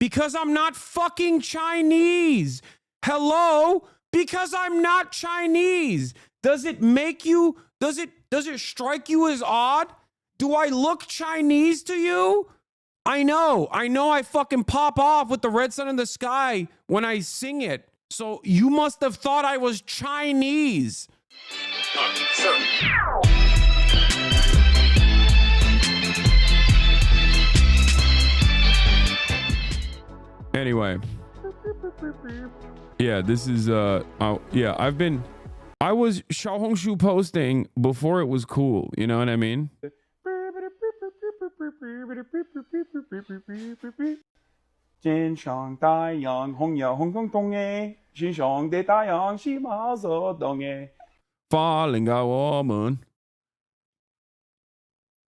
Because I'm not fucking Chinese. Hello? Because I'm not Chinese. Does it make you, does it strike you as odd? Do I look Chinese to you? I know I fucking pop off with the red sun in the sky when I sing it. So you must have thought I was Chinese. Anyway. Yeah, this is yeah, I was Xiaohongshu posting before it was cool, you know what I mean?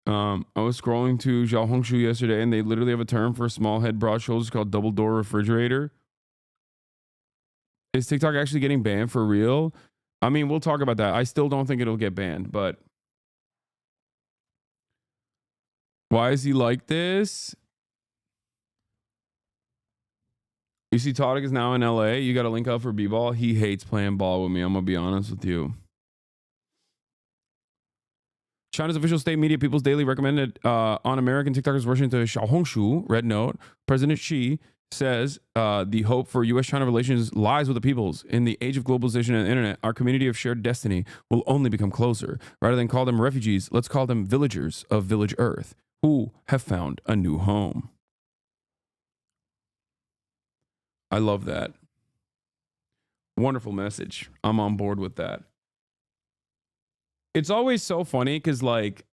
I was scrolling to Xiaohongshu yesterday and they literally have a term for small head, broad shoulders called double door refrigerator. Is TikTok actually getting banned for real? I mean, we'll talk about that. I still don't think it'll get banned, but why is he like this? You see, Todic is now in LA. You got a link up for b-ball. He hates playing ball with me. I'm gonna be honest with you. China's official state media, People's Daily, recommended on American TikTokers version to Xiaohongshu, Red Note. President Xi says the hope for U.S.-China relations lies with the peoples. In the age of globalization and the internet, our community of shared destiny will only become closer. Rather than call them refugees, let's call them villagers of Village Earth who have found a new home. I love that. Wonderful message. I'm on board with that. It's always so funny because, like,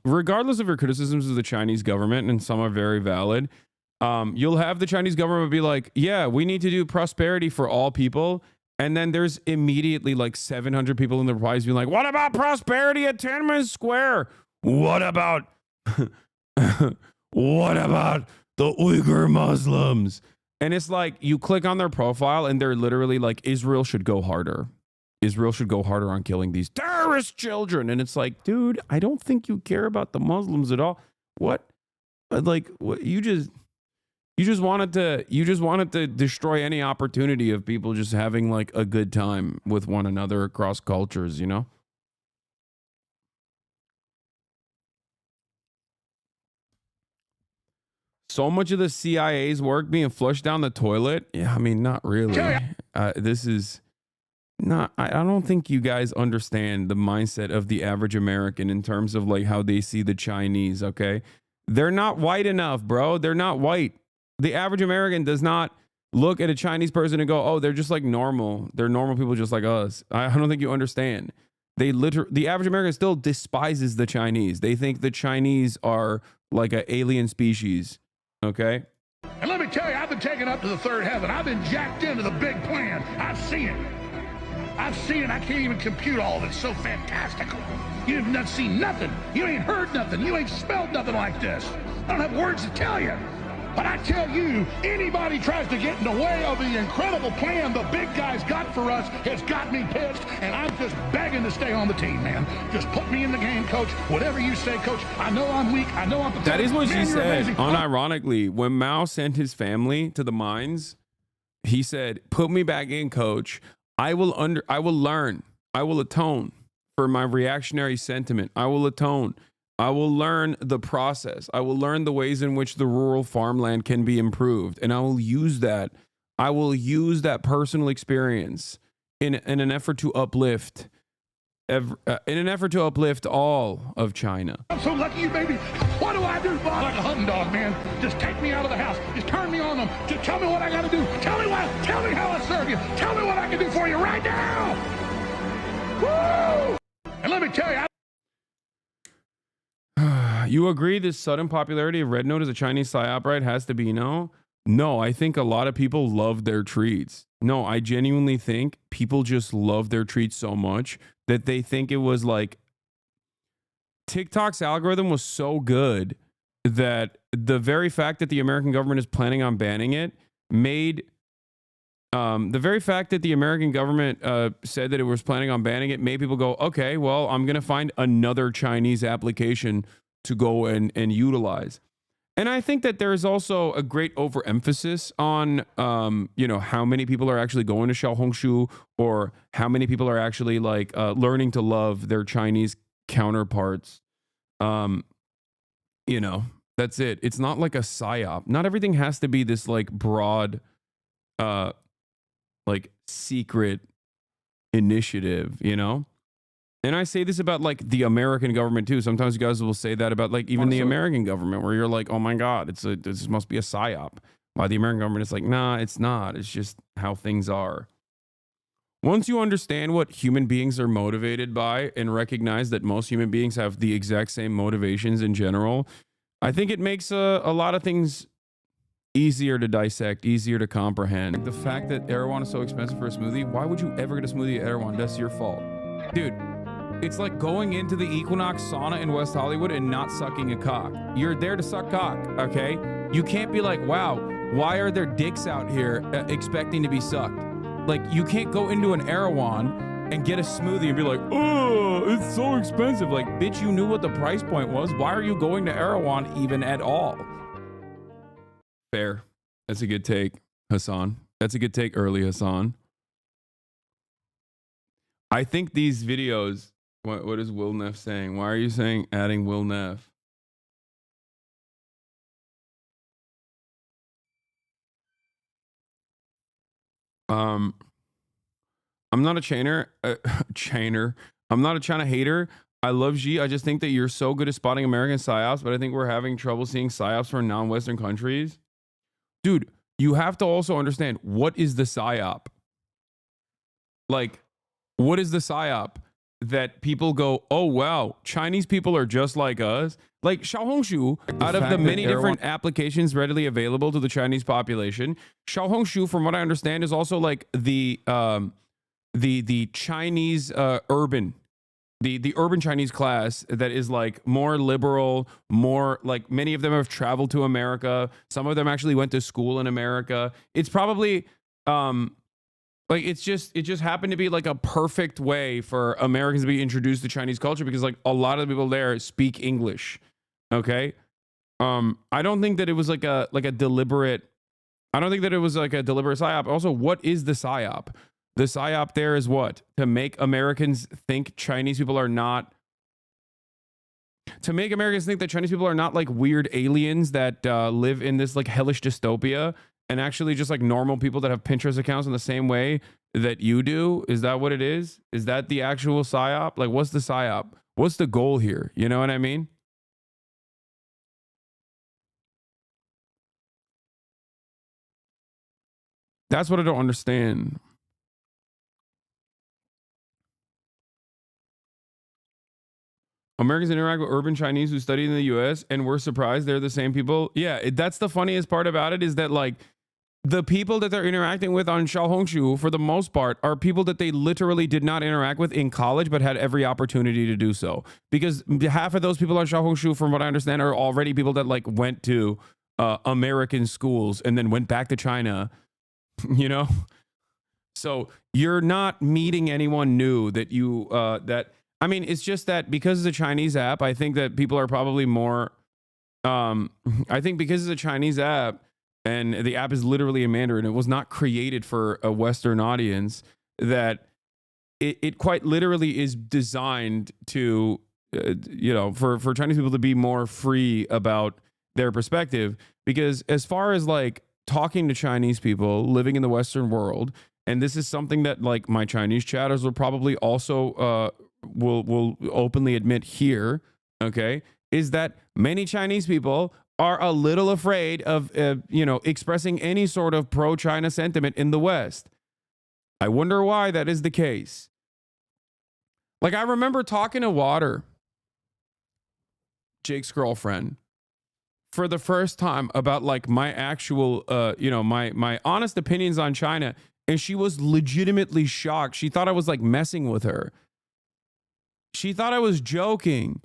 regardless of your criticisms of the Chinese government, and some are very valid, you'll have the Chinese government be like, yeah, we need to do prosperity for all people. And then there's immediately like 700 people in the replies being like, what about prosperity at Tiananmen Square? What about, what about the Uyghur Muslims? And it's like, you click on their profile and they're literally like, Israel should go harder. Israel should go harder on killing these terrorist children. And it's like, dude, I don't think you care about the Muslims at all. What? Like, what? You just wanted to destroy any opportunity of people just having like a good time with one another across cultures, you know? So much of the CIA's work being flushed down the toilet. Yeah, I mean, not really. This is not, I don't think you guys understand the mindset of the average American in terms of like how they see the Chinese, okay? They're not white enough, bro. They're not white. The average American does not look at a Chinese person and go, oh, they're just like normal. They're normal people just like us. I don't think you understand. The average American still despises the Chinese. They think the Chinese are like an alien species. Okay. And let me tell you, I've been taken up to the third heaven. I've been jacked into the big plan. I've seen it. I can't even compute all of it. It's so fantastical. You've not seen nothing. You ain't heard nothing. You ain't smelled nothing like this. I don't have words to tell you. But I tell you, anybody tries to get in the way of the incredible plan the big guys got for us has got me pissed, and I'm just begging to stay on the team, man. Just put me in the game, coach. Whatever you say, coach. I know I'm weak. I know I'm pathetic. That is what she said. Unironically, when Mao sent his family to the mines, he said, put me back in, coach. I will learn. I will atone for my reactionary sentiment. I will atone. I will learn the process. I will learn the ways in which the rural farmland can be improved. And I will use that. I will use that personal experience in an effort to uplift all of China. I'm so lucky you, baby. What do I do, Bob? Like a hunting dog, man. Just take me out of the house. Just turn me on them. Just tell me what I got to do. Tell me how I serve you. Tell me what I can do for you right now. Woo! And let me tell you, you agree this sudden popularity of Red Note as a Chinese psyop, right? Has to be no? No, I think a lot of people love their treats. No, I genuinely think people just love their treats so much that they think it was like TikTok's algorithm was so good that the very fact that the American government is planning on banning it made the very fact that the American government said that it was planning on banning it made people go, okay, well, I'm going to find another Chinese application to go and utilize. And I think that there is also a great overemphasis on, how many people are actually going to Xiaohongshu, or how many people are actually like learning to love their Chinese counterparts. Um, you know, that's it. It's not like a psyop. Not everything has to be this like broad, uh, like secret initiative, And I say this about like the American government too. Sometimes you guys will say that about like even the American government, where you're like, oh my God, this must be a psyop. Why the American government is like, nah, it's not. It's just how things are. Once you understand what human beings are motivated by and recognize that most human beings have the exact same motivations in general, I think it makes a lot of things easier to dissect, easier to comprehend. The fact that Erewhon is so expensive for a smoothie, why would you ever get a smoothie at Erewhon? That's your fault. Dude, it's like going into the Equinox sauna in West Hollywood and not sucking a cock. You're there to suck cock, okay? You can't be like, wow, why are there dicks out here expecting to be sucked? Like, you can't go into an Erewhon and get a smoothie and be like, oh, it's so expensive. Like, bitch, you knew what the price point was. Why are you going to Erewhon even at all? Fair. That's a good take, Hasan. That's a good take, early Hasan. I think these videos... What is Will Neff saying? Why are you saying adding Will Neff? I'm not a chainer. Chainer. I'm not a China hater. I love Xi. I just think that you're so good at spotting American psyops, but I think we're having trouble seeing psyops from non-Western countries. Dude, you have to also understand, what is the psyop? Like, what is the psyop? That people go, oh wow, Chinese people are just like us. Like Xiaohongshu, out of the many different applications readily available to the Chinese population, Xiaohongshu, from what I understand, is also like the Chinese urban, the urban Chinese class that is like more liberal, more like, many of them have traveled to America. Some of them actually went to school in America. It's probably like, it just happened to be like a perfect way for Americans to be introduced to Chinese culture, because like a lot of the people there speak English. Okay. I don't think that it was like a deliberate, I don't think that it was like a deliberate psyop. Also, what is the psyop? The psyop there is what? To make Americans think Chinese people are not, to make Americans think that Chinese people are not like weird aliens that live in this like hellish dystopia, and actually just like normal people that have Pinterest accounts in the same way that you do. Is that what it is? Is that the actual psyop? Like, what's the psyop? What's the goal here? You know what I mean? That's what I don't understand. Americans interact with urban Chinese who studied in the US, and we're surprised they're the same people. Yeah, that's the funniest part about it, is that like, the people that they're interacting with on Xiaohongshu, for the most part, are people that they literally did not interact with in college, but had every opportunity to do so. Because half of those people on Xiaohongshu, from what I understand, are already people that like went to American schools and then went back to China, So you're not meeting anyone new that you, I mean, it's just that because it's a Chinese app, I think that people are probably more, I think because it's a Chinese app, and the app is literally in Mandarin, it was not created for a Western audience, that it quite literally is designed to, for Chinese people to be more free about their perspective. Because as far as like talking to Chinese people living in the Western world, and this is something that like my Chinese chatters will probably also will openly admit here, okay, is that many Chinese people are a little afraid of, expressing any sort of pro-China sentiment in the West. I wonder why that is the case. Like, I remember talking to Water, Jake's girlfriend, for the first time about like my actual, my honest opinions on China. And she was legitimately shocked. She thought I was like messing with her. She thought I was joking.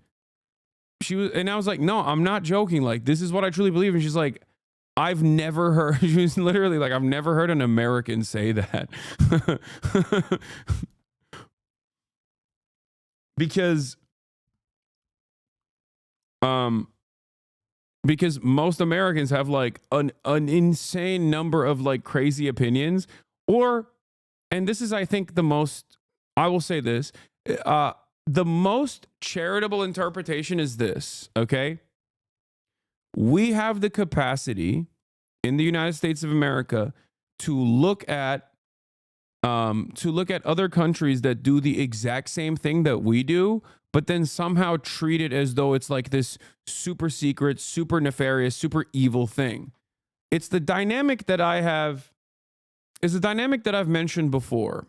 And I was like, no, I'm not joking. Like, this is what I truly believe. And she's like, I've never heard, she was literally like, I've never heard an American say that. Because, because most Americans have like an insane number of like crazy opinions, or, and this is, I think, the most, I will say this, the most charitable interpretation is this, okay? We have the capacity in the United States of America to look at other countries that do the exact same thing that we do, but then somehow treat it as though it's like this super secret, super nefarious, super evil thing. It's the dynamic that I've mentioned before.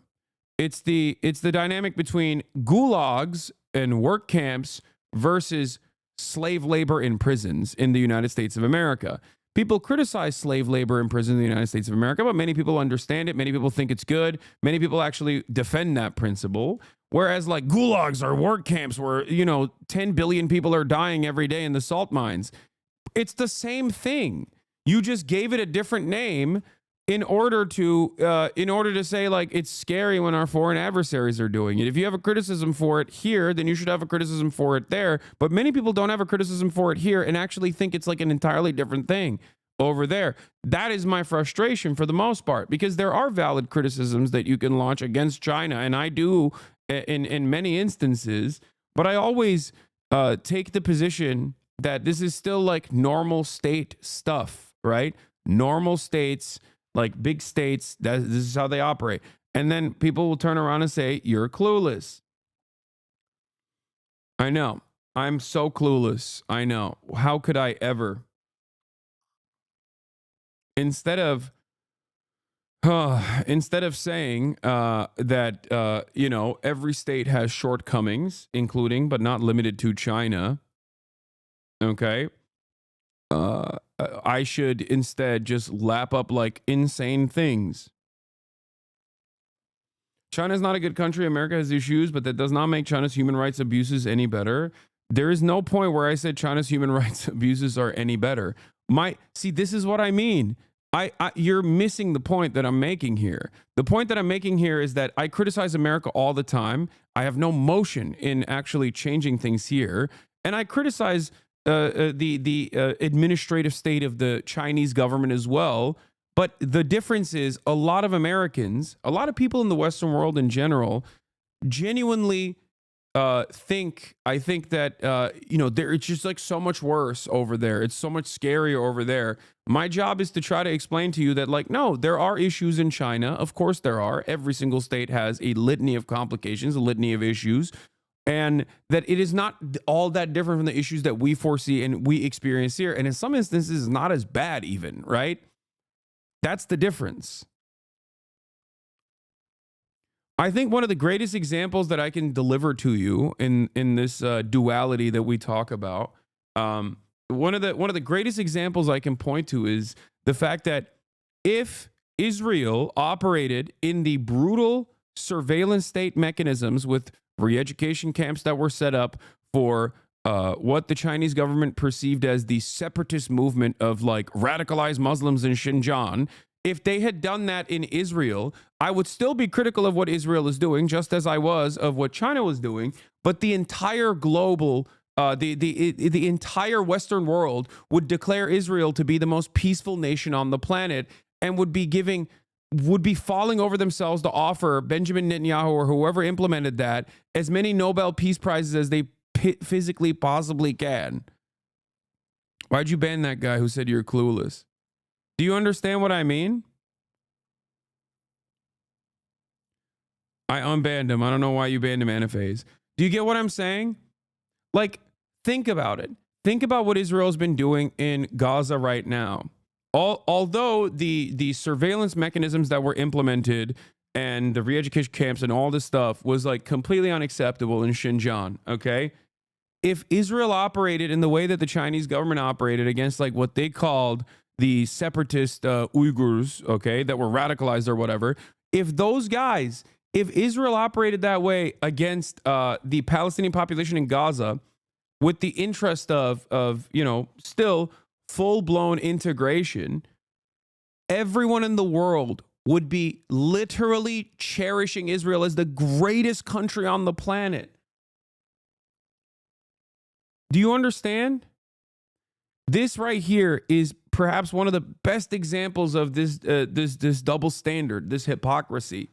It's the dynamic between gulags and work camps versus slave labor in prisons in the United States of America. People criticize slave labor in prison in the United States of America, but many people understand it. Many people think it's good. Many people actually defend that principle. Whereas like gulags are work camps where, 10 billion people are dying every day in the salt mines. It's the same thing. You just gave it a different name in order to say like it's scary when our foreign adversaries are doing it. If you have a criticism for it here, then you should have a criticism for it there. But many people don't have a criticism for it here and actually think it's like an entirely different thing over there. That is my frustration for the most part, because there are valid criticisms that you can launch against China, and I do in many instances, but I always take the position that this is still like normal state stuff, right? Normal states, like big states, this is how they operate. And then people will turn around and say, you're clueless. I know. I'm so clueless. I know. How could I ever? Instead of saying that, every state has shortcomings, including but not limited to China, okay? I should instead just lap up like insane things. China is not a good country. America has issues, but that does not make China's human rights abuses any better. There is no point where I said China's human rights abuses are any better. This is what I mean. You're missing the point that I'm making here. The point that I'm making here is that I criticize America all the time. I have no motion in actually changing things here. And I criticize the administrative state of the Chinese government as well. But the difference is a lot of Americans, a lot of people in the Western world in general, genuinely think that, it's just like so much worse over there. It's so much scarier over there. My job is to try to explain to you that, like, no, there are issues in China. Of course there are. Every single state has a litany of complications, a litany of issues. And that it is not all that different from the issues that we foresee and we experience here. And in some instances, not as bad even, right? That's the difference. I think one of the greatest examples that I can deliver to you in this duality that we talk about, one of the greatest examples I can point to is the fact that if Israel operated in the brutal surveillance state mechanisms with re-education camps that were set up for what the Chinese government perceived as the separatist movement of like radicalized Muslims in Xinjiang, if they had done that in Israel, I would still be critical of what Israel is doing, just as I was of what China was doing. But the entire global, the entire Western world would declare Israel to be the most peaceful nation on the planet, and would be falling over themselves to offer Benjamin Netanyahu or whoever implemented that as many Nobel Peace Prizes as they physically possibly can. Why'd you ban that guy who said you're clueless? Do you understand what I mean? I unbanned him. I don't know why you banned him, Anaphase. Do you get what I'm saying? Like, think about it. Think about what Israel's been doing in Gaza right now. Although the surveillance mechanisms that were implemented and the re-education camps and all this stuff was like completely unacceptable in Xinjiang, okay? If Israel operated in the way that the Chinese government operated against like what they called the separatist Uyghurs, okay, that were radicalized or whatever, if Israel operated that way against the Palestinian population in Gaza with the interest of still full-blown integration, everyone in the world would be literally cherishing Israel as the greatest country on the planet. Do you understand? This right here is perhaps one of the best examples of this this double standard, this hypocrisy.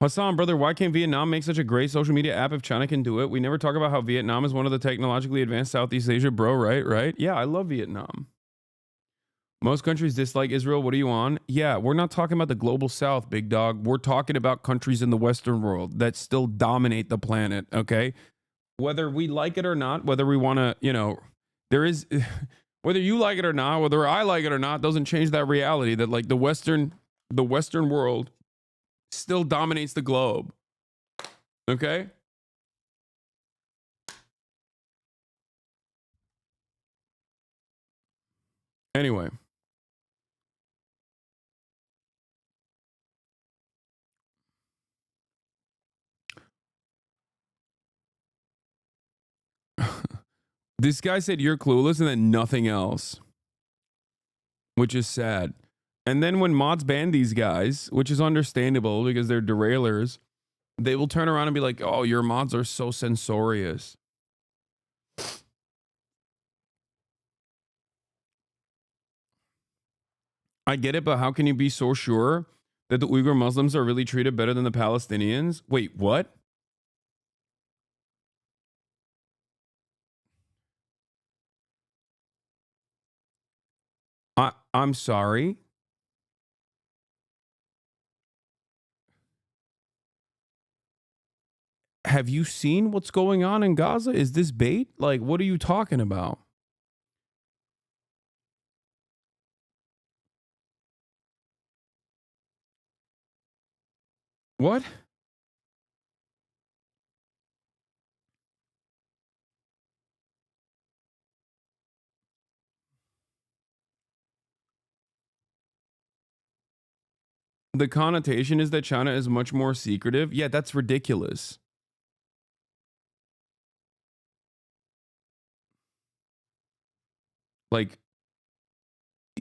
Hasan, brother, why can't Vietnam make such a great social media app if China can do it? We never talk about how Vietnam is one of the technologically advanced Southeast Asia, bro, right? Yeah, I love Vietnam. Most countries dislike Israel. What are you on? Yeah, we're not talking about the global south, big dog. We're talking about countries in the Western world that still dominate the planet, okay? Whether we like it or not, whether we want to, there is, whether you like it or not, whether I like it or not, doesn't change that reality that like the Western world still dominates the globe. Okay? Anyway. This guy said you're clueless and then nothing else, which is sad. And then when mods ban these guys, which is understandable because they're derailers, they will turn around and be like, oh, your mods are so censorious. I get it, but how can you be so sure that the Uyghur Muslims are really treated better than the Palestinians? Wait, what? I'm sorry. Have you seen what's going on in Gaza? Is this bait? Like, what are you talking about? What? The connotation is that China is much more secretive. Yeah, that's ridiculous. Like,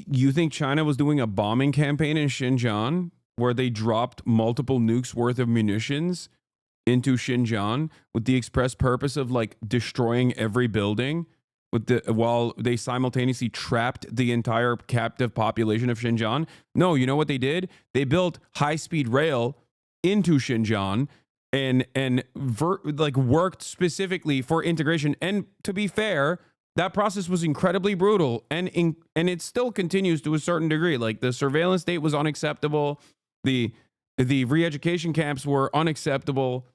you think China was doing a bombing campaign in Xinjiang where they dropped multiple nukes worth of munitions into Xinjiang with the express purpose of like destroying every building while they simultaneously trapped the entire captive population of Xinjiang? No, you know what they did? They built high-speed rail into Xinjiang and worked specifically for integration. And to be fair, that process was incredibly brutal, and it still continues to a certain degree. Like the surveillance state was unacceptable, the re-education camps were unacceptable.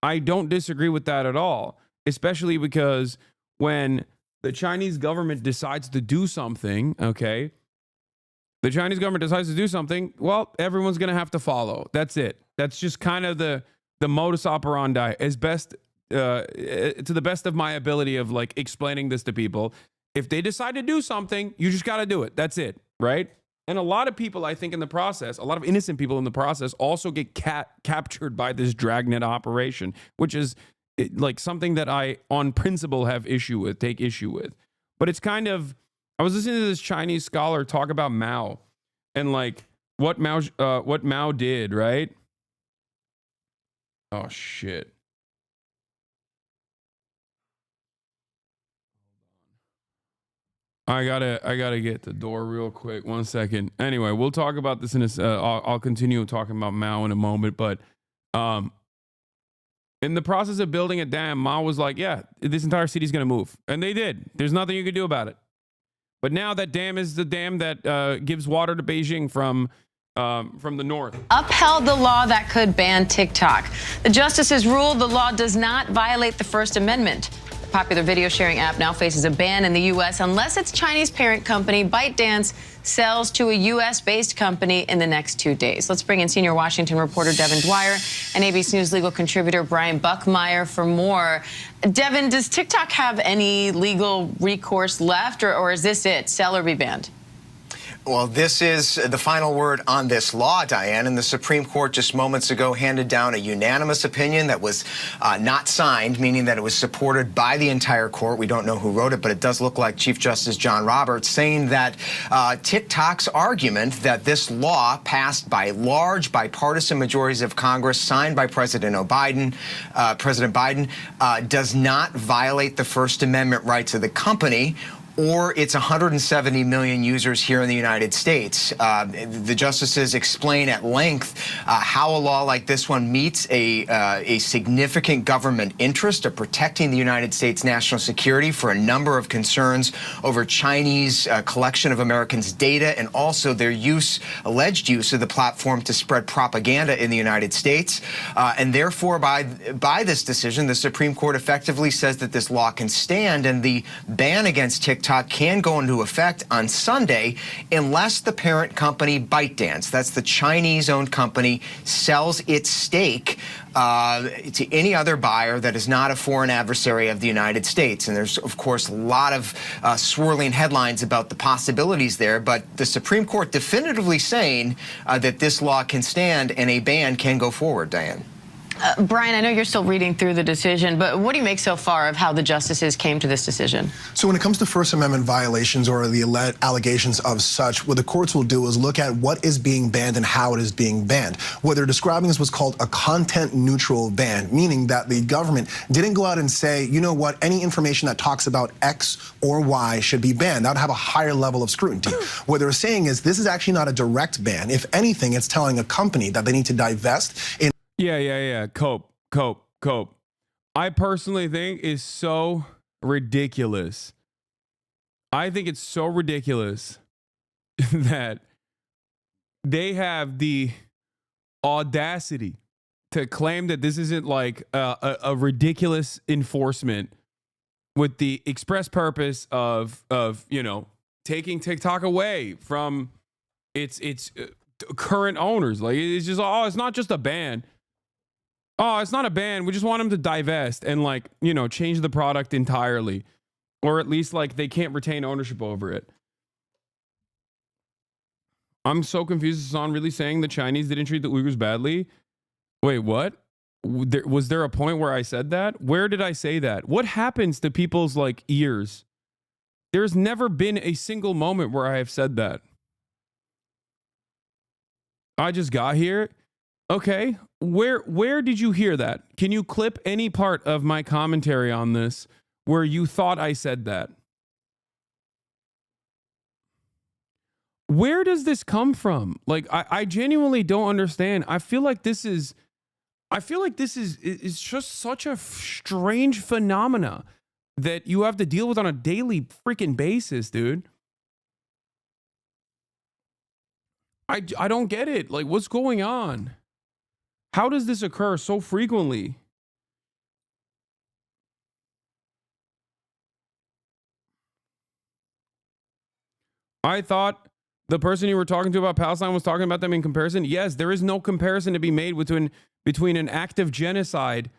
I don't disagree with that at all, especially because when the Chinese government decides to do something, okay, the Chinese government decides to do something, well, everyone's going to have to follow. That's it. That's just kind of the modus operandi, as best to the best of my ability of like explaining this to people. If they decide to do something, you just got to do it. That's it, right? And a lot of people, I think, in the process, a lot of innocent people in the process also get captured by this dragnet operation, which is like something that I, on principle, take issue with. But it's kind of, I was listening to this Chinese scholar talk about Mao and like what Mao did, right? Oh shit. I gotta get the door real quick. 1 second. Anyway, we'll talk about this in a. I'll continue talking about Mao in a moment, but in the process of building a dam, Mao was like, "Yeah, this entire city's gonna move," and they did. There's nothing you can do about it. But now that dam is the dam that gives water to Beijing from the north. Upheld the law that could ban TikTok. The justices ruled the law does not violate the First Amendment. Popular video sharing app now faces a ban in the U.S. unless its Chinese parent company, ByteDance, sells to a U.S.-based company in the next 2 days. Let's bring in senior Washington reporter Devin Dwyer and ABC News legal contributor Brian Buckmeyer for more. Devin, does TikTok have any legal recourse left, or is this it? Sell or be banned? Well, this is the final word on this law, Diane, and the Supreme Court just moments ago handed down a unanimous opinion that was not signed, meaning that it was supported by the entire court. We don't know who wrote it, but it does look like Chief Justice John Roberts saying that TikTok's argument that this law passed by large bipartisan majorities of Congress, signed by President Biden, does not violate the First Amendment rights of the company or its 170 million users here in the United States. The justices explain at length how a law like this one meets a significant government interest of protecting the United States national security for a number of concerns over Chinese collection of Americans' data and also their alleged use of the platform to spread propaganda in the United States. And therefore, by this decision, the Supreme Court effectively says that this law can stand and the ban against TikTok can go into effect on Sunday unless the parent company ByteDance, that's the Chinese-owned company, sells its stake to any other buyer that is not a foreign adversary of the United States. And there's, of course, a lot of swirling headlines about the possibilities there, but the Supreme Court definitively saying that this law can stand and a ban can go forward, Diane. Brian, I know you're still reading through the decision, but what do you make so far of how the justices came to this decision? So when it comes to First Amendment violations or the allegations of such, what the courts will do is look at what is being banned and how it is being banned. What they're describing is what's called a content-neutral ban, meaning that the government didn't go out and say, you know what, any information that talks about X or Y should be banned. That would have a higher level of scrutiny. What they're saying is this is actually not a direct ban. If anything, it's telling a company that they need to divest in. Yeah. Cope. I personally think is so ridiculous. I think it's so ridiculous that they have the audacity to claim that this isn't like a ridiculous enforcement with the express purpose of taking TikTok away from its current owners. Like it's just it's not just a ban. Oh, it's not a ban. We just want them to divest and change the product entirely, or at least they can't retain ownership over it. I'm so confused. Is Hasan really saying the Chinese didn't treat the Uyghurs badly? Wait, what? Was there a point where I said that? Where did I say that? What happens to people's ears? There's never been a single moment where I have said that. I just got here. Okay, where did you hear that? Can you clip any part of my commentary on this where you thought I said that? Where does this come from? I genuinely don't understand. I feel like this is just such a strange phenomena that you have to deal with on a daily freaking basis, dude. I don't get it. What's going on? How does this occur so frequently? I thought the person you were talking to about Palestine was talking about them in comparison. Yes, there is no comparison to be made between an act of genocide.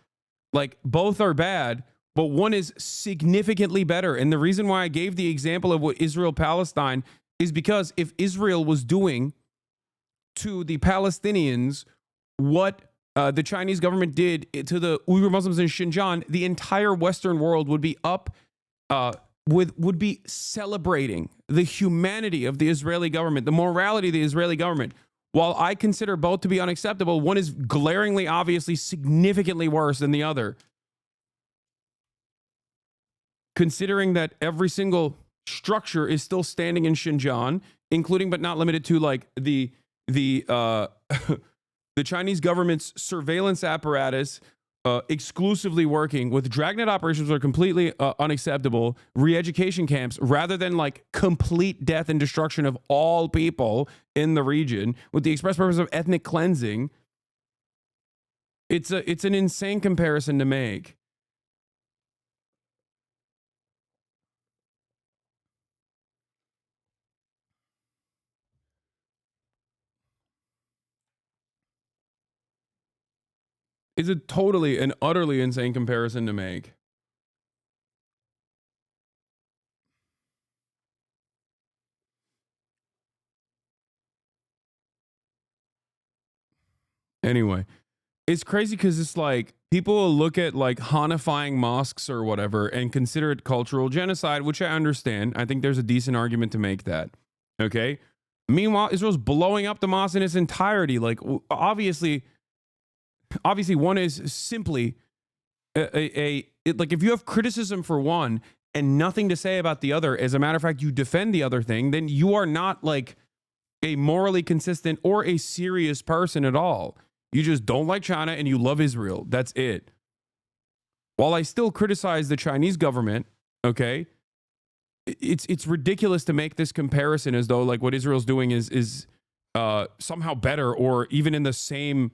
Both are bad, but one is significantly better. And the reason why I gave the example of what Israel-Palestine is because if Israel was doing to the Palestinians what the Chinese government did to the Uyghur Muslims in Xinjiang, the entire Western world would be would be celebrating the humanity of the Israeli government, the morality of the Israeli government. While I consider both to be unacceptable, one is glaringly, obviously, significantly worse than the other. Considering that every single structure is still standing in Xinjiang, including but not limited to the Chinese government's surveillance apparatus exclusively working with dragnet operations that are completely unacceptable, re-education camps, rather than complete death and destruction of all people in the region with the express purpose of ethnic cleansing. It's an insane comparison to make. Is a totally and utterly insane comparison to make. Anyway, it's crazy because it's like people will look at like Hanifying mosques or whatever and consider it cultural genocide, which I understand. I think there's a decent argument to make that. Okay. Meanwhile, Israel's blowing up the mosque in its entirety. Like, obviously, one is simply like if you have criticism for one and nothing to say about the other, as a matter of fact, you defend the other thing, then you are not like a morally consistent or a serious person at all. You just don't like China and you love Israel. That's it. While I still criticize the Chinese government, okay, it's ridiculous to make this comparison as though like what Israel's doing is somehow better or even in the same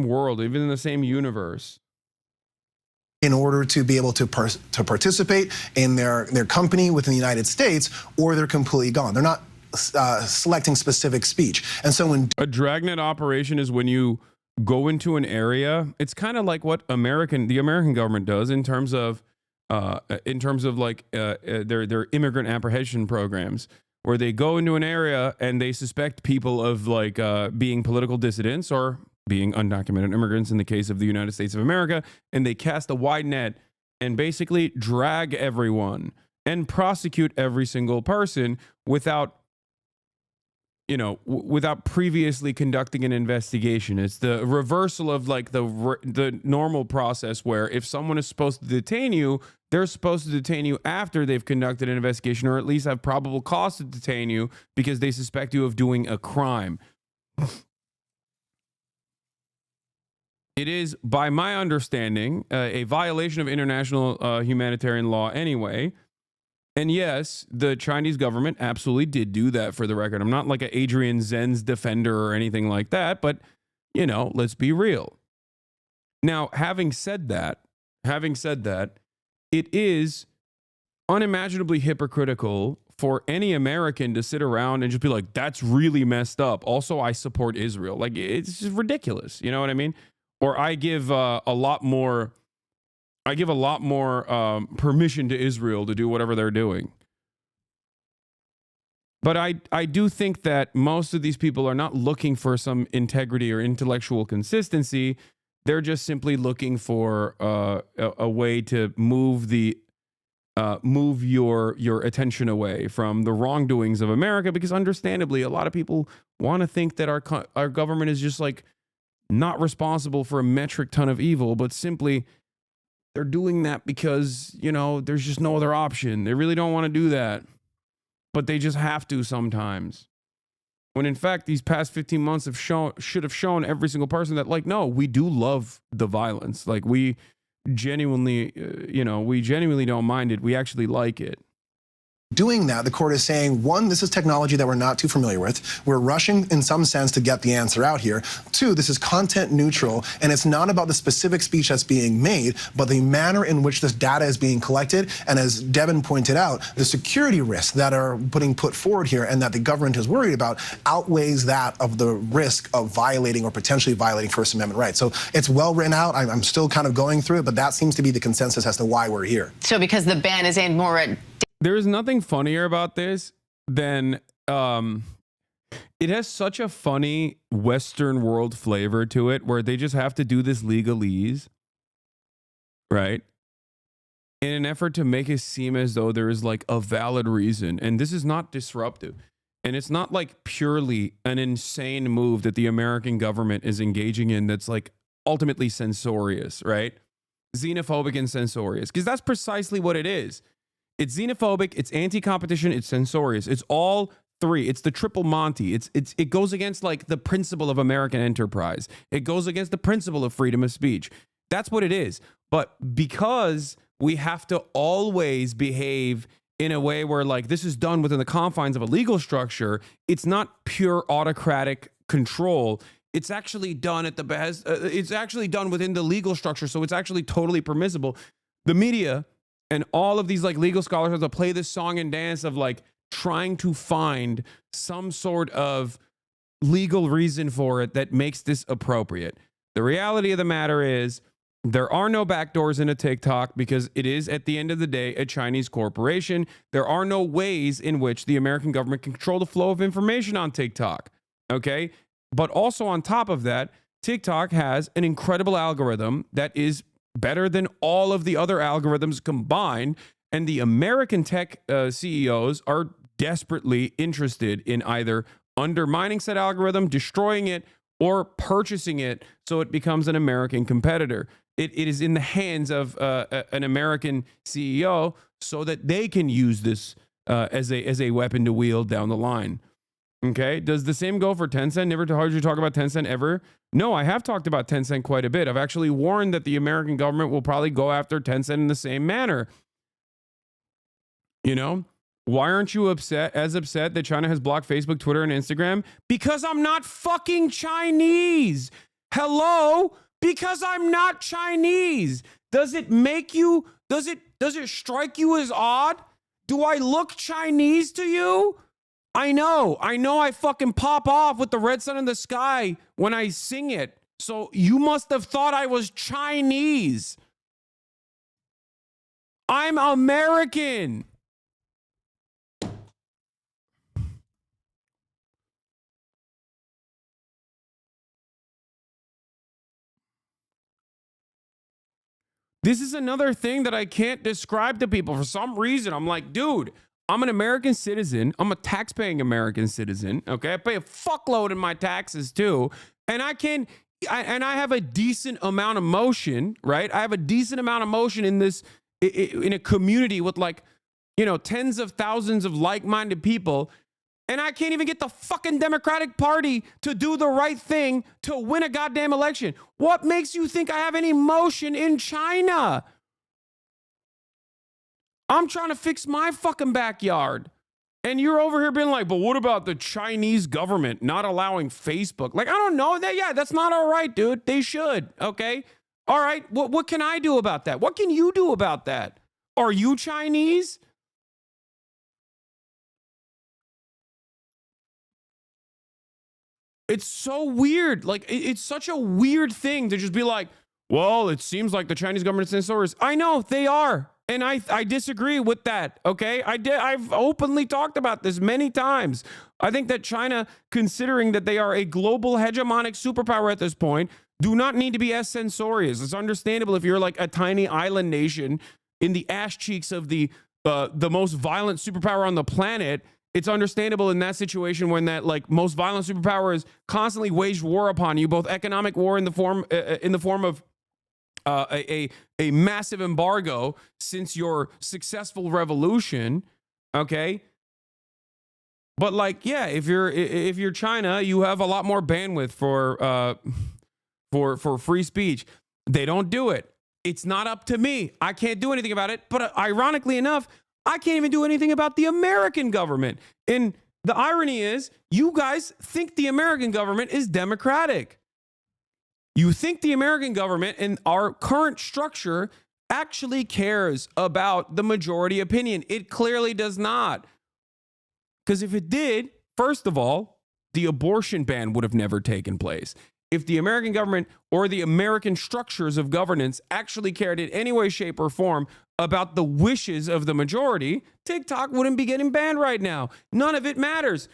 world, even in the same universe. In order to be able to participate in their company within the United States, or they're completely gone. They're not selecting specific speech. And so when a dragnet operation is when you go into an area, it's kind of like what the American government does in terms of like their immigrant apprehension programs, where they go into an area and they suspect people of like being political dissidents or being undocumented immigrants in the case of the United States of America, and they cast a wide net and basically drag everyone and prosecute every single person without previously conducting an investigation. It's the reversal of like the normal process where if someone is supposed to detain you, they're supposed to detain you after they've conducted an investigation, or at least have probable cause to detain you because they suspect you of doing a crime. It is, by my understanding, a violation of international humanitarian law anyway. And yes, the Chinese government absolutely did do that, for the record. I'm not like an Adrian Zen's defender or anything like that, but, let's be real. Now, having said that, it is unimaginably hypocritical for any American to sit around and just be like, that's really messed up. Also, I support Israel. Like, it's just ridiculous. You know what I mean? Or I give a lot more permission to Israel to do whatever they're doing. But I do think that most of these people are not looking for some integrity or intellectual consistency. They're just simply looking for a way to move your attention away from the wrongdoings of America, because understandably, a lot of people want to think that our government is just like not responsible for a metric ton of evil, but simply they're doing that because, there's just no other option. They really don't want to do that, but they just have to sometimes. When in fact, these past 15 months should have shown every single person that, like, no, we do love the violence. Like, we genuinely, we genuinely don't mind it. We actually like it. Doing that, the court is saying, one, this is technology that we're not too familiar with. We're rushing in some sense to get the answer out here. Two, this is content neutral, and it's not about the specific speech that's being made, but the manner in which this data is being collected. And as Devin pointed out, the security risks that are put forward here and that the government is worried about outweighs that of the risk of violating or potentially violating First Amendment rights. So it's well written out. I'm still kind of going through it, but that seems to be the consensus as to why we're here. So because the ban is aimed more at... There is nothing funnier about this than it has such a funny Western world flavor to it, where they just have to do this legalese, right? In an effort to make it seem as though there is like a valid reason. And this is not disruptive. And it's not like purely an insane move that the American government is engaging in that's like ultimately censorious, right? Xenophobic and censorious, because that's precisely what it is. It's xenophobic, it's anti-competition, it's censorious. It's all three. It's the triple Monty. It goes against like the principle of American enterprise. It goes against the principle of freedom of speech. That's what it is. But because we have to always behave in a way where like this is done within the confines of a legal structure, it's not pure autocratic control. It's actually done at the best. It's actually done within the legal structure. So it's actually totally permissible. The media and all of these like legal scholars have to play this song and dance of like trying to find some sort of legal reason for it that makes this appropriate. The reality of the matter is there are no backdoors into TikTok because it is, at the end of the day, a Chinese corporation. There are no ways in which the American government can control the flow of information on TikTok. Okay? But also on top of that, TikTok has an incredible algorithm that is better than all of the other algorithms combined. And the American tech CEOs are desperately interested in either undermining said algorithm, destroying it, or purchasing it so it becomes an American competitor. It is in the hands of an American CEO so that they can use this as a weapon to wield down the line. Okay, does the same go for Tencent? Never heard you talk about Tencent ever? No, I have talked about Tencent quite a bit. I've actually warned that the American government will probably go after Tencent in the same manner. You know, why aren't you upset that China has blocked Facebook, Twitter, and Instagram? Because I'm not fucking Chinese. Hello? Because I'm not Chinese. Does it make you, does it strike you as odd? Do I look Chinese to you? I know I fucking pop off with the red sun in the sky when I sing it. So you must have thought I was Chinese. I'm American. This is another thing that I can't describe to people. For some reason, I'm like, dude, I'm an American citizen. I'm a tax-paying American citizen. Okay, I pay a fuckload in my taxes too, and I have a decent amount of motion, right? I have a decent amount of motion in this, in a community with like, you know, tens of thousands of like-minded people, and I can't even get the fucking Democratic Party to do the right thing to win a goddamn election. What makes you think I have any motion in China? I'm trying to fix my fucking backyard. And you're over here being like, but what about the Chinese government not allowing Facebook? Like, I don't know. Yeah, that's not all right, dude. They should, okay? All right, what can I do about that? What can you do about that? Are you Chinese? It's so weird. Like, it's such a weird thing to just be like, well, it seems like the Chinese government's censors. I know they are. And I disagree with that, okay? I've openly talked about this many times. I think that China, considering that they are a global hegemonic superpower at this point, do not need to be as censorious. It's understandable if you're like a tiny island nation in the ass cheeks of the most violent superpower on the planet. It's understandable in that situation when that like most violent superpower has constantly waged war upon you, both economic war in the form of a massive embargo since your successful revolution, okay? But like, yeah, if you're China, you have a lot more bandwidth for free speech. They don't do it. It's not up to me. I can't do anything about it. But ironically enough, I can't even do anything about the American government. And the irony is, you guys think the American government is democratic. You think the American government and our current structure actually cares about the majority opinion. It clearly does not. Because if it did, first of all, the abortion ban would have never taken place. If the American government or the American structures of governance actually cared in any way, shape, or form about the wishes of the majority, TikTok wouldn't be getting banned right now. None of it matters.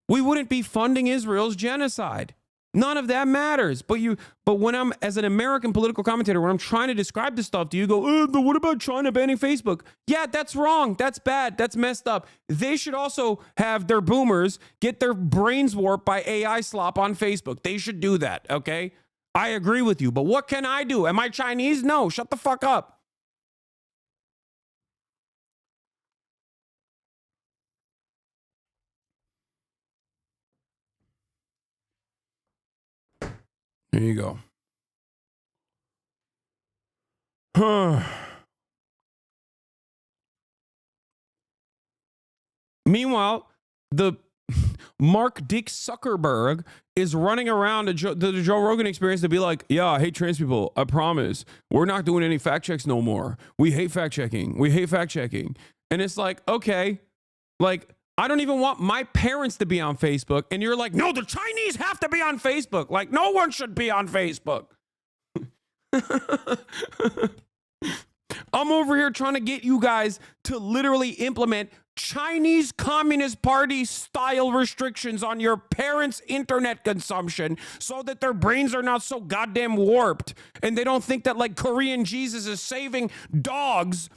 We wouldn't be funding Israel's genocide. None of that matters. But when I'm, as an American political commentator, when I'm trying to describe this stuff to you, go, but what about China banning Facebook? Yeah, that's wrong. That's bad. That's messed up. They should also have their boomers get their brains warped by AI slop on Facebook. They should do that, okay? I agree with you. But what can I do? Am I Chinese? No, shut the fuck up. There you go. Meanwhile, the Mark Dick Zuckerberg is running around the Joe Rogan Experience to be like, yeah, I hate trans people. I promise. We're not doing any fact checks no more. We hate fact checking. We hate fact checking. And it's like, okay, like, I don't even want my parents to be on Facebook. And you're like, no, the Chinese have to be on Facebook. Like, no one should be on Facebook. I'm over here trying to get you guys to literally implement Chinese Communist Party style restrictions on your parents' internet consumption so that their brains are not so goddamn warped and they don't think that like Korean Jesus is saving dogs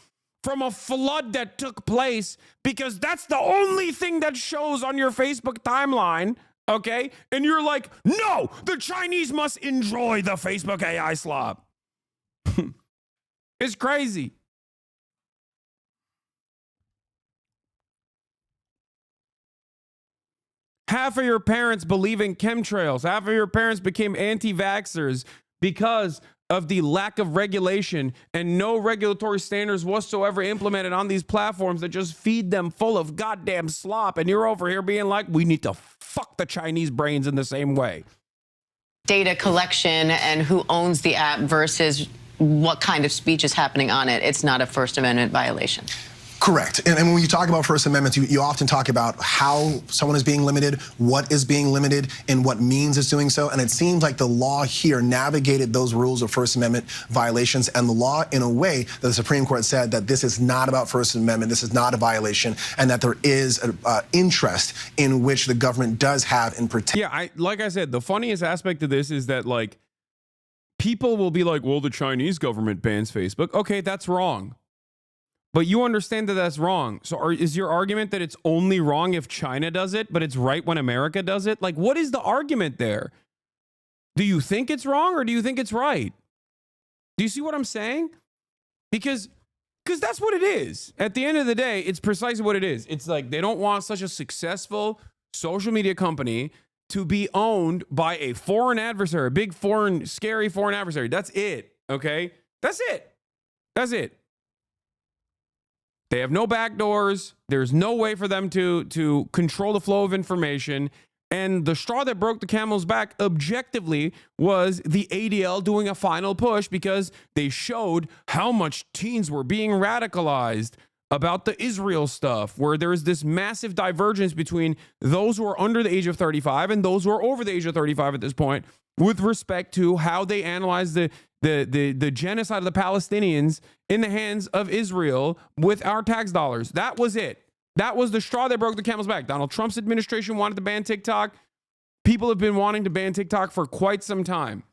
from a flood that took place because that's the only thing that shows on your Facebook timeline, okay? And you're like, no, the Chinese must enjoy the Facebook AI slop. It's crazy. Half of your parents believe in chemtrails. Half of your parents became anti-vaxxers because of the lack of regulation and no regulatory standards whatsoever implemented on these platforms that just feed them full of goddamn slop. And you're over here being like, we need to fuck the Chinese brains in the same way. Data collection and who owns the app versus what kind of speech is happening on it. It's not a First Amendment violation. Correct. And when you talk about First Amendments, you often talk about how someone is being limited, what is being limited, and what means it's doing so. And it seems like the law here navigated those rules of First Amendment violations and the law in a way that the Supreme Court said that this is not about First Amendment, this is not a violation, and that there is an interest in which the government does have in protecting. Yeah, like I said, the funniest aspect of this is that, like, people will be like, well, the Chinese government bans Facebook. Okay, that's wrong. But you understand that that's wrong. So is your argument that it's only wrong if China does it, but it's right when America does it? Like, what is the argument there? Do you think it's wrong or do you think it's right? Do you see what I'm saying? Because that's what it is. At the end of the day, it's precisely what it is. It's like they don't want such a successful social media company to be owned by a foreign adversary, a big foreign, scary foreign adversary. That's it, okay? That's it. That's it. They have no backdoors. There's no way for them to control the flow of information. And the straw that broke the camel's back objectively was the ADL doing a final push because they showed how much teens were being radicalized about the Israel stuff, where there's this massive divergence between those who are under the age of 35 and those who are over the age of 35 at this point with respect to how they analyze the genocide of the Palestinians in the hands of Israel with our tax dollars. That was it. That was the straw that broke the camel's back. Donald Trump's administration wanted to ban TikTok. People have been wanting to ban TikTok for quite some time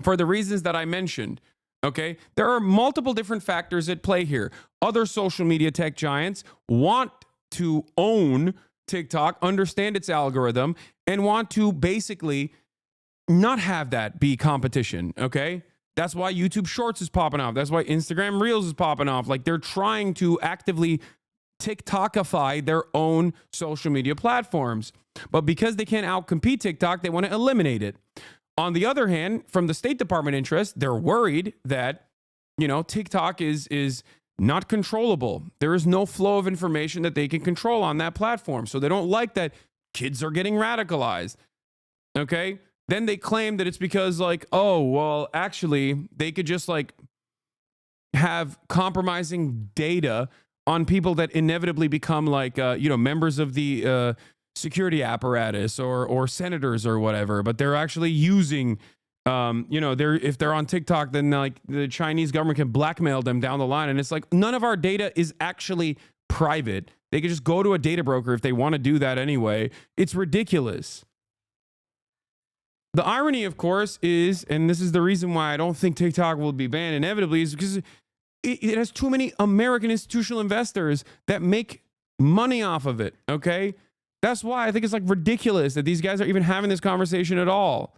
for the reasons that I mentioned. Okay, there are multiple different factors at play here. Other social media tech giants want to own TikTok, understand its algorithm, and want to basically not have that be competition. Okay, that's why YouTube Shorts is popping off. That's why Instagram Reels is popping off. Like, they're trying to actively TikTokify their own social media platforms. But because they can't outcompete TikTok, they want to eliminate it. On the other hand, from the State Department interest, they're worried that, you know, TikTok is not controllable. There is no flow of information that they can control on that platform. So they don't like that kids are getting radicalized. Okay? Then they claim that it's because, like, oh, well, actually, they could just, like, have compromising data on people that inevitably become, like, members of the security apparatus or senators or whatever, but they're actually using, if they're on TikTok, then, like, the Chinese government can blackmail them down the line. And it's like, none of our data is actually private. They could just go to a data broker if they want to do that anyway. It's ridiculous. The irony, of course, is, and this is the reason why I don't think TikTok will be banned inevitably, is because it has too many American institutional investors that make money off of it, okay? That's why I think it's, like, ridiculous that these guys are even having this conversation at all.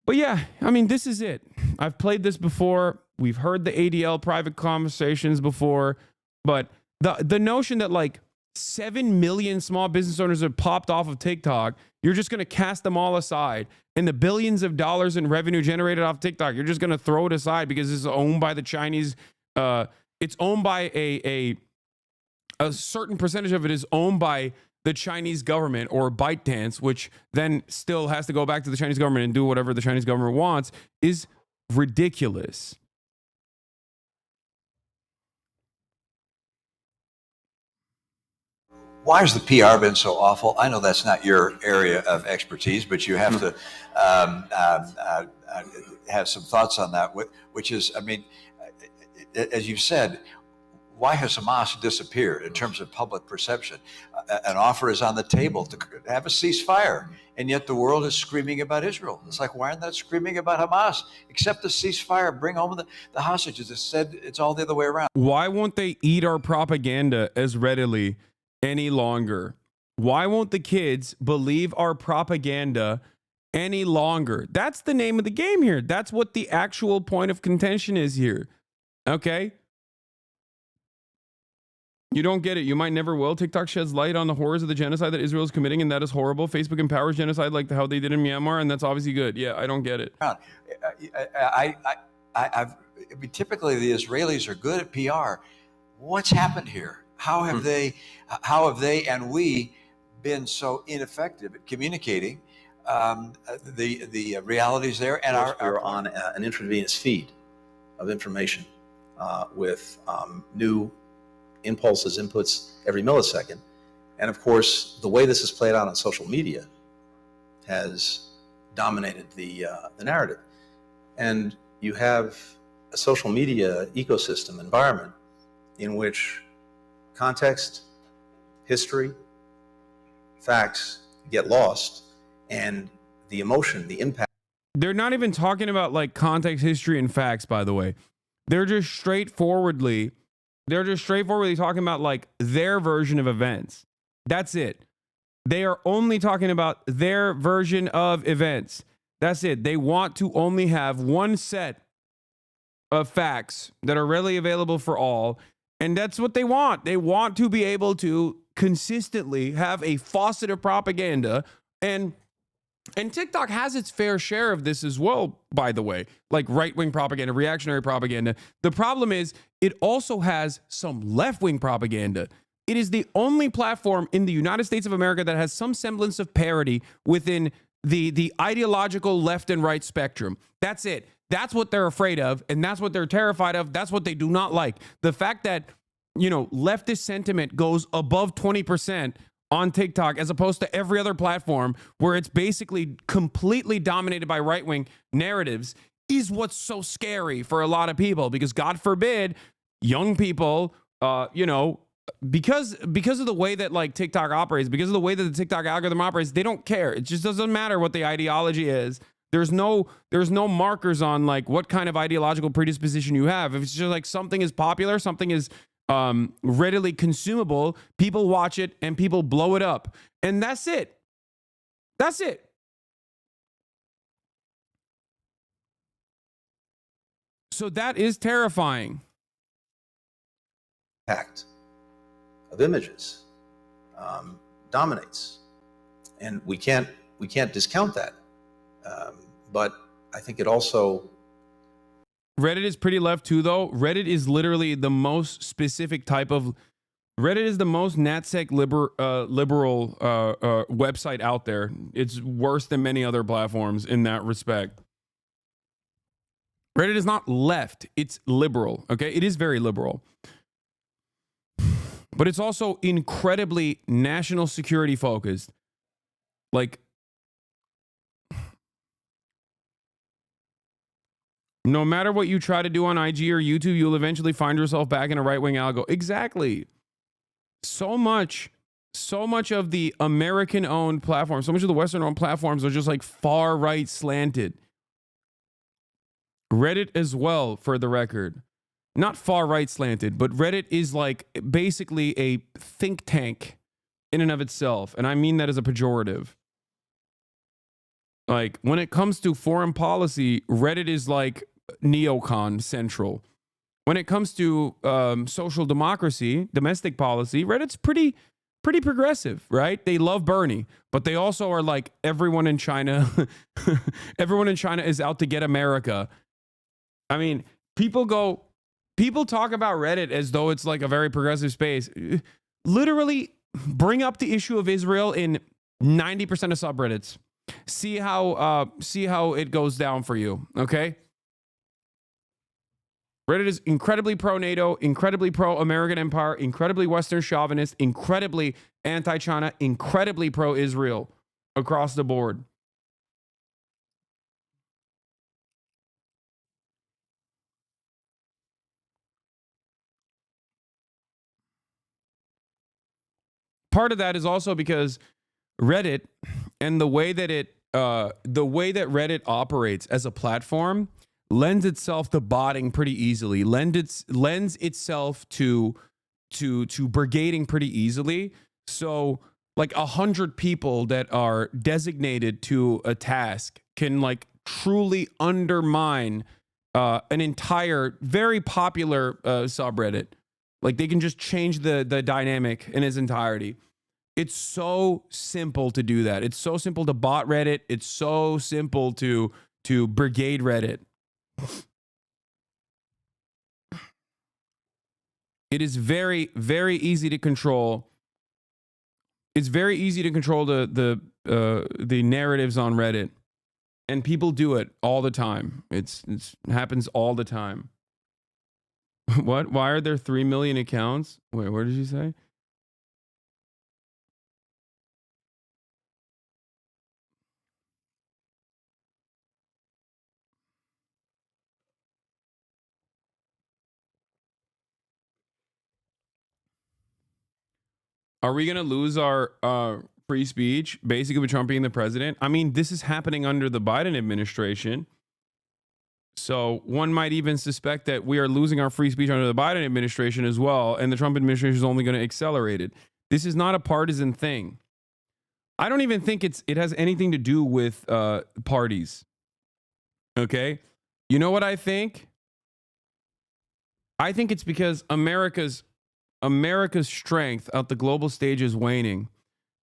But yeah, I mean, this is it. I've played this before. We've heard the ADL private conversations before. But the notion that, like, 7 million small business owners have popped off of TikTok, you're just going to cast them all aside. And the billions of dollars in revenue generated off TikTok, you're just going to throw it aside because it's owned by the Chinese. It's owned by a certain percentage of it is owned by the Chinese government or ByteDance, which then still has to go back to the Chinese government and do whatever the Chinese government wants, is ridiculous. Why has the PR been so awful? I know that's not your area of expertise, but you have to have some thoughts on that, which is, I mean, as you've said, why has Hamas disappeared in terms of public perception? An offer is on the table to have a ceasefire, and yet the world is screaming about Israel. It's like, why aren't they screaming about Hamas? Accept a ceasefire, bring home the hostages. Instead, it's all the other way around. Why won't they eat our propaganda as readily any longer? Why won't the kids believe our propaganda any longer? That's the name of the game here. That's what the actual point of contention is here. Okay? You don't get it. You might never will. TikTok sheds light on the horrors of the genocide that Israel is committing, and that is horrible. Facebook empowers genocide like how they did in Myanmar, and that's obviously good. Yeah, I don't get it. Typically, the Israelis are good at PR. What's happened here? How have they and we been so ineffective at communicating the realities there? And we're on an intravenous feed of information with new impulses, inputs every millisecond. And of course, the way this is played out on social media has dominated the narrative. And you have a social media ecosystem environment in which context, history, facts get lost, and the emotion, the impact. They're not even talking about like context, history, and facts, by the way. They're just straightforwardly talking about like their version of events. That's it. They are only talking about their version of events. That's it. They want to only have one set of facts that are readily available for all. And that's what they want. They want to be able to consistently have a faucet of propaganda. And TikTok has its fair share of this as well, by the way, like right-wing propaganda, reactionary propaganda. The problem is it also has some left-wing propaganda. It is the only platform in the United States of America that has some semblance of parity within the ideological left and right spectrum. That's it. That's what they're afraid of, and that's what they're terrified of. That's what they do not like. The fact that, you know, leftist sentiment goes above 20% on TikTok as opposed to every other platform where it's basically completely dominated by right-wing narratives is what's so scary for a lot of people, because God forbid young people, because of the way that like TikTok operates, because of the way that the TikTok algorithm operates, they don't care. It just doesn't matter what the ideology is. There's no markers on like what kind of ideological predisposition you have. If it's just like something is popular, something is readily consumable, people watch it and people blow it up. And that's it. That's it. So that is terrifying. Impact of images dominates, and we can't discount that. But I think it also. Reddit is pretty left too, though. Reddit is literally the most specific type of. Reddit is the most NatSec liberal website out there. It's worse than many other platforms in that respect. Reddit is not left. It's liberal. Okay, it is very liberal. But it's also incredibly national security focused. Like, no matter what you try to do on IG or YouTube, you'll eventually find yourself back in a right-wing algo. Exactly. So much of the American-owned platforms, so much of the Western-owned platforms are just like far-right slanted. Reddit as well, for the record. Not far-right slanted, but Reddit is like basically a think tank in and of itself. And I mean that as a pejorative. Like, when it comes to foreign policy, Reddit is like neocon central. When it comes to social democracy, domestic policy, Reddit's pretty progressive, right? They love Bernie, but they also are like everyone in China. Everyone in China is out to get America. I mean, people talk about Reddit as though it's like a very progressive space. Literally bring up the issue of Israel in 90% of subreddits. See how it goes down for you, okay? Reddit is incredibly pro-NATO, incredibly pro-American empire, incredibly Western chauvinist, incredibly anti-China, incredibly pro-Israel across the board. part of that is also because Reddit and the way that Reddit operates as a platform lends itself to botting pretty easily, lends itself to brigading pretty easily. So like 100 people that are designated to a task can like truly undermine an entire very popular subreddit. Like they can just change the dynamic in its entirety. It's so simple to do that. It's so simple to bot Reddit. It's so simple to brigade Reddit. It is very, very easy to control. It's very easy to control the narratives on Reddit, and people do it all the time. It happens all the time. What? Why are there 3 million accounts? Wait, what did you say? Are we going to lose our free speech basically with Trump being the president? I mean, this is happening under the Biden administration. So one might even suspect that we are losing our free speech under the Biden administration as well. And the Trump administration is only going to accelerate it. This is not a partisan thing. I don't even think it has anything to do with parties. Okay. You know what I think? I think it's because America's strength at the global stage is waning.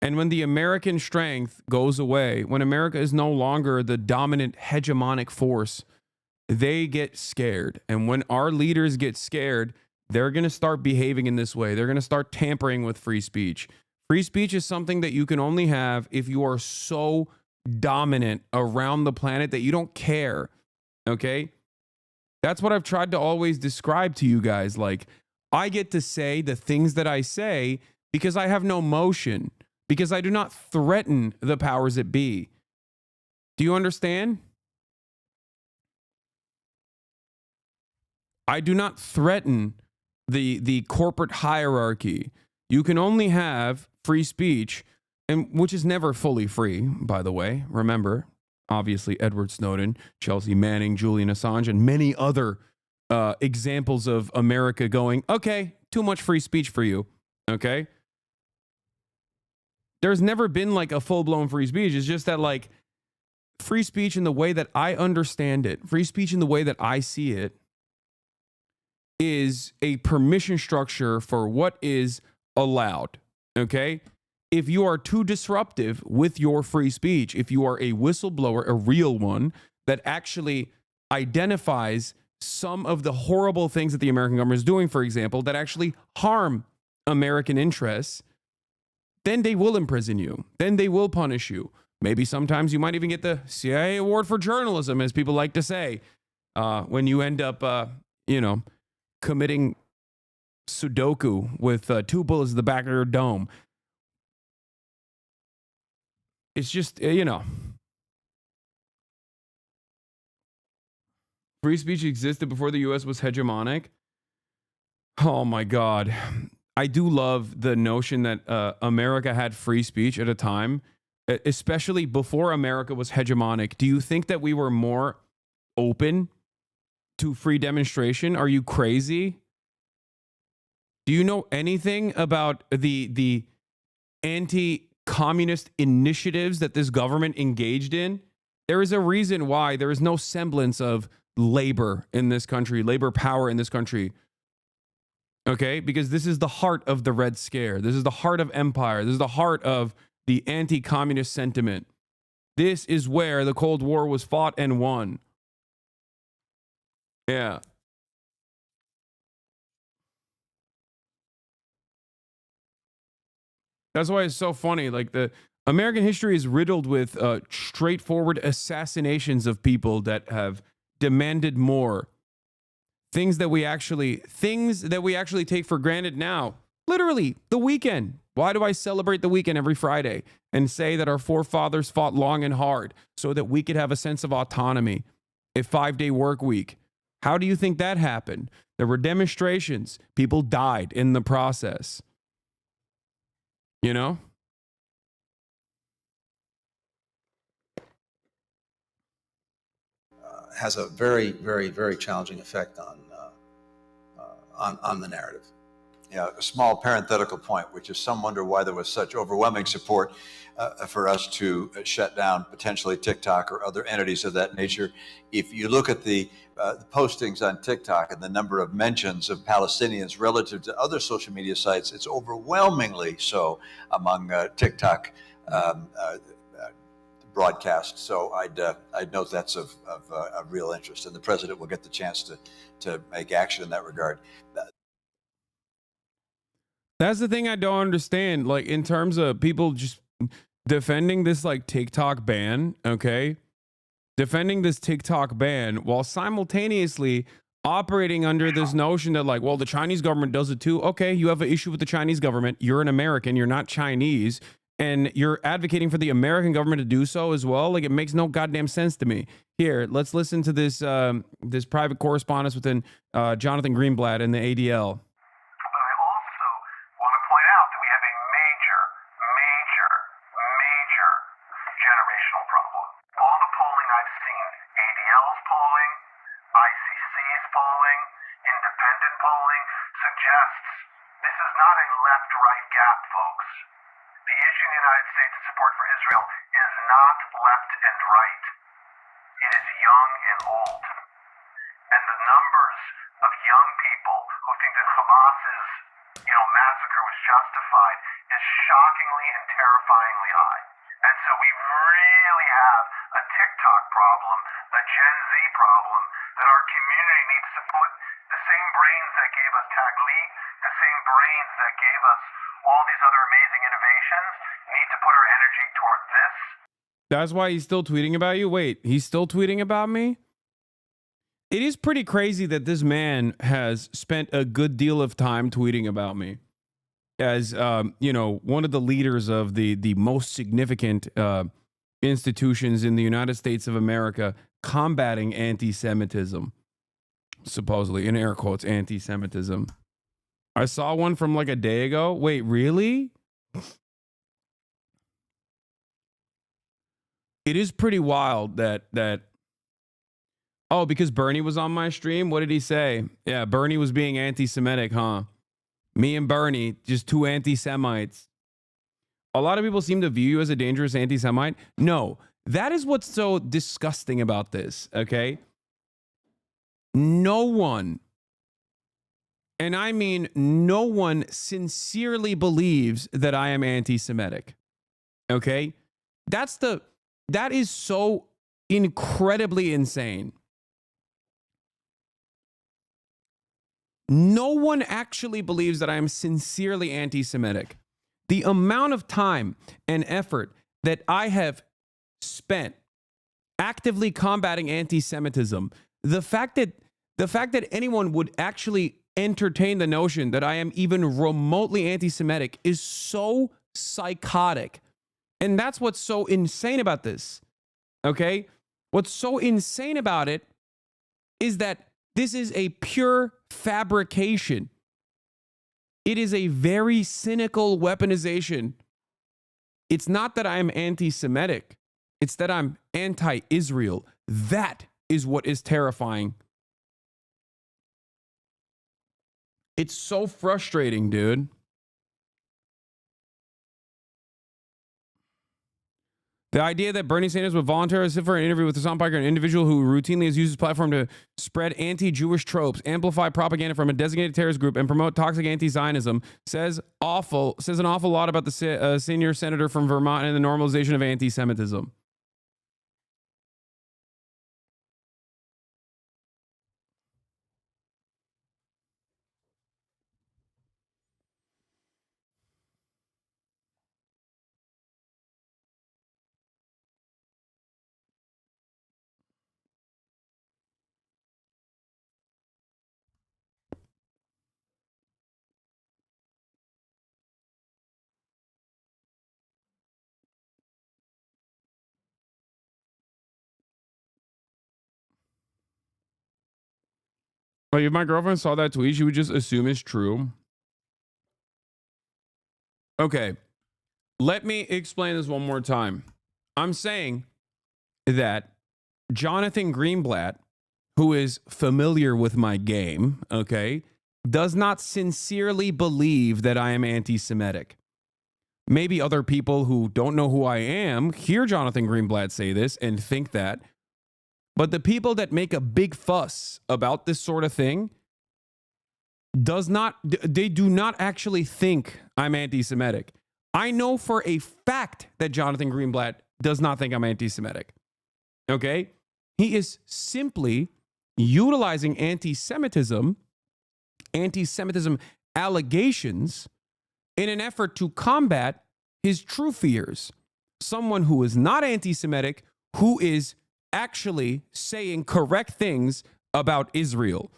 And when the American strength goes away, when America is no longer the dominant hegemonic force, they get scared. And when our leaders get scared, they're going to start behaving in this way. They're going to start tampering with free speech. Free speech is something that you can only have if you are so dominant around the planet that you don't care. Okay? That's what I've tried to always describe to you guys. Like, I get to say the things that I say because I have no motion, because I do not threaten the powers that be. Do you understand? I do not threaten the corporate hierarchy. You can only have free speech, and which is never fully free, by the way. Remember, obviously, Edward Snowden, Chelsea Manning, Julian Assange, and many other examples of America going, okay, too much free speech for you. Okay. There's never been like a full-blown free speech. It's just that like free speech in the way that I understand it, free speech in the way that I see it, is a permission structure for what is allowed. Okay. If you are too disruptive with your free speech, if you are a whistleblower, a real one that actually identifies some of the horrible things that the American government is doing, for example, that actually harm American interests, then they will imprison you. Then they will punish you. Maybe sometimes you might even get the CIA award for journalism, as people like to say, when you end up, committing Sudoku with 2 bullets in the back of your dome. It's just, free speech existed before the U.S. was hegemonic. Oh my God. I do love the notion that America had free speech at a time, especially before America was hegemonic. Do you think that we were more open to free demonstration? Are you crazy? Do you know anything about the anti-communist initiatives that this government engaged in? There is a reason why there is no semblance of labor in this country, labor power in this country. Okay? Because this is the heart of the Red Scare. This is the heart of empire. This is the heart of the anti-communist sentiment. This is where the Cold War was fought and won. Yeah. That's why it's so funny. Like, the American history is riddled with straightforward assassinations of people that have demanded more. Things that we actually take for granted now. Literally, the weekend. Why do I celebrate the weekend every Friday and say that our forefathers fought long and hard so that we could have a sense of autonomy, a 5-day work week? How do you think that happened? There were demonstrations. People died in the process. You know? Has a very, very, very challenging effect on the narrative. Yeah, a small parenthetical point, which is some wonder why there was such overwhelming support for us to shut down potentially TikTok or other entities of that nature. If you look at the postings on TikTok and the number of mentions of Palestinians relative to other social media sites, it's overwhelmingly so among TikTok broadcasts. So I'd note that's of real interest, and the president will get the chance to make action in that regard. That's the thing I don't understand. Like, in terms of people just defending this like TikTok ban, okay? Defending this TikTok ban while simultaneously operating under this notion that, like, well, the Chinese government does it too. Okay, you have an issue with the Chinese government. You're an American, you're not Chinese, and you're advocating for the American government to do so as well. Like, it makes no goddamn sense to me. Here, let's listen to this this private correspondence within Jonathan Greenblatt and the ADL. That's why he's still tweeting about you? Wait, he's still tweeting about me? It is pretty crazy that this man has spent a good deal of time tweeting about me as, you know, one of the leaders of the most significant institutions in the United States of America combating anti-Semitism. Supposedly, in air quotes, anti-Semitism. I saw one from like a day ago. Wait, really? It is pretty wild that oh, because Bernie was on my stream. What did he say? Yeah, Bernie was being anti-Semitic, huh? Me and Bernie, just two anti-Semites. A lot of people seem to view you as a dangerous anti-Semite. No, that is what's so disgusting about this, okay? No one, and I mean no one, sincerely believes that I am anti-Semitic, okay? That is so incredibly insane. No one actually believes that I am sincerely anti-Semitic. The amount of time and effort that I have spent actively combating anti-Semitism, the fact that anyone would actually entertain the notion that I am even remotely anti-Semitic is so psychotic. And that's what's so insane about this, okay? What's so insane about it is that this is a pure fabrication. It is a very cynical weaponization. It's not that I'm anti-Semitic. It's that I'm anti-Israel. That is what is terrifying. It's so frustrating, dude. The idea that Bernie Sanders would voluntarily sit for an interview with Hasan Piker, an individual who routinely has used his platform to spread anti-Jewish tropes, amplify propaganda from a designated terrorist group, and promote toxic anti-Zionism, says an awful lot about the senior senator from Vermont and the normalization of anti-Semitism. Like, if my girlfriend saw that tweet, she would just assume it's true. Okay. let me explain this one more time. I'm saying that Jonathan Greenblatt, who is familiar with my game, okay, does not sincerely believe that I am anti-Semitic. Maybe other people who don't know who I am hear Jonathan Greenblatt say this and think that. But the people that make a big fuss about this sort of thing they do not actually think I'm anti-Semitic. I know for a fact that Jonathan Greenblatt does not think I'm anti-Semitic. Okay? He is simply utilizing anti-Semitism allegations in an effort to combat his true fears. Someone who is not anti-Semitic, who is actually saying correct things about Israel.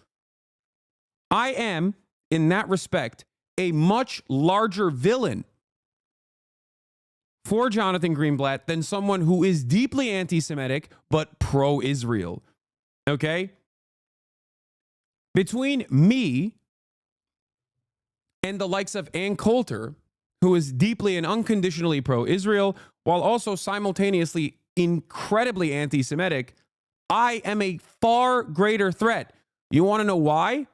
I am, in that respect, a much larger villain for Jonathan Greenblatt than someone who is deeply anti-Semitic but pro-Israel. Okay? Between me and the likes of Ann Coulter, who is deeply and unconditionally pro-Israel, while also simultaneously incredibly anti-Semitic, I am a far greater threat. You want to know why?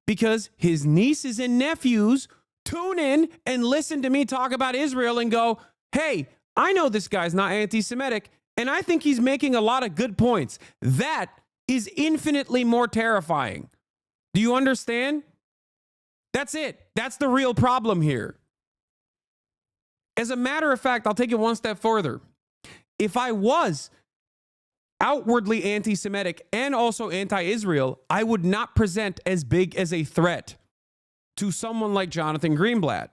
Because his nieces and nephews tune in and listen to me talk about Israel and go, hey, I know this guy's not anti-Semitic, and I think he's making a lot of good points. That is infinitely more terrifying. Do you understand? That's it. That's the real problem here. As a matter of fact, I'll take it one step further. If I was outwardly anti-Semitic and also anti-Israel, I would not present as big as a threat to someone like Jonathan Greenblatt,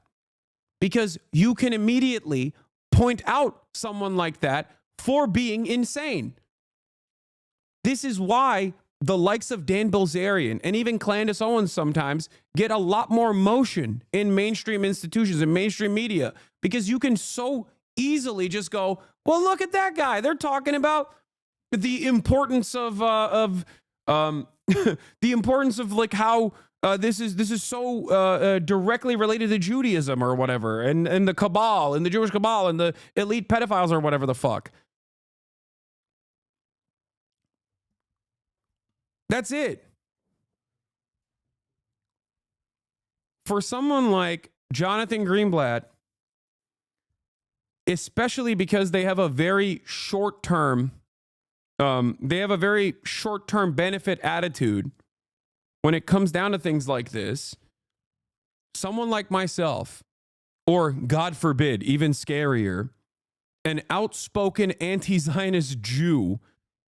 because you can immediately point out someone like that for being insane. This is why the likes of Dan Bilzerian and even Candace Owens sometimes get a lot more motion in mainstream institutions and mainstream media, because you can so easily just go, well, look at that guy. They're talking about the importance of the importance of like how this is so directly related to Judaism or whatever, and the cabal and the Jewish cabal and the elite pedophiles or whatever the fuck. That's it. For someone like Jonathan Greenblatt, especially because they have a very short-term benefit attitude when it comes down to things like this, someone like myself, or God forbid, even scarier, an outspoken anti-Zionist Jew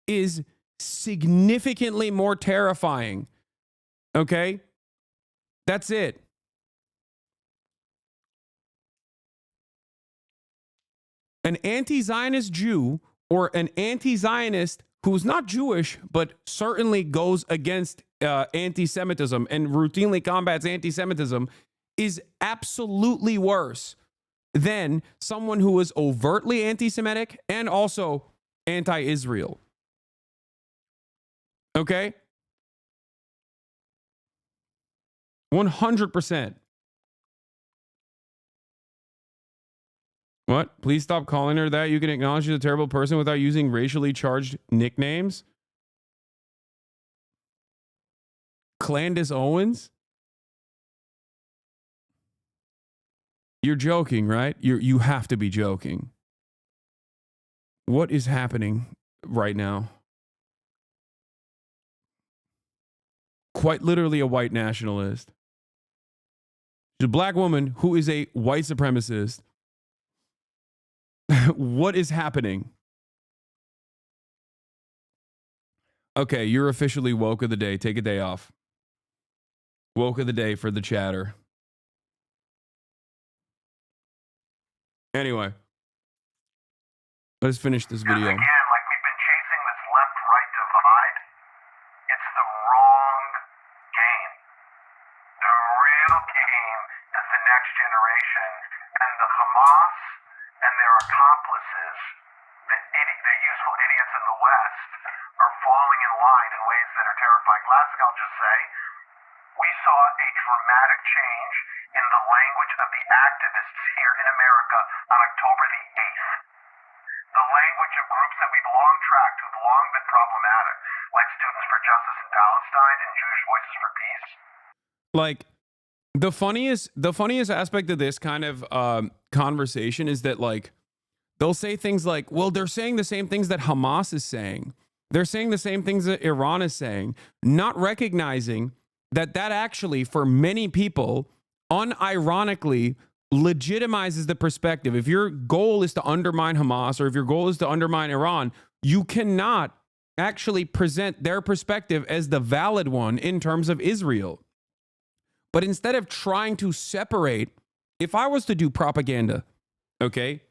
is significantly more terrifying. Okay? That's it. An anti-Zionist Jew or an anti-Zionist who's not Jewish, but certainly goes against anti-Semitism and routinely combats anti-Semitism is absolutely worse than someone who is overtly anti-Semitic and also anti-Israel. Okay? 100%. What? Please stop calling her that. You can acknowledge she's a terrible person without using racially charged nicknames. Candace Owens? You're joking, right? You have to be joking. What is happening right now? Quite literally a white nationalist. She's a black woman who is a white supremacist. What is happening? Okay, you're officially woke of the day. Take a day off. Woke of the day for the chatter. Anyway, let's finish this video. Again, like we've been chasing this left-right divide. It's the wrong game. The real game is the next generation, and the Hamas and their accomplices, the useful idiots in the West, are falling in line in ways that are terrifying. Last thing I'll just say, we saw a dramatic change in the language of the activists here in America on October the 8th. The language of groups that we've long tracked, who've long been problematic, like Students for Justice in Palestine and Jewish Voices for Peace. Like, the funniest aspect of this kind of conversation is that, like, they'll say things like, well, they're saying the same things that Hamas is saying. They're saying the same things that Iran is saying, not recognizing that actually, for many people, unironically, legitimizes the perspective. If your goal is to undermine Hamas, or if your goal is to undermine Iran, you cannot actually present their perspective as the valid one in terms of Israel. But instead of trying to separate, if I was to do propaganda, okay,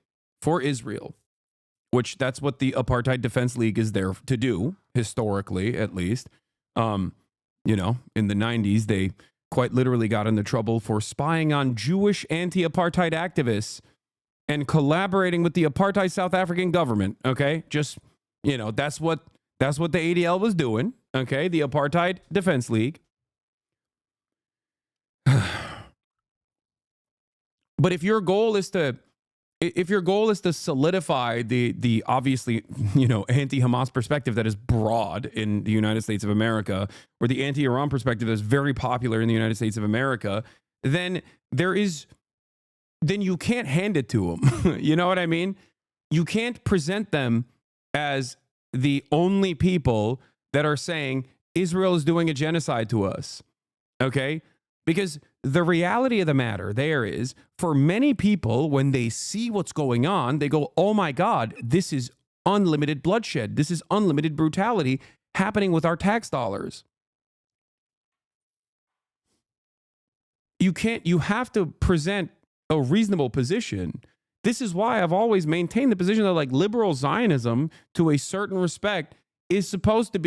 for Israel, which that's what the Apartheid Defense League is there to do, historically at least, you know, in the 90s, they quite literally got into trouble for spying on Jewish anti-apartheid activists and collaborating with the apartheid South African government, okay? Just, you know, that's what the ADL was doing, okay? The Apartheid Defense League. But if your goal is to solidify the obviously, you know, anti-Hamas perspective that is broad in the United States of America, or the anti-Iran perspective that is very popular in the United States of America, then you can't hand it to them. You know what I mean? You can't present them as the only people that are saying Israel is doing a genocide to us. Okay? Because the reality of the matter there is, for many people, when they see what's going on, they go, oh my God, this is unlimited bloodshed. This is unlimited brutality happening with our tax dollars. You have to present a reasonable position. This is why I've always maintained the position that, like, liberal Zionism, to a certain respect, is supposed to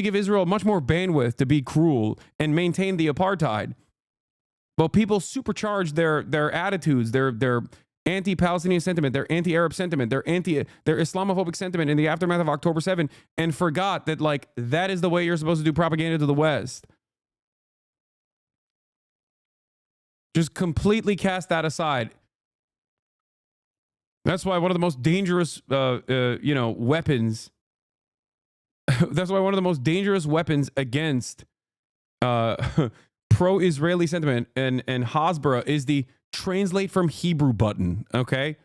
give Israel much more bandwidth to be cruel and maintain the apartheid. But people supercharge their attitudes, their anti-Palestinian sentiment, their anti-Arab sentiment, their Islamophobic sentiment in the aftermath of October 7, and forgot that, like, that is the way you're supposed to do propaganda to the West. Just completely cast that aside. That's why one of the most dangerous, weapons. That's why one of the most dangerous weapons against pro-Israeli sentiment and Hasbara is the translate from Hebrew button. Okay. Like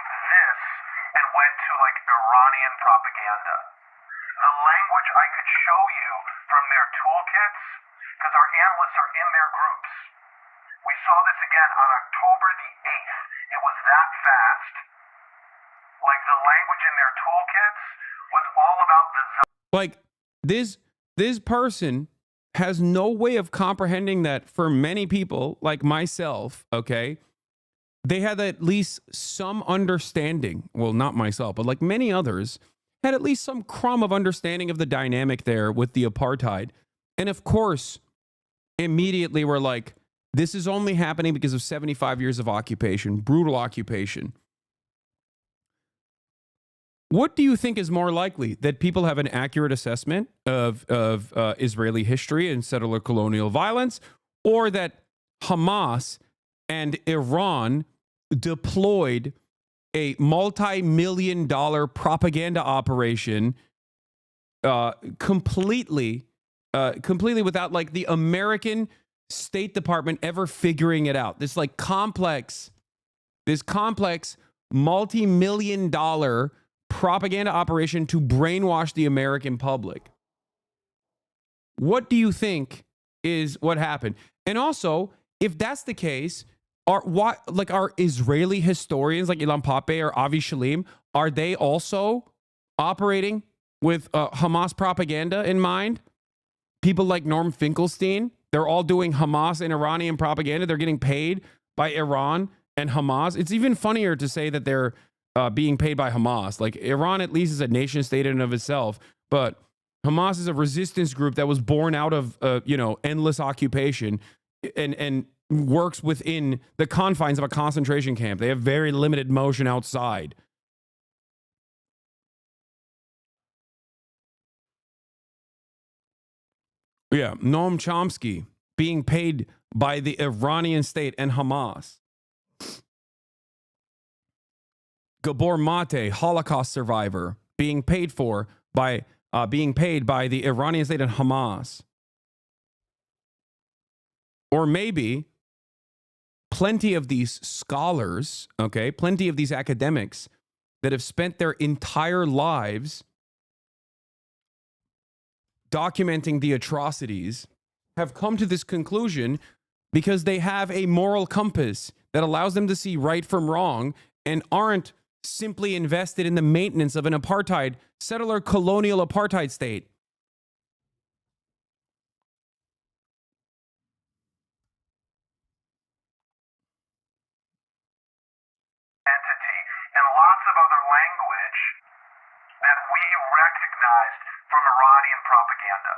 this, and went to like Iranian propaganda. The language I could show you from their toolkits, because our analysts are in their groups. We saw this again on October the 8th. It was that fast. Like, the language in their toolkits was all about the... Like, this person has no way of comprehending that for many people, like myself, okay, they had at least some understanding. Well, not myself, but like many others, had at least some crumb of understanding of the dynamic there with the apartheid. And of course, immediately we're like, this is only happening because of 75 years of occupation, brutal occupation. What do you think is more likely? That people have an accurate assessment of Israeli history and settler colonial violence, or that Hamas and Iran deployed a multi-million-dollar propaganda operation completely without, like, the American State Department ever figuring it out? This complex multi-million-dollar propaganda operation to brainwash the American public. What do you think is what happened? And also, if that's the case, are Israeli historians like Ilan Pappé or Avi Shalom, are they also operating with Hamas propaganda in mind? People like Norm Finkelstein, they're all doing Hamas and Iranian propaganda. They're getting paid by Iran and Hamas. It's even funnier to say that they're being paid by Hamas. Like, Iran at least is a nation state in and of itself, but Hamas is a resistance group that was born out of endless occupation and works within the confines of a concentration camp. They have very limited motion outside. Yeah, Noam Chomsky being paid by the Iranian state and Hamas. Gabor Mate, Holocaust survivor, being paid by the Iranian state and Hamas. Or maybe plenty of these scholars, okay, plenty of these academics that have spent their entire lives documenting the atrocities have come to this conclusion because they have a moral compass that allows them to see right from wrong and aren't simply invested in the maintenance of an apartheid, settler colonial apartheid state. Entity and lots of other language that we recognized from Iranian propaganda.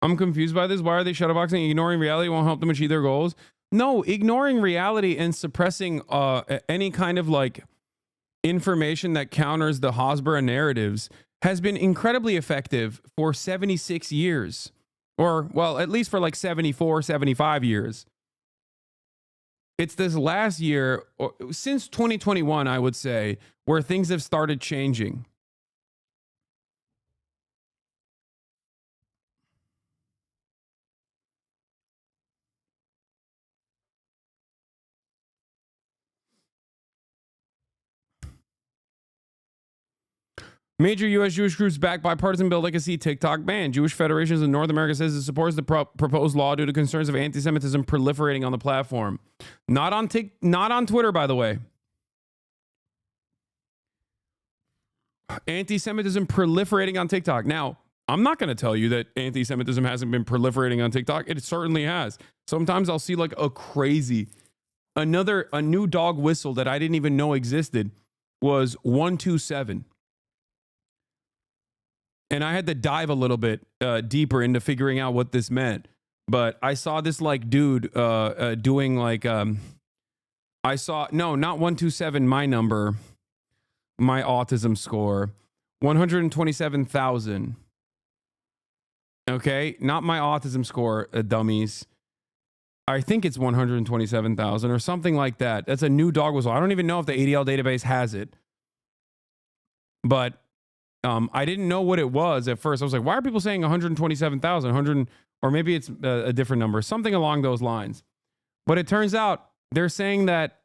I'm confused by this. Why are they shadowboxing? Ignoring reality won't help them achieve their goals. No, ignoring reality and suppressing any kind of like information that counters the Hasbara narratives has been incredibly effective for 76 years. Or, well, at least for like 74, 75 years. It's this last year, or since 2021, I would say, where things have started changing. Major U.S. Jewish groups back bipartisan bill legacy TikTok ban. Jewish federations in North America says it supports the proposed law due to concerns of anti-Semitism proliferating on the platform. Not on Twitter, by the way. Anti-Semitism proliferating on TikTok. Now, I'm not going to tell you that anti-Semitism hasn't been proliferating on TikTok. It certainly has. Sometimes I'll see like a new dog whistle that I didn't even know existed was 127. And I had to dive a little bit deeper into figuring out what this meant. But I saw this like dude doing like not 127, my number, my autism score, 127,000. Okay, not my autism score, dummies. I think it's 127,000 or something like that. That's a new dog whistle. I don't even know if the ADL database has it. But I didn't know what it was at first. I was like, why are people saying 127,000, or maybe it's a different number, something along those lines. But it turns out they're saying that,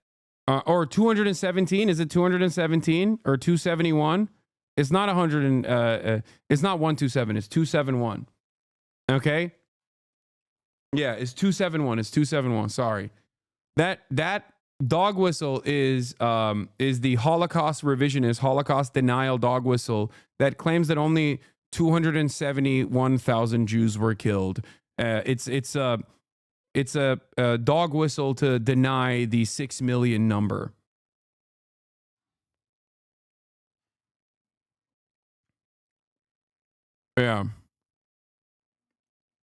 or 217, is it 217 or 271? It's not 100 it's not 127, it's 271. Okay? Yeah, it's 271. It's 271. Sorry. That dog whistle is the Holocaust revisionist, Holocaust denial dog whistle that claims that only 271,000 Jews were killed. It's a dog whistle to deny the 6 million number. Yeah.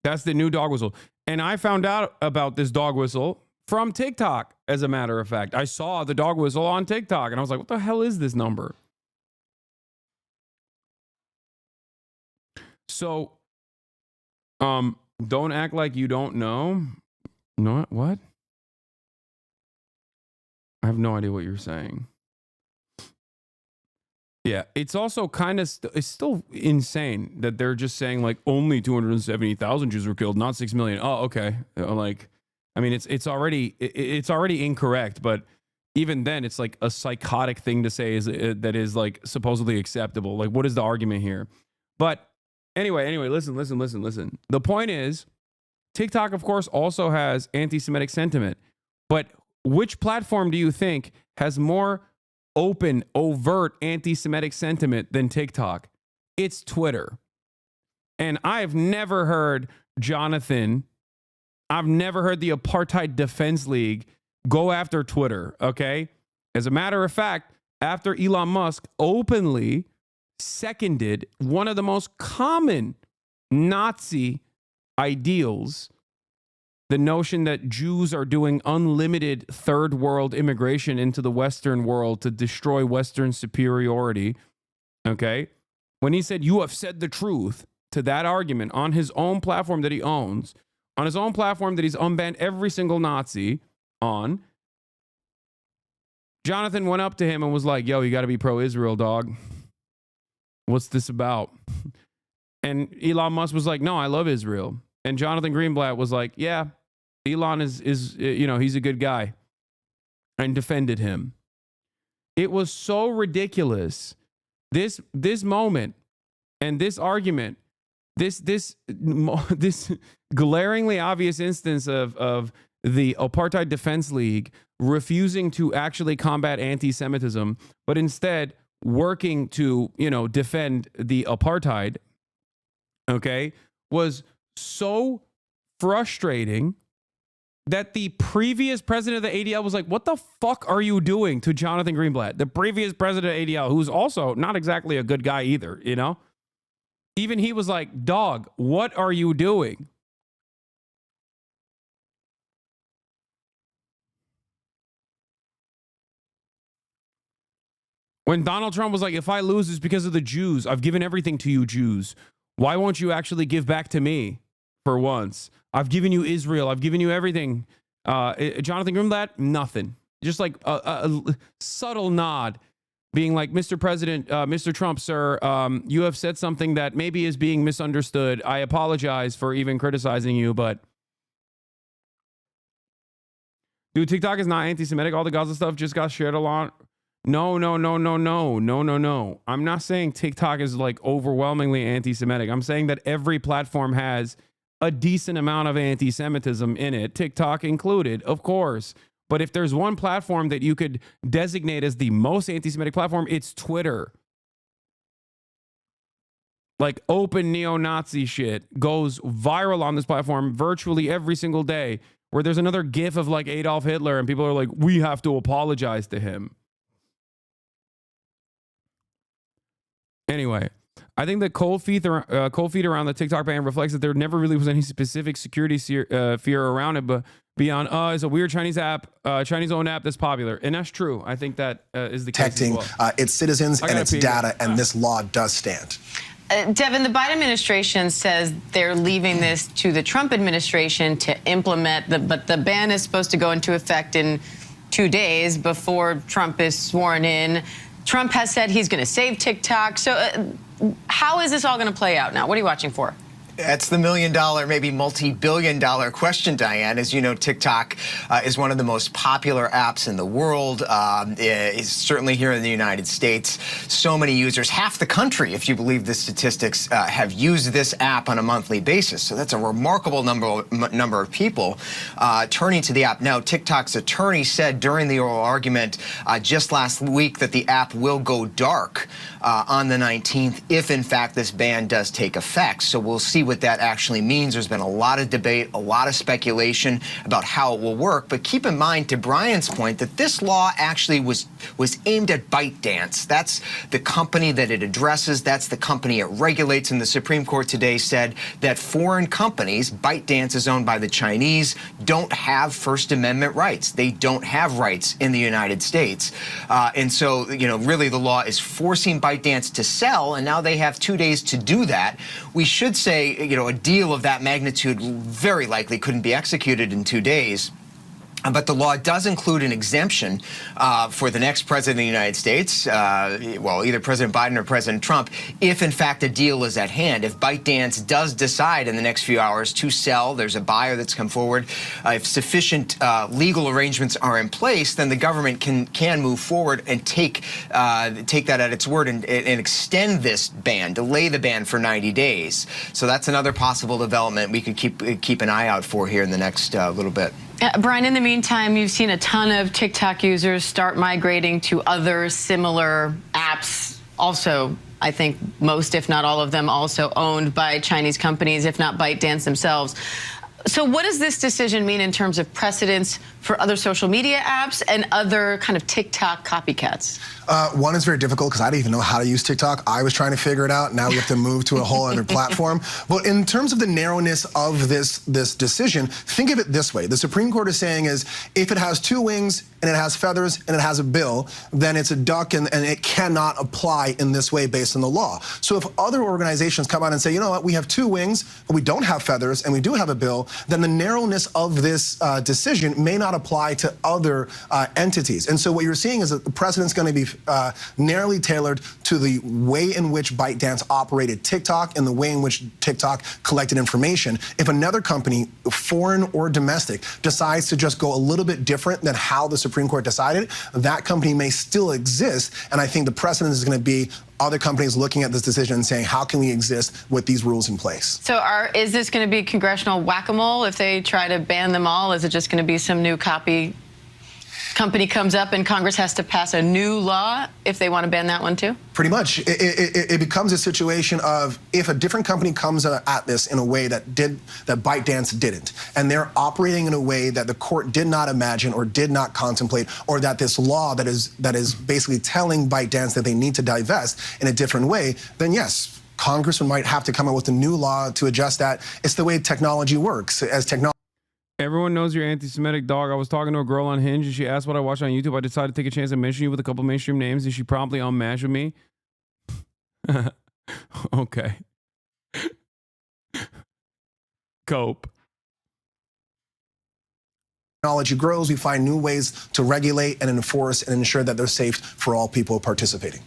That's the new dog whistle. And I found out about this dog whistle from TikTok, as a matter of fact. I saw the dog whistle on TikTok, and I was like, what the hell is this number? So, don't act like you don't know. No, what? I have no idea what you're saying. Yeah, it's also kind of it's still insane that they're just saying like only 270,000 Jews were killed, not 6 million. Oh, okay. Like, I mean, it's already incorrect, but even then, it's like a psychotic thing to say that is like supposedly acceptable. Like, what is the argument here? But anyway, listen. The point is, TikTok, of course, also has anti-Semitic sentiment. But which platform do you think has more open, overt anti-Semitic sentiment than TikTok? It's Twitter. And I've never heard Jonathan, I've never heard the Apartheid Defense League go after Twitter, okay? As a matter of fact, after Elon Musk openly seconded one of the most common Nazi ideals the notion that Jews are doing unlimited third world immigration into the Western world to destroy Western superiority, okay? When he said, you have said the truth to that argument on his own platform that he owns, on his own platform that he's unbanned every single Nazi on, Jonathan went up to him and was like, yo, you got to be pro-Israel, dog. What's this about? And Elon Musk was like, no, I love Israel. And Jonathan Greenblatt was like, yeah, Elon is he's a good guy, and defended him. It was so ridiculous. This moment and this argument, this glaringly obvious instance of the Apartheid Defense League refusing to actually combat anti-Semitism, but instead working to, defend the apartheid, okay, was so frustrating that the previous president of the ADL was like, what the fuck are you doing to Jonathan Greenblatt? The previous president of ADL, who's also not exactly a good guy either, Even he was like, dog, what are you doing? When Donald Trump was like, if I lose, it's because of the Jews. I've given everything to you, Jews. Why won't you actually give back to me for once? I've given you Israel. I've given you everything. Jonathan Greenblatt, nothing. Just like a subtle nod, being like, Mr. President, Mr. Trump, sir, you have said something that maybe is being misunderstood. I apologize for even criticizing you, but... Dude, TikTok is not anti-Semitic. All the Gaza stuff just got shared a lot. No. I'm not saying TikTok is like overwhelmingly anti-Semitic. I'm saying that every platform has a decent amount of anti-Semitism in it, TikTok included, of course. But if there's one platform that you could designate as the most anti-Semitic platform, it's Twitter. Like open neo-Nazi shit goes viral on this platform virtually every single day, where there's another gif of like Adolf Hitler and people are like, we have to apologize to him. Anyway, I think the cold feet around the TikTok ban reflects that there never really was any specific security fear around it, but beyond, it's a weird Chinese app, Chinese-owned app that's popular. And that's true. I think that is the case as well. Its citizens and its data, and this law does stand. Devin, the Biden administration says they're leaving this to the Trump administration to implement, but the ban is supposed to go into effect in 2 days before Trump is sworn in. Trump has said he's going to save TikTok. So how is this all going to play out now? What are you watching for? That's the million-dollar, maybe multi-billion-dollar question, Diane. As you know, TikTok is one of the most popular apps in the world. It's certainly here in the United States. So many users, half the country, if you believe the statistics, have used this app on a monthly basis. So that's a remarkable number of people turning to the app. Now, TikTok's attorney said during the oral argument just last week that the app will go dark on the 19th if, in fact, this ban does take effect. So we'll see what that actually means. There's been a lot of debate, a lot of speculation about how it will work. But keep in mind, to Brian's point, that this law actually was aimed at ByteDance. That's the company that it addresses. That's the company it regulates. And the Supreme Court today said that foreign companies, ByteDance is owned by the Chinese, don't have First Amendment rights. They don't have rights in the United States. And so, really the law is forcing ByteDance to sell, and now they have 2 days to do that. We should say, a deal of that magnitude very likely couldn't be executed in 2 days. But the law does include an exemption for the next president of the United States, well, either President Biden or President Trump, if in fact a deal is at hand. If ByteDance does decide in the next few hours to sell, there's a buyer that's come forward. If sufficient legal arrangements are in place, then the government can move forward and take that at its word and extend this ban, delay the ban for 90 days. So that's another possible development we could keep an eye out for here in the next little bit. Brian, in the meantime, you've seen a ton of TikTok users start migrating to other similar apps. Also, I think most, if not all of them, also owned by Chinese companies, if not ByteDance themselves. So what does this decision mean in terms of precedents for other social media apps and other kind of TikTok copycats? One is very difficult because I didn't even know how to use TikTok. I was trying to figure it out. Now we have to move to a whole other platform. But in terms of the narrowness of this decision, think of it this way. The Supreme Court is saying is if it has two wings and it has feathers and it has a bill, then it's a duck and it cannot apply in this way based on the law. So if other organizations come out and say, you know what, we have two wings, but we don't have feathers and we do have a bill, then the narrowness of this decision may not apply to other entities. And so what you're seeing is that the precedent's going to be narrowly tailored to the way in which ByteDance operated TikTok and the way in which TikTok collected information. If another company, foreign or domestic, decides to just go a little bit different than how the Supreme Court decided, that company may still exist. And I think the precedent is going to be other companies looking at this decision and saying, how can we exist with these rules in place? So is this going to be congressional whack-a-mole if they try to ban them all? Is it just going to be some new company comes up and Congress has to pass a new law if they want to ban that one too? Pretty much. It becomes a situation of if a different company comes at this in a way that ByteDance didn't, and they're operating in a way that the court did not imagine or did not contemplate, or that this law that is basically telling ByteDance that they need to divest in a different way, then yes, Congress might have to come up with a new law to adjust that. It's the way technology works. As technology. Everyone knows you're anti-Semitic, dog. I was talking to a girl on Hinge and she asked what I watch on YouTube. I decided to take a chance and mention you with a couple mainstream names and she promptly unmatched with me. Okay. Cope. Technology grows, we find new ways to regulate and enforce and ensure that they're safe for all people participating.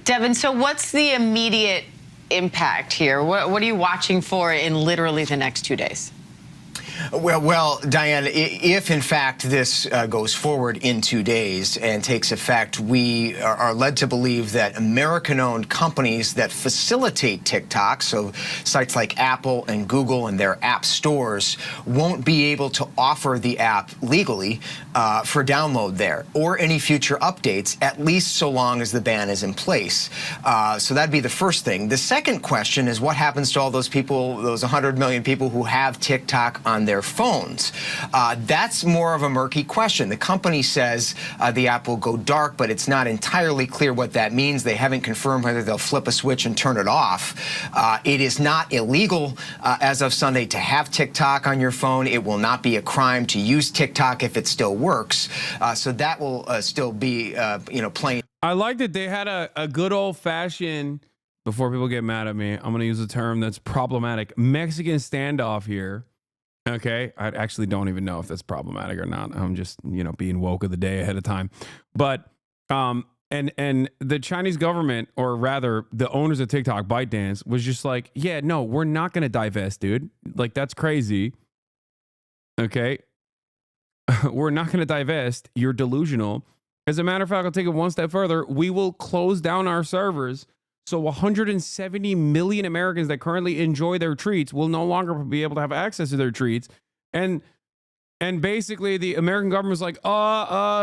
Devin, so what's the immediate impact here? What are you watching for in literally the next 2 days? Well, Diane, if in fact this goes forward in 2 days and takes effect, we are led to believe that American-owned companies that facilitate TikTok, so sites like Apple and Google and their app stores, won't be able to offer the app legally for download there or any future updates, at least so long as the ban is in place. So that'd be the first thing. The second question is what happens to all those people, those 100 million people who have TikTok on their phones? That's more of a murky question. The company says the app will go dark, but it's not entirely clear what that means. They haven't confirmed whether they'll flip a switch and turn it off. It is not illegal as of Sunday to have TikTok on your phone. It will not be a crime to use TikTok if it still works. So that will still be, plain. I like that they had a good old-fashioned, before people get mad at me, I'm going to use a term that's problematic, Mexican standoff here. Okay, I actually don't even know if that's problematic or not. I'm just, being woke of the day ahead of time. But and the Chinese government, or rather the owners of TikTok, ByteDance, was just like, yeah, no, we're not going to divest, dude. Like, that's crazy. Okay, we're not going to divest. You're delusional. As a matter of fact, I'll take it one step further. We will close down our servers. So 170 million Americans that currently enjoy their treats will no longer be able to have access to their treats. And basically the American government was like,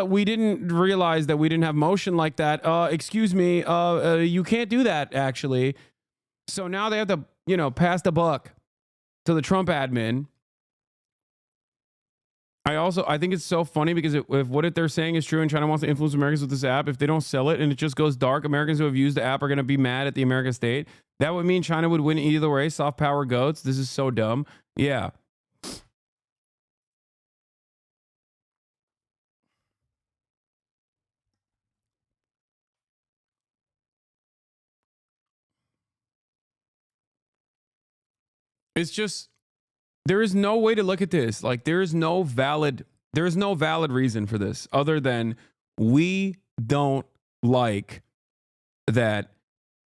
we didn't realize that we didn't have motion like that. Excuse me, you can't do that, actually. So now they have to, pass the buck to the Trump admin. I think it's so funny because if what they're saying is true and China wants to influence Americans with this app, if they don't sell it and it just goes dark, Americans who have used the app are going to be mad at the American state. That would mean China would win either way. Soft power goats. This is so dumb. Yeah. It's just, there is no way to look at this. Like, there is no valid reason for this other than we don't like that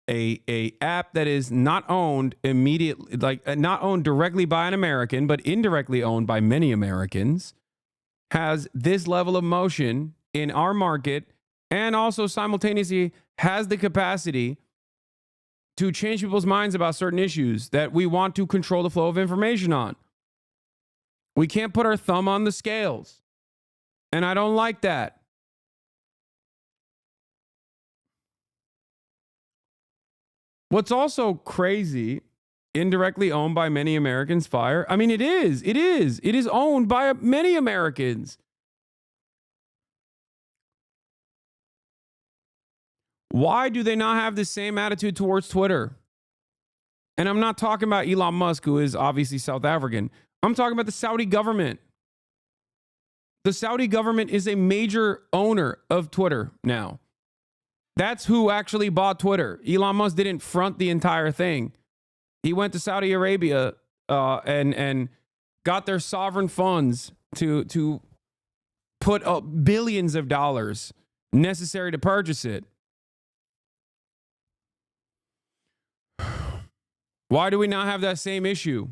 a app that is not owned immediately, like not owned directly by an American, but indirectly owned by many Americans, has this level of motion in our market and also simultaneously has the capacity to change people's minds about certain issues that we want to control the flow of information on. We can't put our thumb on the scales. And I don't like that. What's also crazy indirectly owned by many Americans. Fire. I mean, it is. It is. It is owned by many Americans. Why do they not have the same attitude towards Twitter? And I'm not talking about Elon Musk, who is obviously South African. I'm talking about the Saudi government. The Saudi government is a major owner of Twitter now. That's who actually bought Twitter. Elon Musk didn't front the entire thing. He went to Saudi Arabia and got their sovereign funds to put up billions of dollars necessary to purchase it. Why do we not have that same issue?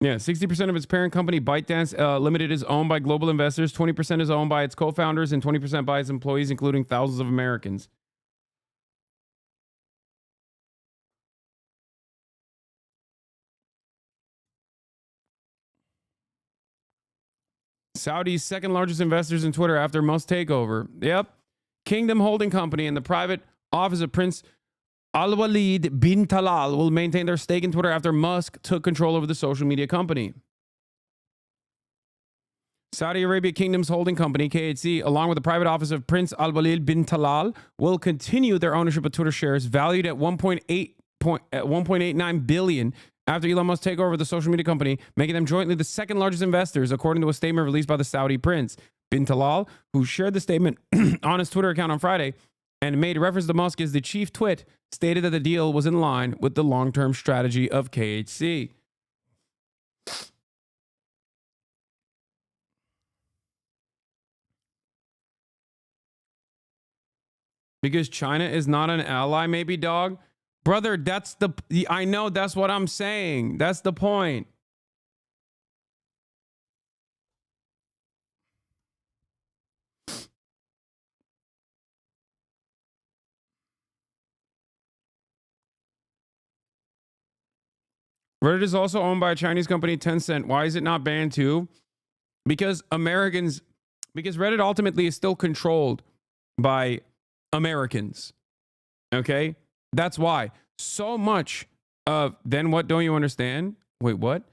Yeah, 60% of its parent company, ByteDance Limited, is owned by global investors. 20% is owned by its co-founders and 20% by its employees, including thousands of Americans. Saudi's second largest investors in Twitter after Musk takeover. Yep. Kingdom Holding Company and the private office of Prince Al-Walid bin Talal will maintain their stake in Twitter after Musk took control over the social media company. Saudi Arabia Kingdom's holding company, KHC, along with the private office of Prince Al-Walid bin Talal, will continue their ownership of Twitter shares valued at 1.89 billion after Elon Musk take over the social media company, making them jointly the second largest investors, according to a statement released by the Saudi prince. Bin Talal, who shared the statement on his Twitter account on Friday and made reference to Musk as the chief twit, stated that the deal was in line with the long-term strategy of KHC. Because China is not an ally, maybe, dog? Brother, I know, that's what I'm saying. That's the point. Reddit is also owned by a Chinese company, Tencent. Why is it not banned too? Because Reddit ultimately is still controlled by Americans. Okay? That's why. So much of, then what don't you understand? Wait, what?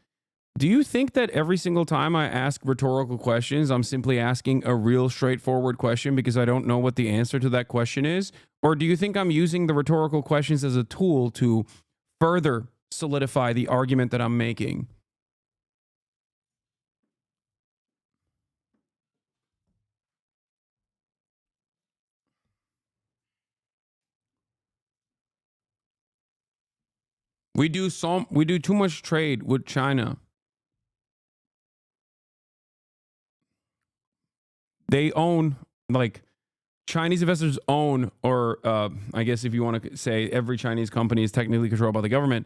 Do you think that every single time I ask rhetorical questions, I'm simply asking a real straightforward question because I don't know what the answer to that question is? Or do you think I'm using the rhetorical questions as a tool to further solidify the argument that I'm making? We do too much trade with China. They own, like, Chinese investors own, or I guess if you want to say every Chinese company is technically controlled by the government.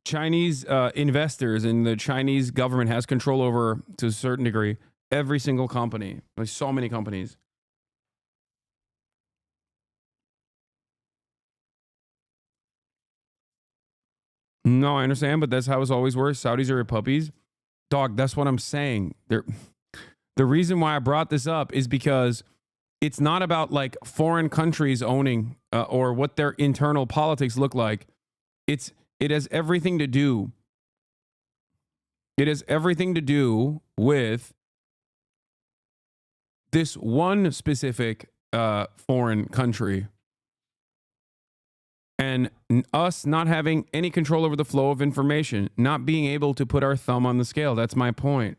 Chinese investors and the Chinese government has control over, to a certain degree, every single company. There's so many companies. No, I understand, but that's how it's always worked. Saudis are puppies. Dog, that's what I'm saying. The reason why I brought this up is because it's not about like foreign countries owning or what their internal politics look like. It has everything to do. It has everything to do with this one specific foreign country and us not having any control over the flow of information, not being able to put our thumb on the scale. That's my point.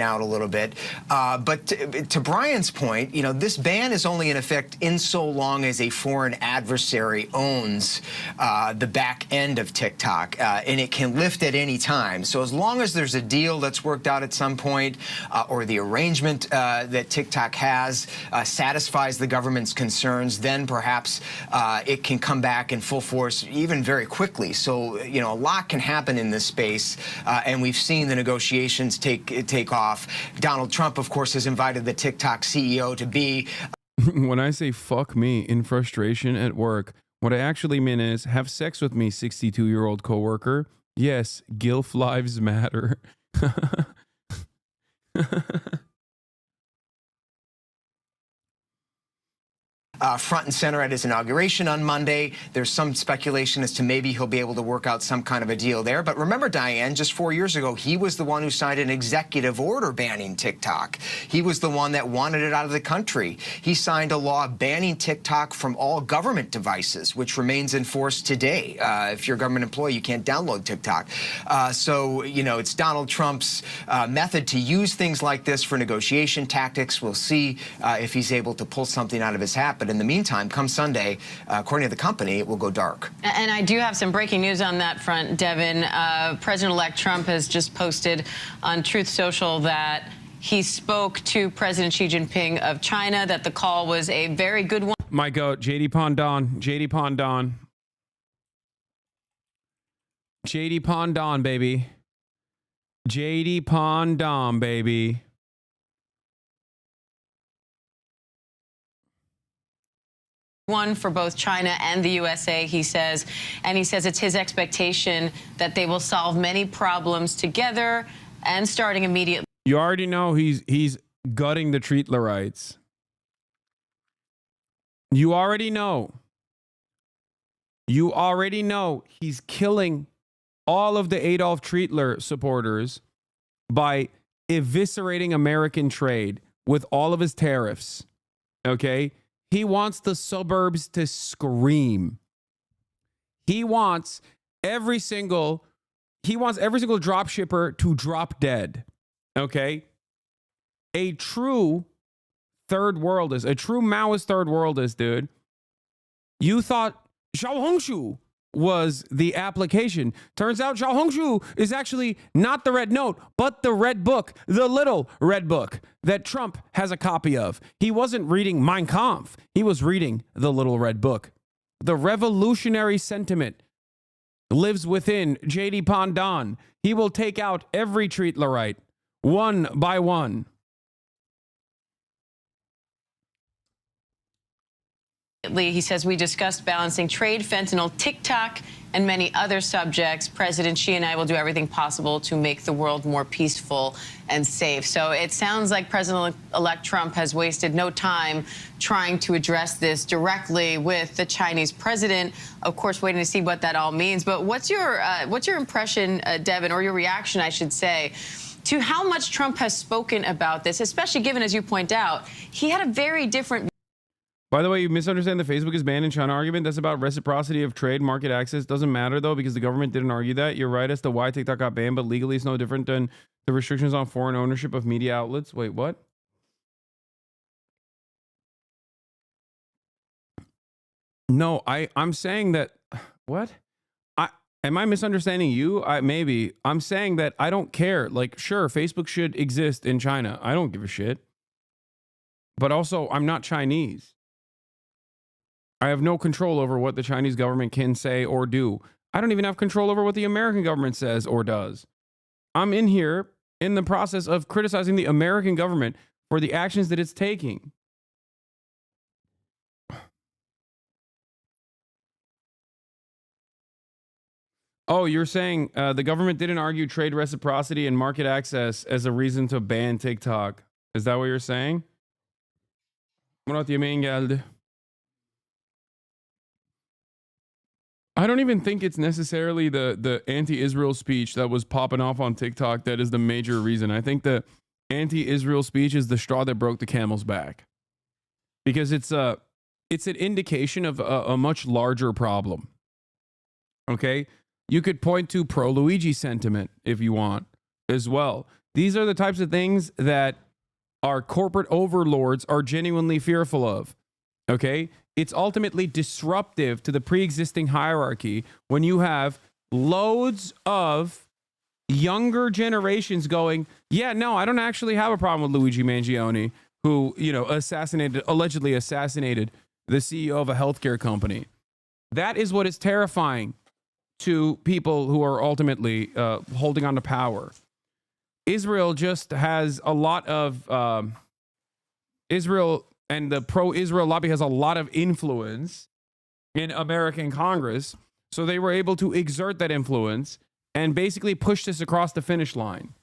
Out a little bit. But to Brian's point, you know, this ban is only in effect in so long as a foreign adversary owns the back end of TikTok, and it can lift at any time. So as long as there's a deal that's worked out at some point, or the arrangement that TikTok has satisfies the government's concerns, then perhaps it can come back in full force even very quickly. So, you know, a lot can happen in this space, and we've seen the negotiations take off. Donald Trump, of course, has invited the TikTok CEO to be. When I say fuck me in frustration at work, what I actually mean is have sex with me, 62-year-old coworker. Yes, GILF lives matter. front and center at his inauguration on Monday. There's some speculation as to maybe he'll be able to work out some kind of a deal there. But remember, Diane, just 4 years ago, he was the one who signed an executive order banning TikTok. He was the one that wanted it out of the country. He signed a law banning TikTok from all government devices, which remains in force today. If you're a government employee, you can't download TikTok. So, you know, it's Donald Trump's method to use things like this for negotiation tactics. We'll see if he's able to pull something out of his hat. But in the meantime, come Sunday, according to the company, it will go dark. And I do have some breaking news on that front, Devin. President-elect Trump has just posted on Truth Social that he spoke to President Xi Jinping of China, that the call was a very good one. My goat, JD Pondon. JD Pondon. JD Pondon, baby. JD Pondon, baby. One for both China and the USA, he says. And he says it's his expectation that they will solve many problems together and starting immediately. You already know he's gutting the Treatlerites. You already know. You already know he's killing all of the Adolf Treatler supporters by eviscerating American trade with all of his tariffs. Okay? He wants the suburbs to scream. He wants every single drop shipper to drop dead. Okay? A true third worldist, a true Maoist third worldist, dude. You thought Xiaohongshu was the application. Turns out Xiaohongshu is actually not the red note, but the red book, the little red book that Trump has a copy of. He wasn't reading Mein Kampf. He was reading the little red book. The revolutionary sentiment lives within JD Pondon. He will take out every Treatlerite one by one. He says we discussed balancing trade, fentanyl, TikTok, and many other subjects. President Xi and I will do everything possible to make the world more peaceful and safe. So it sounds like President-elect Trump has wasted no time trying to address this directly with the Chinese president. Of course, waiting to see what that all means. But what's your impression, Devin, or your reaction, I should say, to how much Trump has spoken about this, especially given, as you point out, he had a very different. By the way, you misunderstand the Facebook is banned in China argument. That's about reciprocity of trade, market access. Doesn't matter, though, because the government didn't argue that. You're right as to why TikTok got banned, but legally it's no different than the restrictions on foreign ownership of media outlets. Wait, what? No, I'm saying that... What? Am I misunderstanding you? Maybe. I'm saying that I don't care. Like, sure, Facebook should exist in China. I don't give a shit. But also, I'm not Chinese. I have no control over what the Chinese government can say or do. I don't even have control over what the American government says or does. I'm in here in the process of criticizing the American government for the actions that it's taking. Oh, you're saying the government didn't argue trade reciprocity and market access as a reason to ban TikTok. Is that what you're saying? What do you mean, Geld? I don't even think it's necessarily the anti-Israel speech that was popping off on TikTok that is the major reason. I think the anti-Israel speech is the straw that broke the camel's back. Because it's an indication of a much larger problem. Okay? You could point to pro-Luigi sentiment if you want as well. These are the types of things that our corporate overlords are genuinely fearful of. Okay? It's ultimately disruptive to the pre-existing hierarchy when you have loads of younger generations going, yeah, no, I don't actually have a problem with Luigi Mangione, who, you know, allegedly assassinated the CEO of a healthcare company. That is what is terrifying to people who are ultimately holding on to power. Israel just has a lot of Israel and the pro-Israel lobby has a lot of influence in American Congress. So they were able to exert that influence and basically push this across the finish line.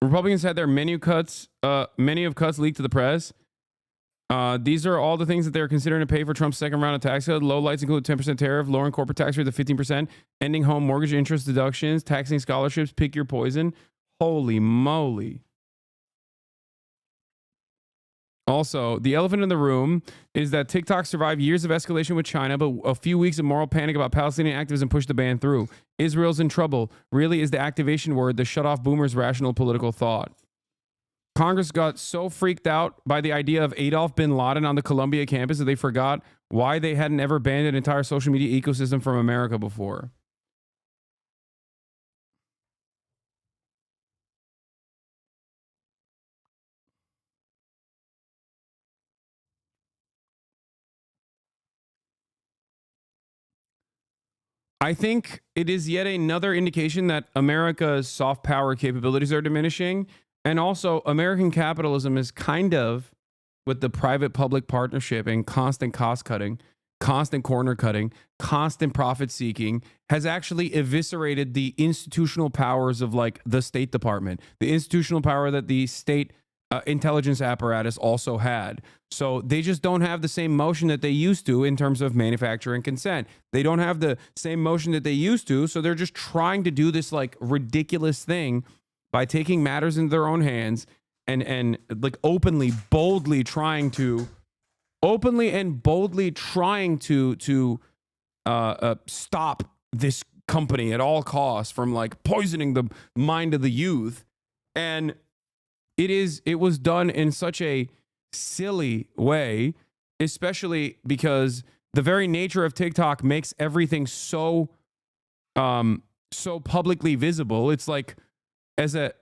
Republicans had their menu of cuts leaked to the press. These are all the things that they're considering to pay for Trump's second round of tax cuts. Low lights include 10% tariff, lowering corporate tax rate to 15%, ending home mortgage interest deductions, taxing scholarships, pick your poison. Holy moly. Also, the elephant in the room is that TikTok survived years of escalation with China, but a few weeks of moral panic about Palestinian activism pushed the ban through. Israel's in trouble. Really is the activation word that shut off boomers' rational political thought. Congress got so freaked out by the idea of Adolf bin Laden on the Columbia campus that they forgot why they hadn't ever banned an entire social media ecosystem from America before. I think it is yet another indication that America's soft power capabilities are diminishing. And also, American capitalism is kind of, with the private-public partnership and constant cost cutting, constant corner cutting, constant profit seeking, has actually eviscerated the institutional powers of like the State Department, the institutional power that the state intelligence apparatus also had. So they just don't have the same motion that they used to in terms of manufacturing consent. They don't have the same motion that they used to. So they're just trying to do this like ridiculous thing by taking matters into their own hands and like openly and boldly trying to stop this company at all costs from like poisoning the mind of the youth. And it was done in such a silly way, especially because the very nature of TikTok makes everything so publicly visible. It's like as a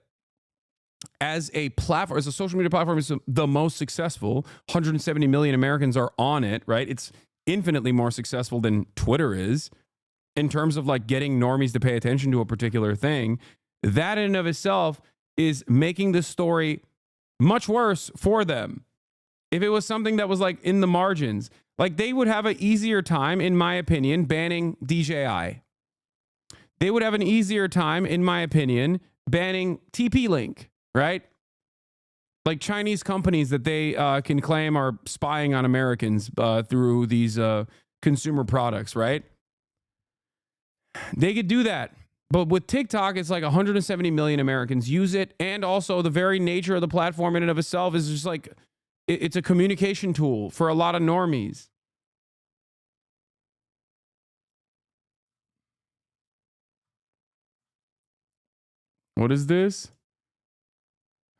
platform, as a social media platform, is the most successful. 170 million Americans are on it, right? It's infinitely more successful than Twitter is in terms of like getting normies to pay attention to a particular thing. That in and of itself is making the story much worse for them. If it was something that was like in the margins, like they would have an easier time, in my opinion, banning DJI. They would have an easier time, in my opinion, banning TP-Link, right? Like Chinese companies that they can claim are spying on Americans through these consumer products, right? They could do that. But with TikTok, it's like 170 million Americans use it. And also the very nature of the platform in and of itself is just like, it's a communication tool for a lot of normies. What is this?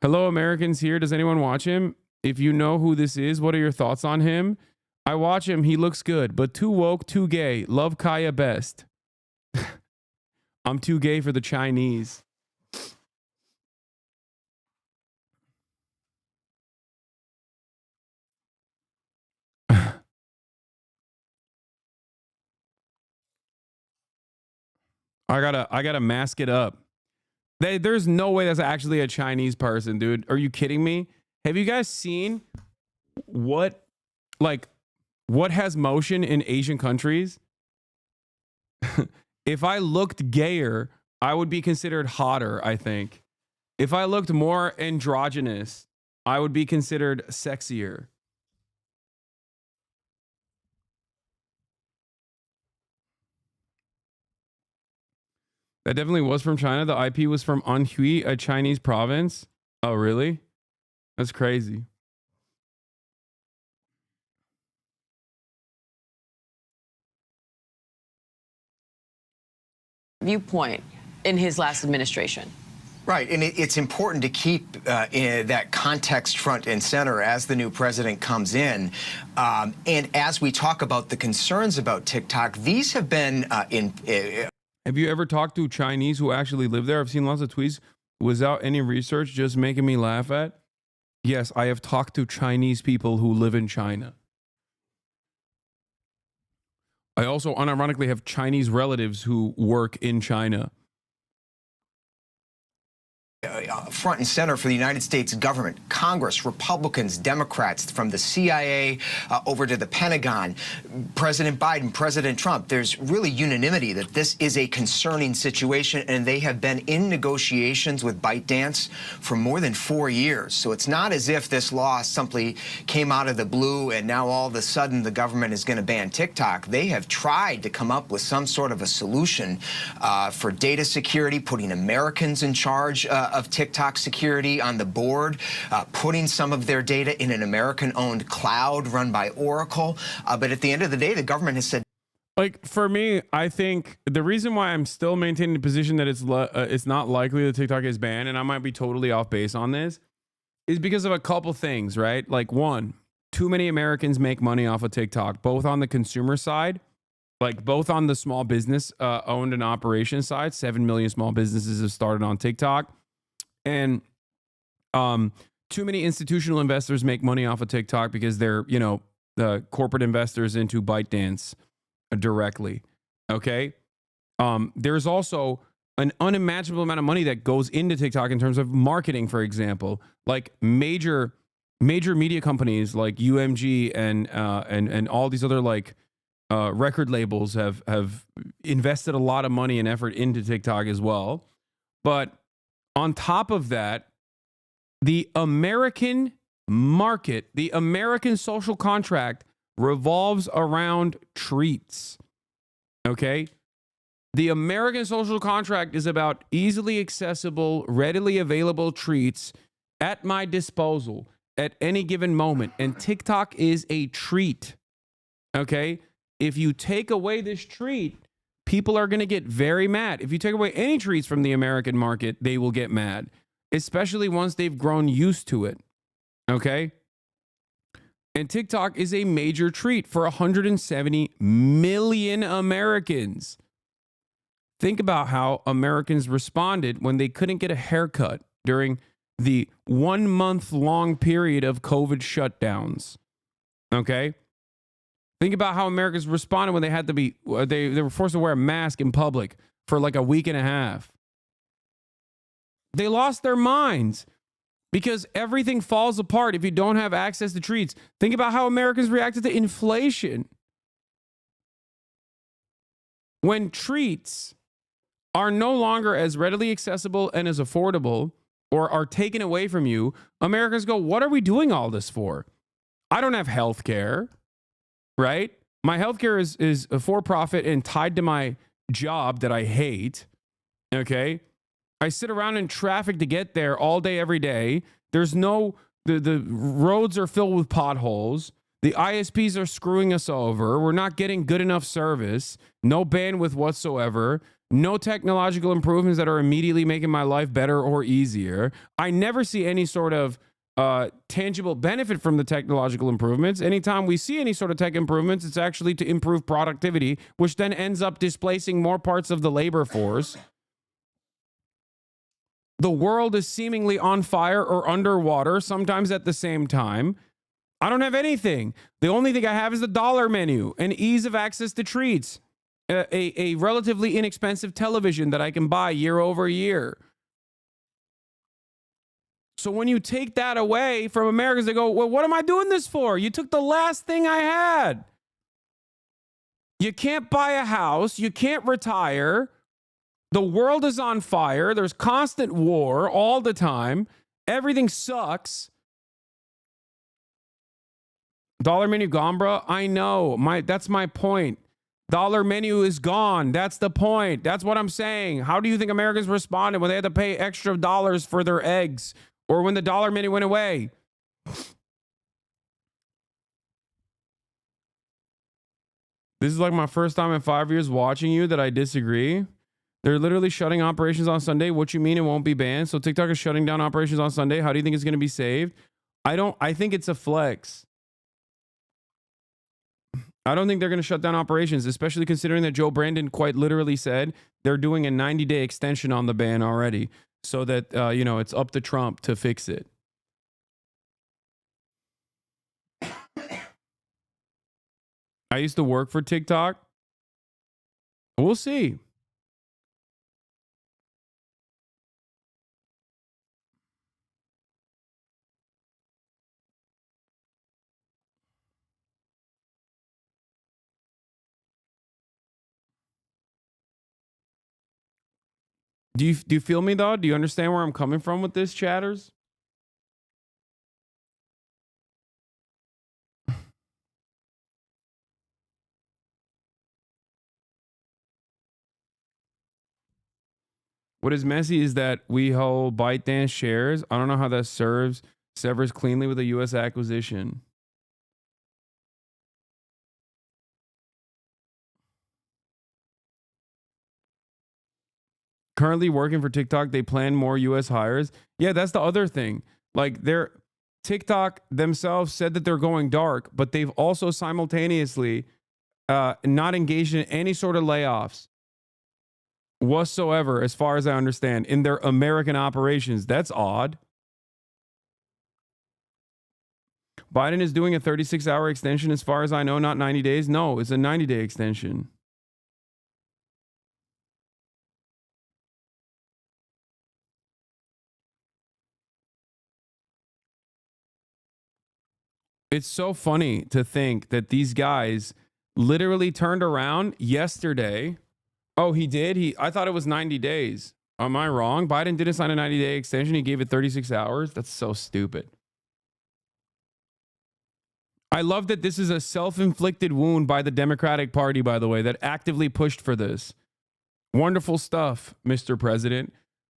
Hello, Americans here. Does anyone watch him? If you know who this is, what are your thoughts on him? I watch him. He looks good, but too woke, too gay. Love Kaya best. I'm too gay for the Chinese. I gotta mask it up. There's no way that's actually a Chinese person, dude. Are you kidding me? Have you guys seen what has motion in Asian countries? If I looked gayer, I would be considered hotter, I think. If I looked more androgynous, I would be considered sexier. That definitely was from China. The IP was from Anhui, a Chinese province. Oh, really? That's crazy. Viewpoint in his last administration. Right, and it's important to keep that context front and center as the new president comes in. And as we talk about the concerns about TikTok, these have been Have you ever talked to Chinese who actually live there? I've seen lots of tweets without any research, just making me laugh at. Yes, I have talked to Chinese people who live in China. I also unironically have Chinese relatives who work in China. front and center for the United States government, Congress, Republicans, Democrats, from the CIA over to the Pentagon, President Biden, President Trump. There's really unanimity that this is a concerning situation, and they have been in negotiations with ByteDance for more than 4 years. So it's not as if this law simply came out of the blue and now all of a sudden the government is going to ban TikTok. They have tried to come up with some sort of a solution for data security, putting Americans in charge of TikTok security on the board, putting some of their data in an American-owned cloud run by Oracle. But at the end of the day, the government has said, like, for me, I think the reason why I'm still maintaining the position that it's not likely that TikTok is banned, and I might be totally off base on this, is because of a couple things, right? Like, one, too many Americans make money off of TikTok, both on the consumer side, like both on the small business owned and operation side. 7 million small businesses have started on TikTok, and too many institutional investors make money off of TikTok because they're, you know, the corporate investors into ByteDance directly. Okay. There's also an unimaginable amount of money that goes into TikTok in terms of marketing, for example, like major media companies like UMG and all these other like record labels have invested a lot of money and effort into TikTok as well. But on top of that, the American market, the American social contract revolves around treats. Okay? The American social contract is about easily accessible, readily available treats at my disposal at any given moment. And TikTok is a treat. Okay? If you take away this treat, people are going to get very mad. If you take away any treats from the American market, they will get mad, especially once they've grown used to it. Okay? And TikTok is a major treat for 170 million Americans. Think about how Americans responded when they couldn't get a haircut during the 1 month long period of COVID shutdowns. Okay? Think about how Americans responded when they had to be, they were forced to wear a mask in public for like a week and a half. They lost their minds because everything falls apart if you don't have access to treats. Think about how Americans reacted to inflation. When treats are no longer as readily accessible and as affordable, or are taken away from you, Americans go, what are we doing all this for? I don't have health care, right? My health care is a for-profit and tied to my job that I hate, okay? I sit around in traffic to get there all day, every day. There's no, the roads are filled with potholes. The ISPs are screwing us over. We're not getting good enough service. No bandwidth whatsoever. No technological improvements that are immediately making my life better or easier. I never see any sort of tangible benefit from the technological improvements. Anytime we see any sort of tech improvements, it's actually to improve productivity, which then ends up displacing more parts of the labor force. The world is seemingly on fire or underwater, sometimes at the same time. I don't have anything. The only thing I have is the dollar menu and ease of access to treats. A relatively inexpensive television that I can buy year over year. So when you take that away from Americans, they go, well, what am I doing this for? You took the last thing I had. You can't buy a house. You can't retire. The world is on fire. There's constant war all the time. Everything sucks. Dollar menu gone, bro. I know. That's my point. Dollar menu is gone. That's the point. That's what I'm saying. How do you think Americans responded when they had to pay extra dollars for their eggs or when the dollar menu went away? This is like my first time in 5 years watching you that I disagree. They're literally shutting operations on Sunday. What you mean it won't be banned? So TikTok is shutting down operations on Sunday. How do you think it's going to be saved? I think it's a flex. I don't think they're going to shut down operations, especially considering that Joe Brandon quite literally said they're doing a 90-day extension on the ban already so that, it's up to Trump to fix it. I used to work for TikTok. We'll see. Do you feel me though? Do you understand where I'm coming from with this, chatters? What is messy is that we hold ByteDance shares. I don't know how that severs cleanly with a U.S. acquisition. Currently working for TikTok, they plan more U.S. hires. Yeah, that's the other thing. Like, TikTok themselves said that they're going dark, but they've also simultaneously not engaged in any sort of layoffs whatsoever, as far as I understand, in their American operations. That's odd. Biden is doing a 36-hour extension, as far as I know, not 90 days. No, it's a 90-day extension. It's so funny to think that these guys literally turned around yesterday. Oh, he did? I thought it was 90 days. Am I wrong? Biden didn't sign a 90-day extension. He gave it 36 hours. That's so stupid. I love that this is a self-inflicted wound by the Democratic Party, by the way, that actively pushed for this. Wonderful stuff, Mr. President.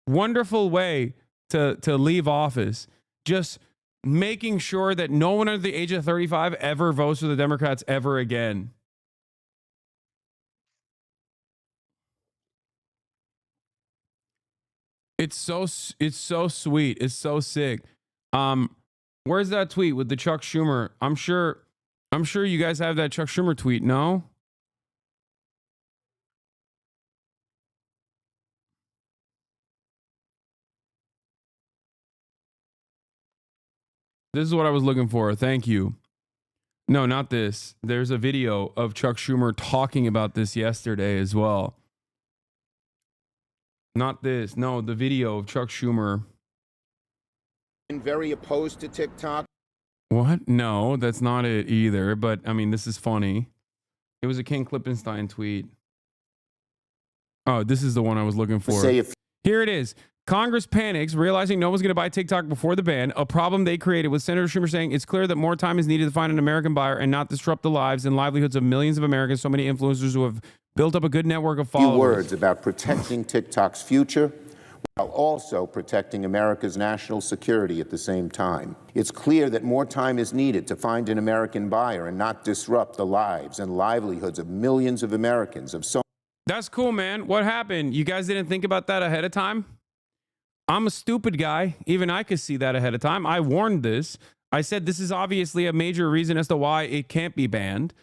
Wonderful way to leave office. Just making sure that no one under the age of 35 ever votes for the Democrats ever again. It's so sweet. It's so sick. Where's that tweet with the Chuck Schumer? I'm sure you guys have that Chuck Schumer tweet, no? This is what I was looking for. Thank you. No, not this. There's a video of Chuck Schumer talking about this yesterday as well. Not this. No, the video of Chuck Schumer. Very opposed to TikTok. What? No, that's not it either. But I mean, this is funny. It was a Ken Klippenstein tweet. Oh, this is the one I was looking for. Here it is. Congress panics, realizing no one's going to buy TikTok before the ban, a problem they created, with Senator Schumer saying it's clear that more time is needed to find an American buyer and not disrupt the lives and livelihoods of millions of Americans, so many influencers who have built up a good network of followers. Few words about protecting TikTok's future while also protecting America's national security at the same time. It's clear that more time is needed to find an American buyer and not disrupt the lives and livelihoods of millions of Americans. That's cool, man. What happened? You guys didn't think about that ahead of time? I'm a stupid guy. Even I could see that ahead of time. I warned this. I said this is obviously a major reason as to why it can't be banned.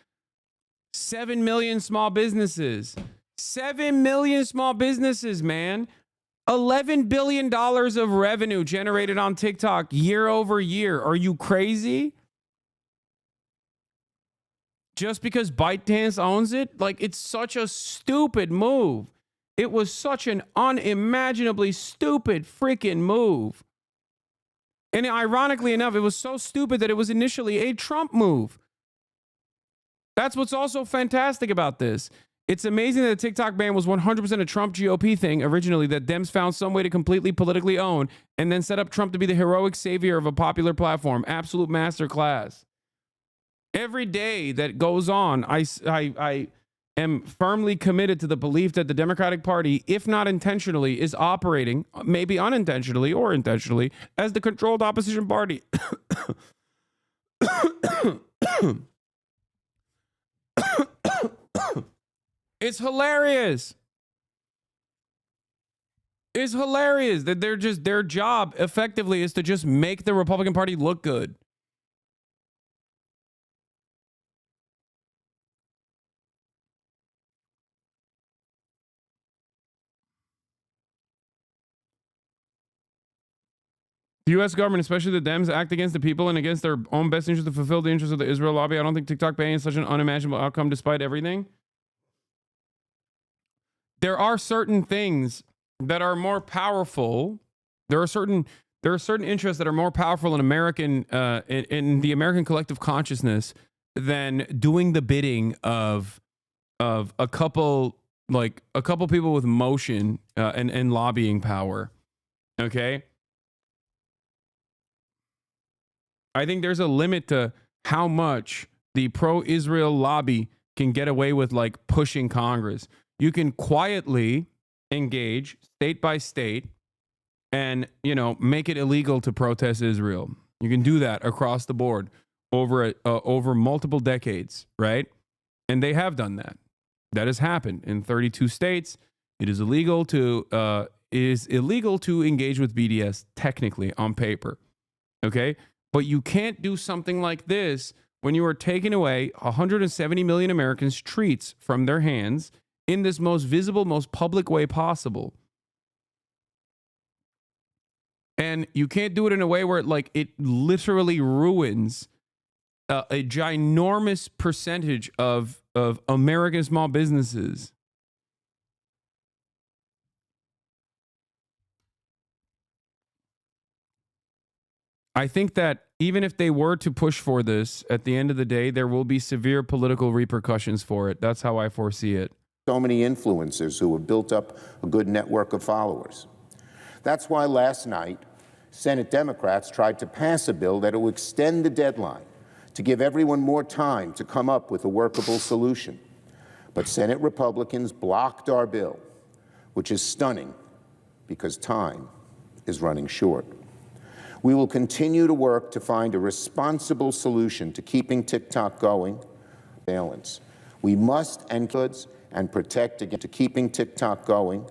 7 million small businesses. 7 million small businesses, man. $11 billion of revenue generated on TikTok year over year. Are you crazy? Just because ByteDance owns it? Like, it's such a stupid move. It was such an unimaginably stupid freaking move. And ironically enough, it was so stupid that it was initially a Trump move. That's what's also fantastic about this. It's amazing that the TikTok ban was 100% a Trump GOP thing originally, that Dems found some way to completely politically own and then set up Trump to be the heroic savior of a popular platform. Absolute masterclass. Every day that goes on, I am firmly committed to the belief that the Democratic Party, if not intentionally, is operating, maybe unintentionally or intentionally, as the controlled opposition party. It's hilarious. It's hilarious that they're just, their job effectively is to just make the Republican Party look good. The U.S. government, especially the Dems, act against the people and against their own best interest to fulfill the interests of the Israel lobby. I don't think TikTok banning is such an unimaginable outcome despite everything. There are certain things that are more powerful. There are certain interests that are more powerful in American in the American collective consciousness than doing the bidding of a couple like a couple people with motion and lobbying power. Okay. I think there's a limit to how much the pro-Israel lobby can get away with, like, pushing Congress. You can quietly engage state by state and, you know, make it illegal to protest Israel. You can do that across the board over multiple decades, right? And they have done that. That has happened in 32 states. It is illegal to engage with BDS technically on paper. Okay? But you can't do something like this when you are taking away 170 million Americans' treats from their hands in this most visible, most public way possible. And you can't do it in a way where it literally ruins a ginormous percentage of American small businesses. I think that even if they were to push for this, at the end of the day, there will be severe political repercussions for it. That's how I foresee it. So many influencers who have built up a good network of followers. That's why last night, Senate Democrats tried to pass a bill that will extend the deadline to give everyone more time to come up with a workable solution. But Senate Republicans blocked our bill, which is stunning because time is running short. We will continue to work to find a responsible solution to keeping TikTok going. Balance. We must end goods and protect against keeping TikTok going,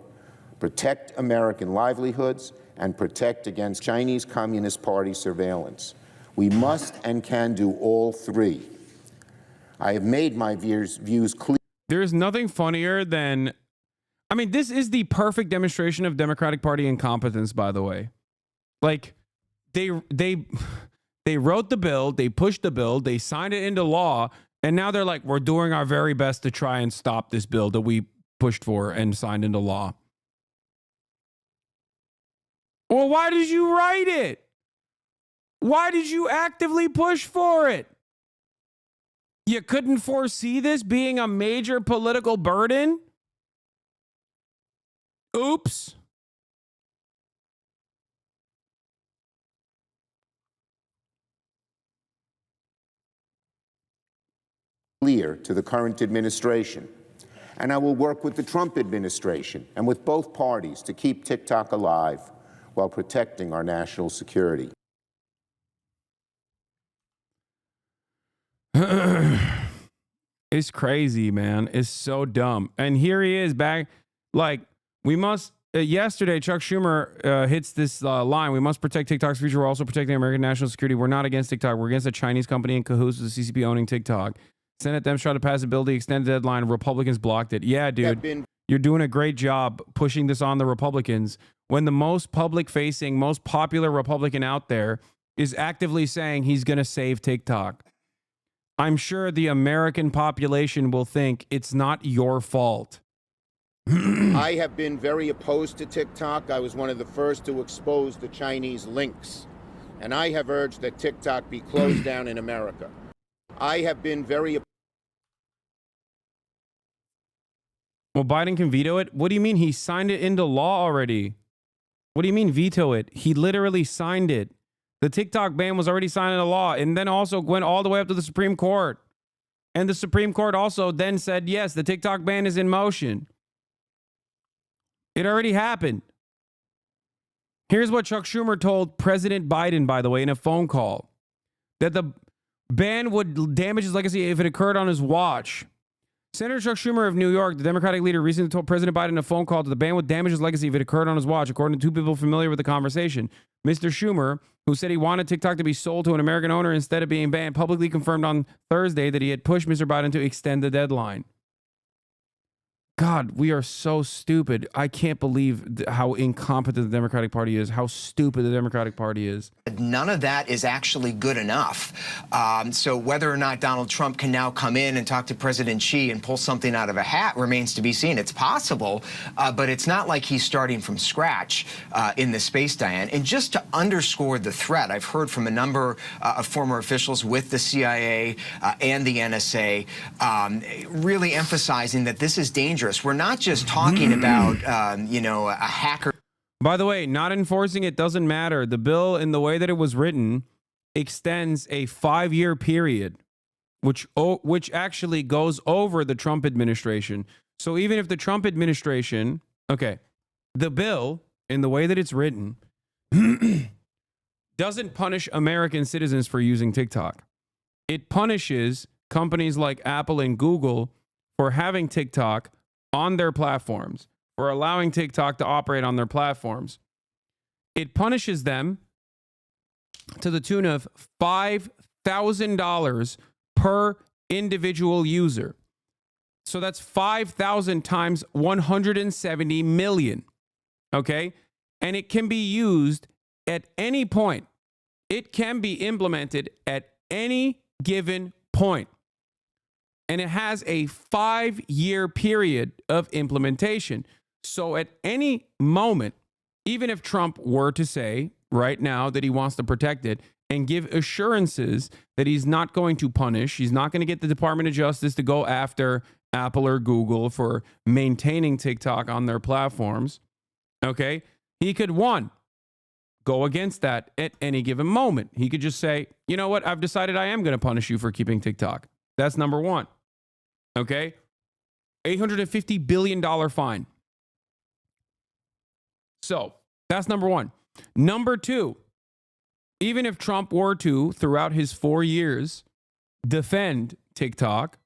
protect American livelihoods, and protect against Chinese Communist Party surveillance. We must and can do all three. I have made my views clear. There's nothing funnier than, I mean, this is the perfect demonstration of Democratic Party incompetence, by the way. Like, they wrote the bill, they pushed the bill, they signed it into law, and now they're like, we're doing our very best to try and stop this bill that we pushed for and signed into law. Well, why did you write it? Why did you actively push for it? You couldn't foresee this being a major political burden? Oops. Clear to the current administration, and I will work with the Trump administration and with both parties to keep TikTok alive while protecting our national security. It's crazy, man. It's so dumb. And here he is back. Like, we must, yesterday, Chuck Schumer hits this line. We must protect TikTok's future. We're also protecting American national security. We're not against TikTok. We're against a Chinese company in cahoots with the CCP owning TikTok. Senate Dems tried to pass a bill to extend the deadline. Republicans blocked it. Yeah, dude, you're doing a great job pushing this on the Republicans when the most public-facing, most popular Republican out there is actively saying he's going to save TikTok. I'm sure the American population will think it's not your fault. I have been very opposed to TikTok. I was one of the first to expose the Chinese links, and I have urged that TikTok be closed down in America. I have been very. Well, Biden can veto it? What do you mean? He signed it into law already. What do you mean veto it? He literally signed it. The TikTok ban was already signed into law and then also went all the way up to the Supreme Court. And the Supreme Court also then said, yes, the TikTok ban is in motion. It already happened. Here's what Chuck Schumer told President Biden, by the way, in a phone call. That the ban would damage his legacy if it occurred on his watch. Senator Chuck Schumer of New York, the Democratic leader, recently told President Biden in a phone call that the ban would damage his legacy if it occurred on his watch, according to two people familiar with the conversation. Mr. Schumer, who said he wanted TikTok to be sold to an American owner instead of being banned, publicly confirmed on Thursday that he had pushed Mr. Biden to extend the deadline. God, we are so stupid. I can't believe how incompetent the Democratic Party is, how stupid the Democratic Party is. None of that is actually good enough. So whether or not Donald Trump can now come in and talk to President Xi and pull something out of a hat remains to be seen. It's possible, but it's not like he's starting from scratch in this space, Diane. And just to underscore the threat, I've heard from a number of former officials with the CIA and the NSA really emphasizing that this is dangerous dangerous. We're not just talking about, a hacker. By the way, not enforcing it doesn't matter. The bill, in the way that it was written, extends a 5-year period, which actually goes over the Trump administration. So even if the Trump administration, the bill, in the way that it's written, doesn't punish American citizens for using TikTok. It punishes companies like Apple and Google for having TikTok on their platforms, for allowing TikTok to operate on their platforms. It punishes them to the tune of $5,000 per individual user. So that's 5,000 times 170 million. Okay? And it can be used at any point. It can be implemented at any given point. And it has a 5-year period of implementation. So at any moment, even if Trump were to say right now that he wants to protect it and give assurances that he's not going to punish, he's not going to get the Department of Justice to go after Apple or Google for maintaining TikTok on their platforms, okay? He could, one, go against that at any given moment. He could just say, you know what? I've decided I am going to punish you for keeping TikTok. That's number one. Okay? $850 billion fine. So that's number one. Number two, even if Trump were to, throughout his 4 years, defend TikTok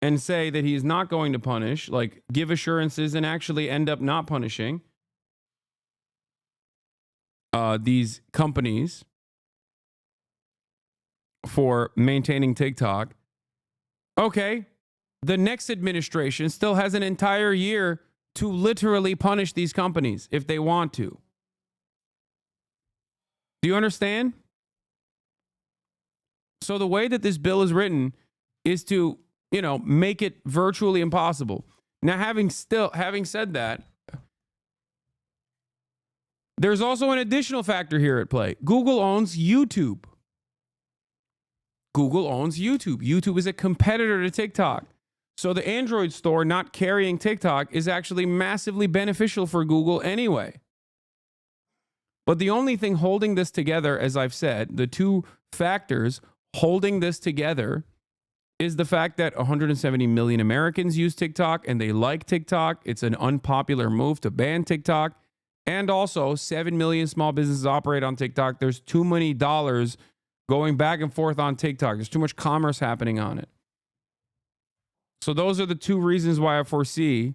and say that he's not going to punish, like give assurances and actually end up not punishing these companies for maintaining TikTok, okay, the next administration still has an entire year to literally punish these companies if they want to. Do you understand? So the way that this bill is written is to, make it virtually impossible. Now, having said that, there's also an additional factor here at play. Google owns YouTube. YouTube is a competitor to TikTok. So the Android store not carrying TikTok is actually massively beneficial for Google anyway. But the only thing holding this together, as I've said, the two factors holding this together is the fact that 170 million Americans use TikTok and they like TikTok. It's an unpopular move to ban TikTok. And also 7 million small businesses operate on TikTok. There's too many dollars going back and forth on TikTok. There's too much commerce happening on it. So those are the two reasons why I foresee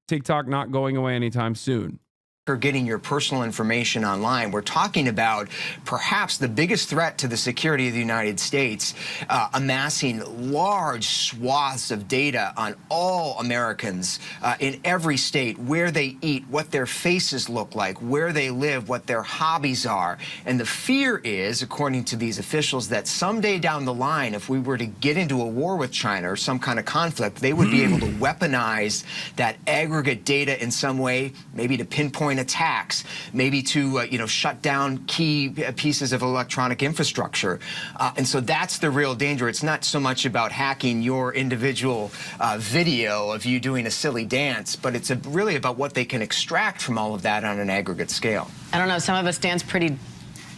TikTok not going away anytime soon. Or getting your personal information online. We're talking about perhaps the biggest threat to the security of the United States, amassing large swaths of data on all Americans in every state, where they eat, what their faces look like, where they live, what their hobbies are. And the fear is, according to these officials, that someday down the line, if we were to get into a war with China or some kind of conflict, they would be able to weaponize that aggregate data in some way, maybe to pinpoint attacks, maybe to shut down key pieces of electronic infrastructure. And so that's the real danger. It's not so much about hacking your individual video of you doing a silly dance, but it's really about what they can extract from all of that on an aggregate scale. I don't know. Some of us dance pretty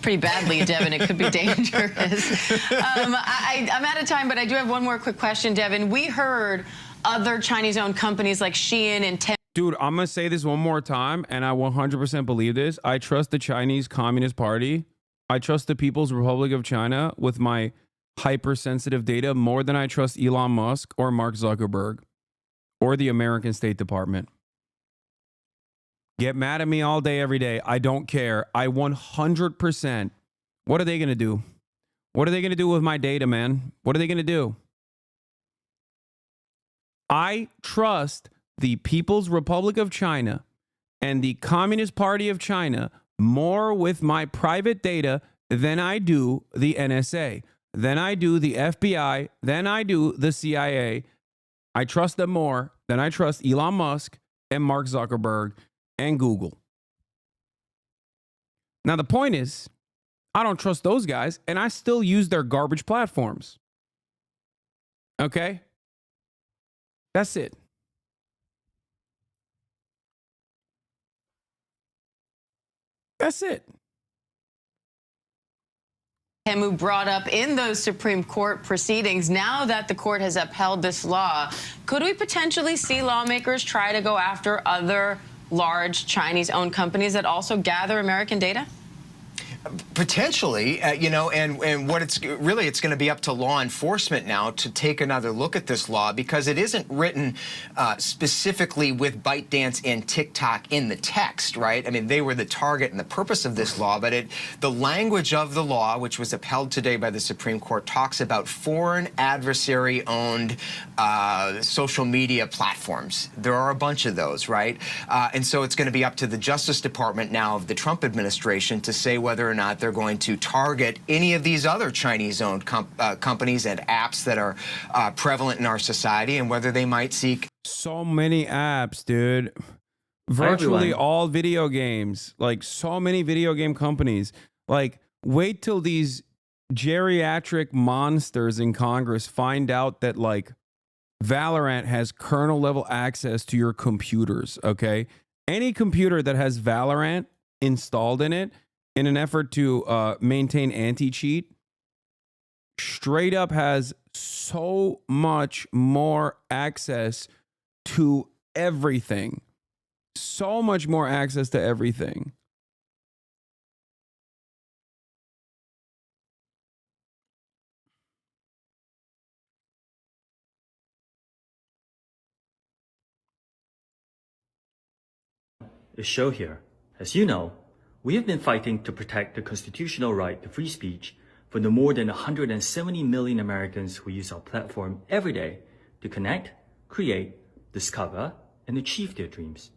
badly, Devin. It could be dangerous. I'm out of time, but I do have one more quick question, Devin. We heard other Chinese-owned companies like Shein and Dude, I'm going to say this one more time, and I 100% believe this. I trust the Chinese Communist Party. I trust the People's Republic of China with my hypersensitive data more than I trust Elon Musk or Mark Zuckerberg or the American State Department. Get mad at me all day, every day. I don't care. I 100%. What are they going to do? What are they going to do with my data, man? What are they going to do? I trust the People's Republic of China and the Communist Party of China more with my private data than I do the NSA, than I do the FBI, than I do the CIA. I trust them more than I trust Elon Musk and Mark Zuckerberg and Google. Now, the point is, I don't trust those guys, and I still use their garbage platforms. Okay? That's it. That's it. Him who brought up in those Supreme Court proceedings, now that the court has upheld this law, could we potentially see lawmakers try to go after other large Chinese-owned companies that also gather American data? Potentially, and what it's going to be up to law enforcement now to take another look at this law, because it isn't written specifically with ByteDance and TikTok in the text, right? I mean, they were the target and the purpose of this law, but the language of the law, which was upheld today by the Supreme Court, talks about foreign adversary-owned social media platforms. There are a bunch of those, right? And so it's going to be up to the Justice Department now of the Trump administration to say whether or not they're going to target any of these other Chinese-owned companies and apps that are prevalent in our society, and whether they might seek. So many apps, dude. Virtually all video games. Like, so many video game companies. Like, wait till these geriatric monsters in Congress find out that, like, Valorant has kernel-level access to your computers, okay? Any computer that has Valorant installed in it, in an effort to maintain anti-cheat, straight up has so much more access to everything. So much more access to everything. Is show here. As you know, we have been fighting to protect the constitutional right to free speech for the more than 170 million Americans who use our platform every day to connect, create, discover, and achieve their dreams.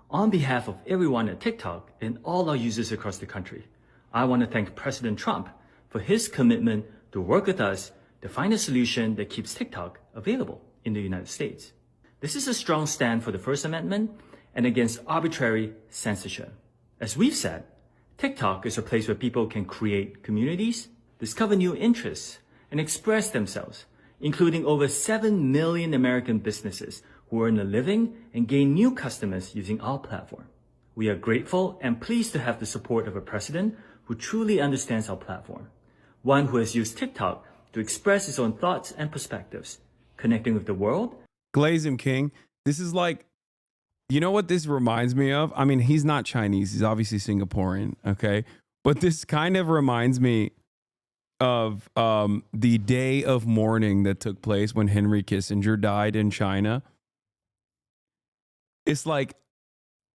On behalf of everyone at TikTok and all our users across the country, I want to thank President Trump for his commitment to work with us to find a solution that keeps TikTok available in the United States. This is a strong stand for the First Amendment and against arbitrary censorship. As we've said, TikTok is a place where people can create communities, discover new interests, and express themselves, including over 7 million American businesses who earn a living and gain new customers using our platform. We are grateful and pleased to have the support of a president who truly understands our platform, one who has used TikTok to express his own thoughts and perspectives, connecting with the world. Glaze him, King. This is like, you know what this reminds me of? I mean, he's not Chinese. He's obviously Singaporean, okay? But this kind of reminds me of the day of mourning that took place when Henry Kissinger died in China. It's like,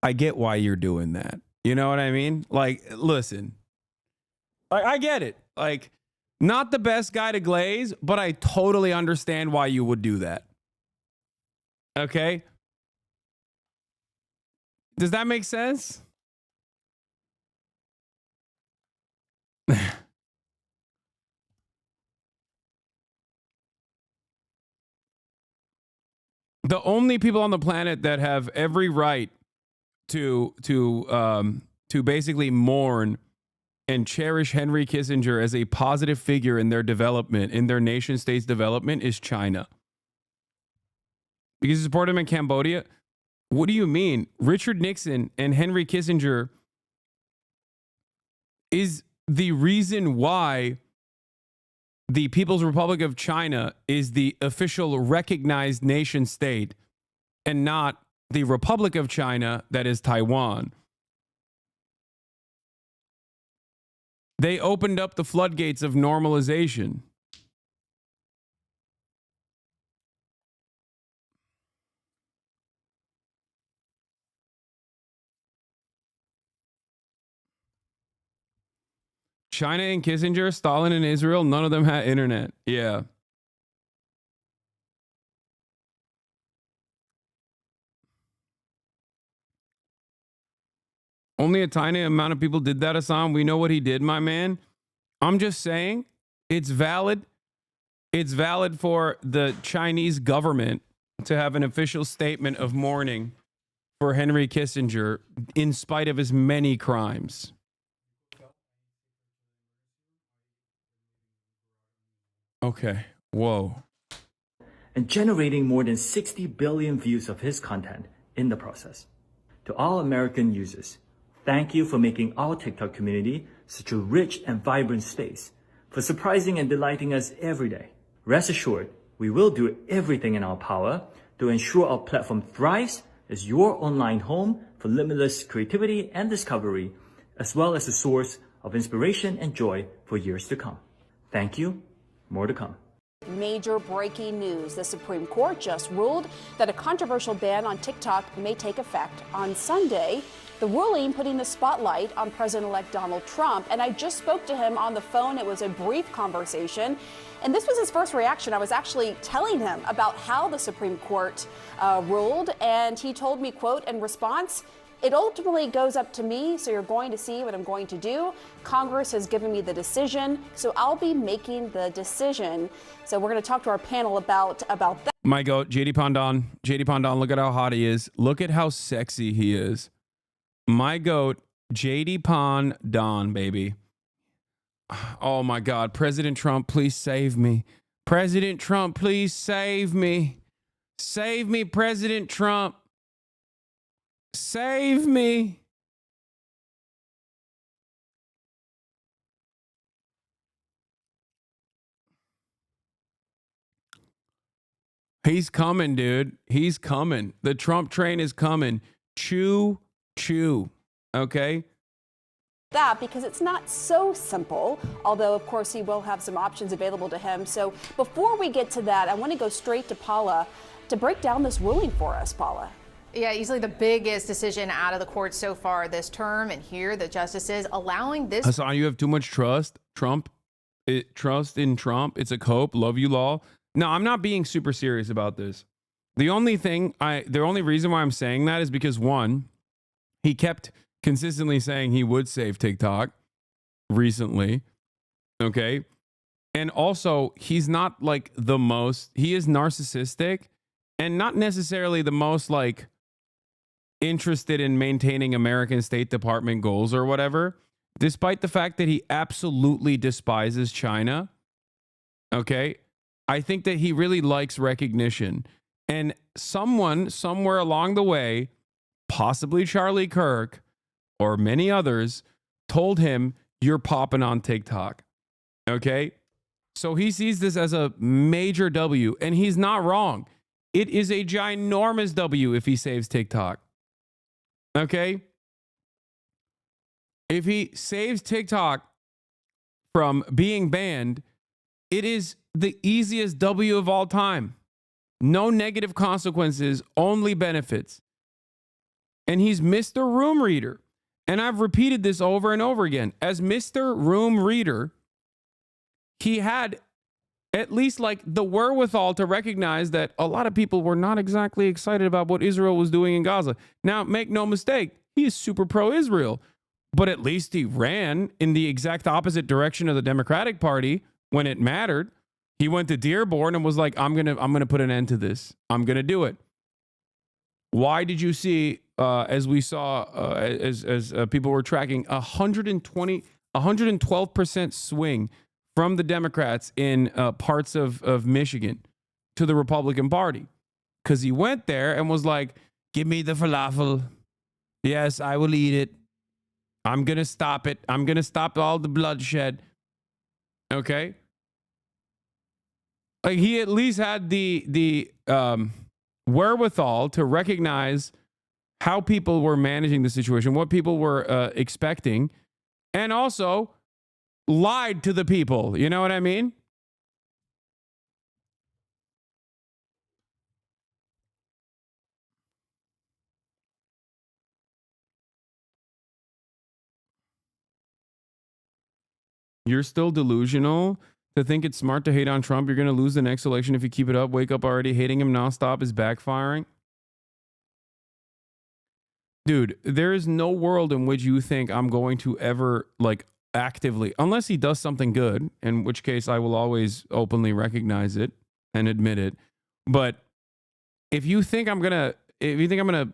I get why you're doing that. You know what I mean? Like, listen, I get it. Like, not the best guy to glaze, but I totally understand why you would do that. Okay? Does that make sense? The only people on the planet that have every right to basically mourn and cherish Henry Kissinger as a positive figure in their development, in their nation state's development, is China. Because you support him in Cambodia. What do you mean? Richard Nixon and Henry Kissinger is the reason why the People's Republic of China is the official recognized nation state and not the Republic of China that is Taiwan. They opened up the floodgates of normalization. China and Kissinger, Stalin and Israel, none of them had internet. Yeah. Only a tiny amount of people did that, Hasan. We know what he did, my man. I'm just saying it's valid. It's valid for the Chinese government to have an official statement of mourning for Henry Kissinger in spite of his many crimes. Okay. Whoa. And generating more than 60 billion views of his content in the process. To all American users, Thank you for making our TikTok community such a rich and vibrant space, for surprising and delighting us every day. Rest assured, we will do everything in our power to ensure our platform thrives as your online home for limitless creativity and discovery, as well as a source of inspiration and joy for years to come. Thank you. More to come. Major breaking news. The Supreme Court just ruled that a controversial ban on TikTok may take effect on Sunday. The ruling putting the spotlight on President-elect Donald Trump. And I just spoke to him on the phone. It was a brief conversation. And this was his first reaction. I was actually telling him about how the Supreme Court ruled. And he told me, quote, in response, "It ultimately goes up to me, so you're going to see what I'm going to do. Congress has given me the decision, so I'll be making the decision." So we're going to talk to our panel about that. My goat, JD Pondon. JD Pondon, look at how hot he is. Look at how sexy he is. My goat, JD Pondon, baby. Oh my God. President Trump, please save me. President Trump, please save me. Save me, President Trump. Save me. He's coming, dude. He's coming. The Trump train is coming. Choo, choo. Okay? That because it's not so simple, although of course he will have some options available to him. So before we get to that, I want to go straight to Paula to break down this ruling for us, Paula. Yeah, easily the biggest decision out of the court so far this term, and here the justices allowing this. Hasan, you have too much trust. Trust in Trump. It's a cope. Love you, law. No, I'm not being super serious about this. The only reason why I'm saying that is because one, he kept consistently saying he would save TikTok recently. Okay. And also, he's not like he is narcissistic and not necessarily the most like interested in maintaining American State Department goals or whatever, despite the fact that he absolutely despises China. Okay. I think that he really likes recognition. And someone somewhere along the way, possibly Charlie Kirk or many others, told him, "You're popping on TikTok." Okay. So he sees this as a major W, and he's not wrong. It is a ginormous W if he saves TikTok. Okay. If he saves TikTok from being banned, it is the easiest W of all time. No negative consequences, only benefits. And he's Mr. Room Reader. And I've repeated this over and over again. As Mr. Room Reader, he had at least like the wherewithal to recognize that a lot of people were not exactly excited about what Israel was doing in Gaza. Now, make no mistake, he is super pro-Israel, but at least he ran in the exact opposite direction of the Democratic Party when it mattered. He went to Dearborn and was like, I'm gonna put an end to this. I'm gonna do it. Why did you see, as we saw, as people were tracking, 112% swing from the Democrats in parts of Michigan to the Republican Party? Because he went there and was like, "Give me the falafel. Yes, I will eat it. I'm going to stop it. I'm going to stop all the bloodshed." Okay? Like, he at least had the wherewithal to recognize how people were managing the situation, what people were expecting, and also lied to the people. You know what I mean? You're still delusional to think it's smart to hate on Trump. You're going to lose the next election if you keep it up. Wake up already. Hating him nonstop is backfiring. Dude, there is no world in which you think I'm going to ever like actively, unless he does something good, in which case I will always openly recognize it and admit it. But if you think I'm gonna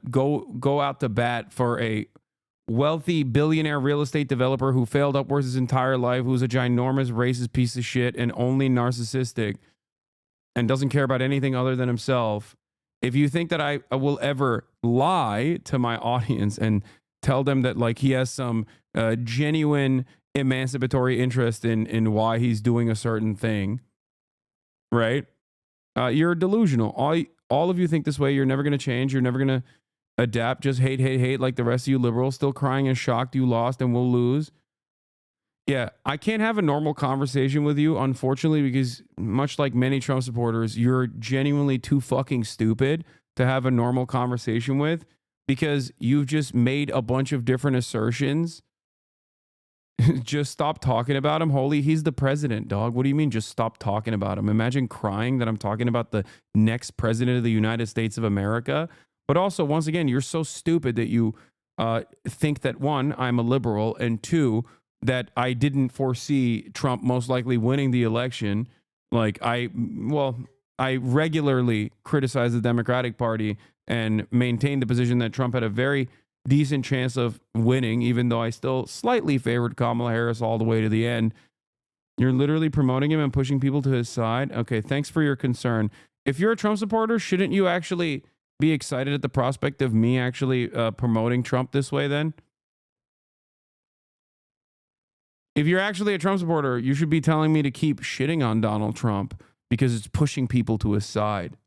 go out to bat for a wealthy billionaire real estate developer who failed upwards his entire life, who's a ginormous racist piece of shit and only narcissistic and doesn't care about anything other than himself, if you think that I will ever lie to my audience and tell them that like he has some genuine emancipatory interest in why he's doing a certain thing, right? You're delusional. All of you think this way. You're never going to change. You're never going to adapt. Just hate like the rest of you liberals, still crying and shocked you lost and will lose. Yeah, I can't have a normal conversation with you, unfortunately, because much like many Trump supporters, you're genuinely too fucking stupid to have a normal conversation with, because you've just made a bunch of different assertions. Just stop talking about him. Holy, he's the president, dog. What do you mean just stop talking about him? Imagine crying that I'm talking about the next president of the United States of America. But also, once again, you're so stupid that you think that, one, I'm a liberal, and two, that I didn't foresee Trump most likely winning the election. Like I regularly criticize the Democratic Party and maintain the position that Trump had a very decent chance of winning, even though I still slightly favored Kamala Harris all the way to the end. You're literally promoting him and pushing people to his side. Okay, thanks for your concern. If you're a Trump supporter, shouldn't you actually be excited at the prospect of me actually promoting Trump this way then? If you're actually a Trump supporter, you should be telling me to keep shitting on Donald Trump because it's pushing people to his side.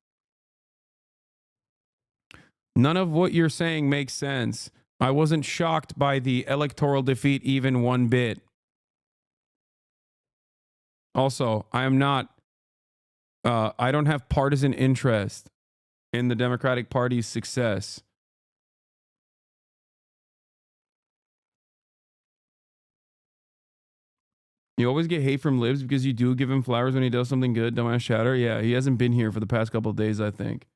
None of what you're saying makes sense. I wasn't shocked by the electoral defeat even one bit. Also, I am not, I don't have partisan interest in the Democratic Party's success. You always get hate from libs because you do give him flowers when he does something good. Dumbass Shatter. Yeah, he hasn't been here for the past couple of days, I think.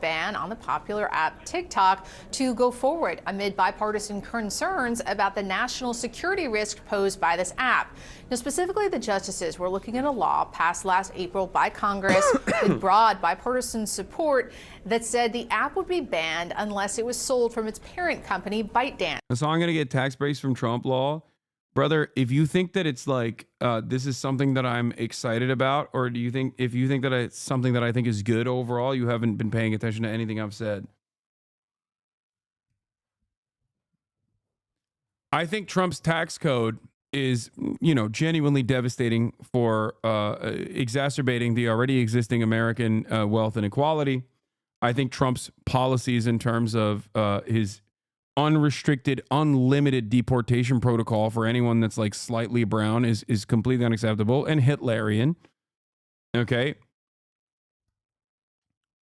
Ban on the popular app TikTok to go forward amid bipartisan concerns about the national security risk posed by this app. Now, specifically, the justices were looking at a law passed last April by Congress with broad bipartisan support that said the app would be banned unless it was sold from its parent company, ByteDance. So I'm going to get tax breaks from Trump law. Brother, if you think that it's like this is something that I'm excited about, or do you think if you think that it's something that I think is good overall, you haven't been paying attention to anything I've said. I think Trump's tax code is, genuinely devastating for exacerbating the already existing American wealth inequality. I think Trump's policies in terms of his unrestricted, unlimited deportation protocol for anyone that's like slightly brown is completely unacceptable and Hitlerian. Okay.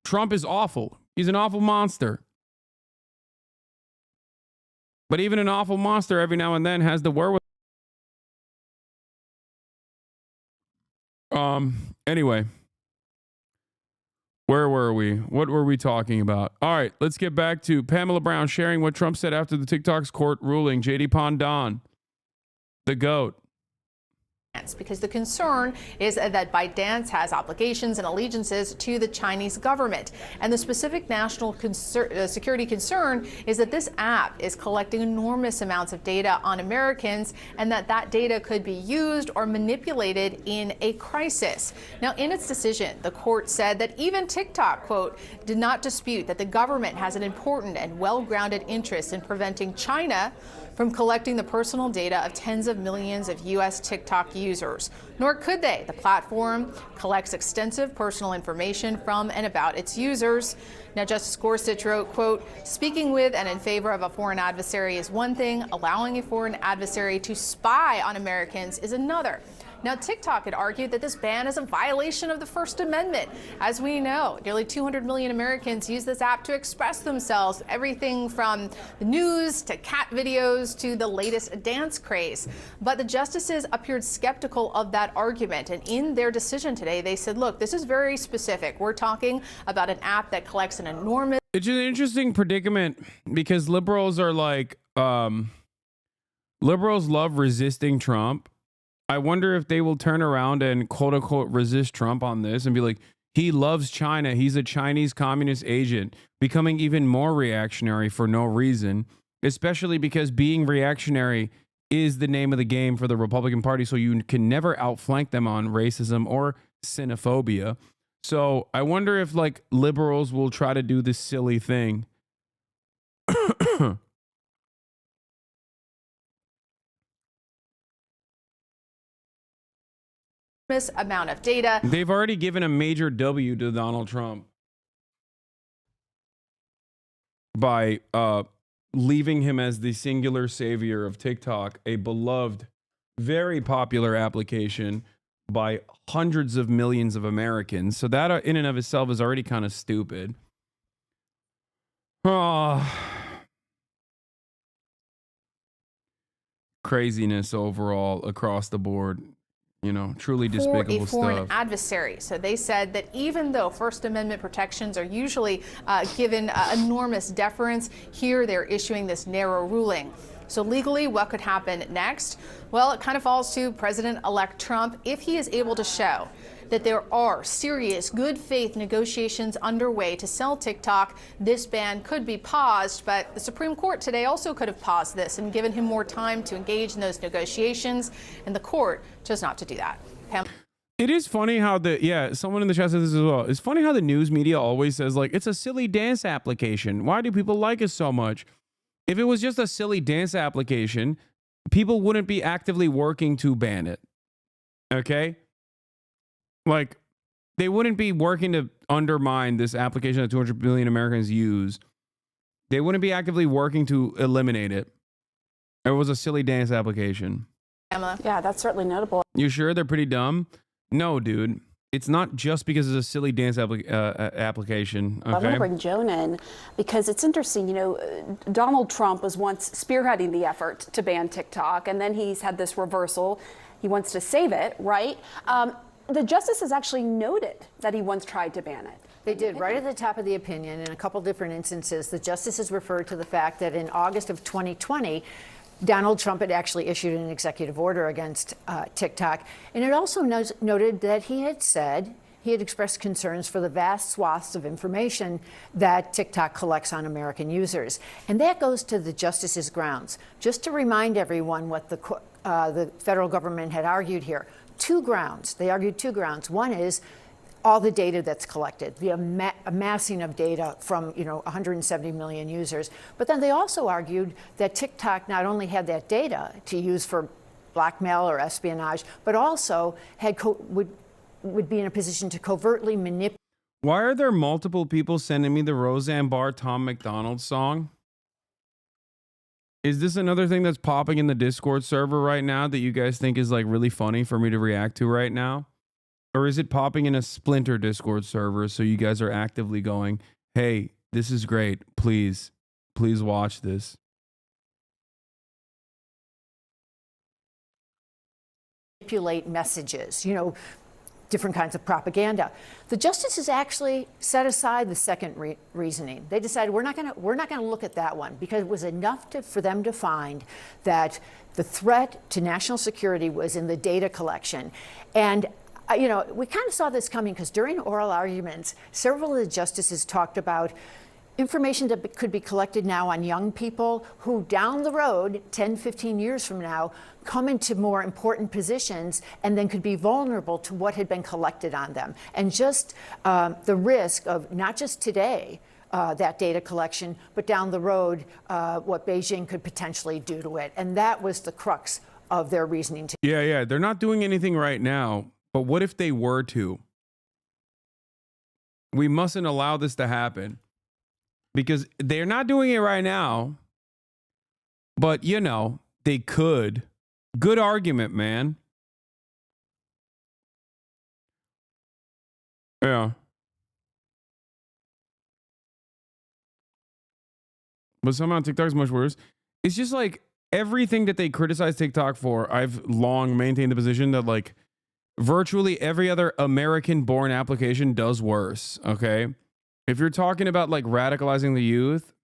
Trump is awful. He's an awful monster. But even an awful monster every now and then has the wherewithal. Anyway. Where were we? What were we talking about? All right, let's get back to Pamela Brown sharing what Trump said after the TikTok's court ruling. JD Pondon, the GOAT. Because the concern is that ByteDance has obligations and allegiances to the Chinese government. And the specific national security concern is that this app is collecting enormous amounts of data on Americans and that data could be used or manipulated in a crisis. Now, in its decision, the court said that even TikTok, quote, did not dispute that the government has an important and well-grounded interest in preventing China from collecting the personal data of tens of millions of U.S. TikTok users. Nor could they. The platform collects extensive personal information from and about its users. Now, Justice Gorsuch wrote, quote, speaking with and in favor of a foreign adversary is one thing, allowing a foreign adversary to spy on Americans is another. Now, TikTok had argued that this ban is a violation of the First Amendment. As we know, nearly 200 million Americans use this app to express themselves, everything from the news to cat videos to the latest dance craze. But the justices appeared skeptical of that argument. And in their decision today, they said, look, this is very specific. We're talking about an app that collects an enormous... It's an interesting predicament because liberals are like, liberals love resisting Trump. I wonder if they will turn around and quote unquote resist Trump on this and be like, he loves China. He's a Chinese communist agent, becoming even more reactionary for no reason, especially because being reactionary is the name of the game for the Republican Party. So you can never outflank them on racism or xenophobia. So I wonder if like liberals will try to do this silly thing amount of data. They've already given a major W to Donald Trump by leaving him as the singular savior of TikTok, a beloved, very popular application by hundreds of millions of Americans. So that in and of itself is already kind of stupid. Oh, craziness overall across the board. You know, truly despicable For a foreign stuff. adversary. So they said that even though First Amendment protections are usually given enormous deference, here they're issuing this narrow ruling. So legally, what could happen next? Well, it kind of falls to President-elect Trump if he is able to show that there are serious good faith negotiations underway to sell TikTok. This ban could be paused, but the Supreme Court today also could have paused this and given him more time to engage in those negotiations, and the court chose not to do that. Pam? It is funny how someone in the chat says this as well. It's funny how the news media always says, like, it's a silly dance application. Why do people like it so much? If it was just a silly dance application, people wouldn't be actively working to ban it. Okay? Like, they wouldn't be working to undermine this application that 200 million Americans use. They wouldn't be actively working to eliminate it. It was a silly dance application. Emma? Yeah, that's certainly notable. You sure they're pretty dumb? No, dude. It's not just because it's a silly dance application. Okay? I want to bring Joan in because it's interesting. You know, Donald Trump was once spearheading the effort to ban TikTok, and then he's had this reversal. He wants to save it, right? The justices actually noted that he once tried to ban it. They did, right at the top of the opinion. In a couple different instances, the justices referred to the fact that in August of 2020, Donald Trump had actually issued an executive order against TikTok. And it also noted that he had expressed concerns for the vast swaths of information that TikTok collects on American users. And that goes to the justices' grounds. Just to remind everyone what the federal government had argued here. Two grounds. They argued two grounds. One is all the data that's collected, the amassing of data from 170 million users. But then they also argued that TikTok not only had that data to use for blackmail or espionage, but also would be in a position to covertly manipulate. Why are there multiple people sending me the Roseanne Barr Tom McDonald song? Is this another thing that's popping in the Discord server right now that you guys think is like really funny for me to react to right now? Or is it popping in a splinter Discord server so you guys are actively going, hey, this is great. Please watch this. Manipulate messages, different kinds of propaganda. The justices actually set aside the second reasoning. They decided we're not going to look at that one because it was enough for them to find that the threat to national security was in the data collection. And we kind of saw this coming because during oral arguments, several of the justices talked about information that could be collected now on young people who down the road, 10, 15 years from now, come into more important positions and then could be vulnerable to what had been collected on them. And just the risk of not just today, that data collection, but down the road, what Beijing could potentially do to it. And that was the crux of their reasoning. Yeah. They're not doing anything right now. But what if they were to? We mustn't allow this to happen because they're not doing it right now. But, they could. Good argument, man. Yeah. But somehow TikTok's much worse. It's just like everything that they criticize TikTok for, I've long maintained the position that like virtually every other American-born application does worse, okay? If you're talking about like radicalizing the youth,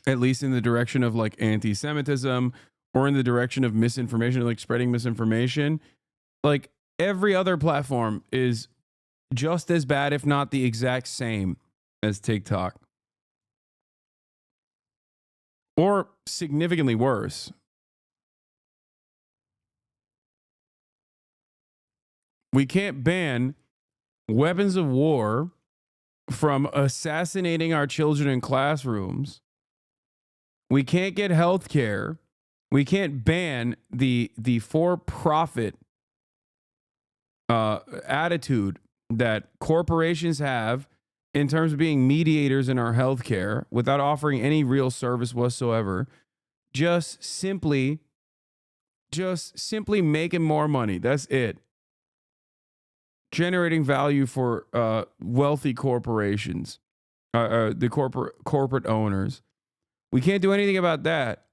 at least in the direction of like anti-Semitism or in the direction of misinformation, like spreading misinformation, like every other platform is just as bad, if not the exact same as TikTok. Or significantly worse. We can't ban weapons of war from assassinating our children in classrooms We can't get health care. We can't ban the for-profit attitude that corporations have in terms of being mediators in our healthcare without offering any real service whatsoever. Just simply making more money. That's it. Generating value for wealthy corporations, the corporate owners. We can't do anything about that.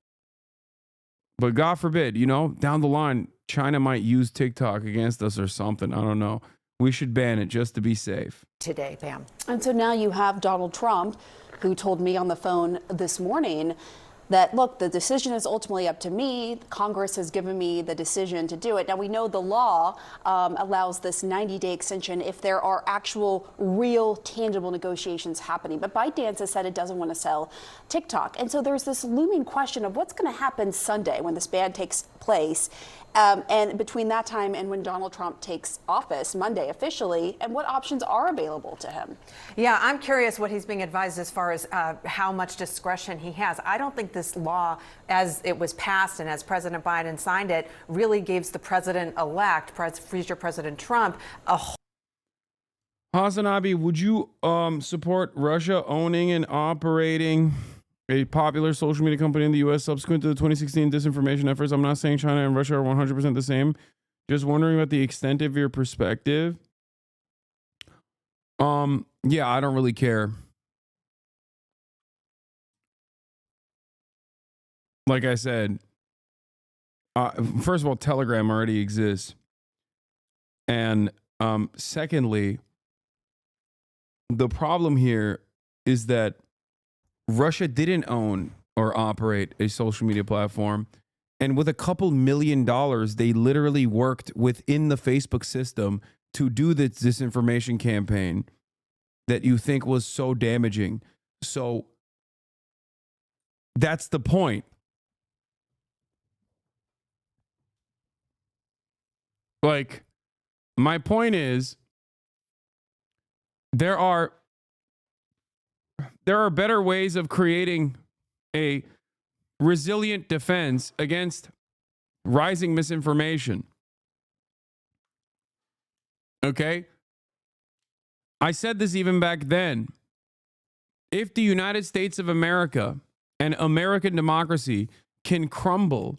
But God forbid, down the line, China might use TikTok against us or something. I don't know. We should ban it just to be safe. Today, Pam. And so now you have Donald Trump, who told me on the phone this morning that, look, the decision is ultimately up to me. Congress has given me the decision to do it. Now, we know the law allows this 90-day extension if there are actual, real, tangible negotiations happening. But ByteDance has said it doesn't want to sell TikTok. And so there's this looming question of what's going to happen Sunday when this ban takes place. And between that time and when Donald Trump takes office, Monday officially, and what options are available to him? Yeah, I'm curious what he's being advised as far as how much discretion he has. I don't think this law, as it was passed and as President Biden signed it, really gives the president-elect, future President Trump, a whole. HasanAbi, would you support Russia owning and operating a popular social media company in the U.S. subsequent to the 2016 disinformation efforts? I'm not saying China and Russia are 100% the same. Just wondering about the extent of your perspective. Yeah, I don't really care. Like I said, first of all, Telegram already exists. And secondly, the problem here is that Russia didn't own or operate a social media platform. And with a couple $1 million, they literally worked within the Facebook system to do this disinformation campaign that you think was so damaging. So that's the point. Like, my point is, there are better ways of creating a resilient defense against rising misinformation. Okay? I said this even back then. If the United States of America and American democracy can crumble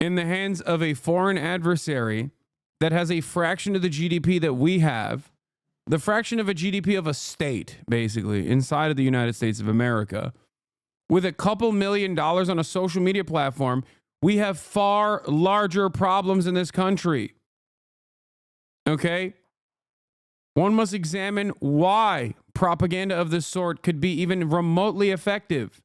in the hands of a foreign adversary that has a fraction of the GDP that we have, the fraction of a GDP of a state, basically, inside of the United States of America, with a couple $1 million on a social media platform, we have far larger problems in this country. Okay? One must examine why propaganda of this sort could be even remotely effective.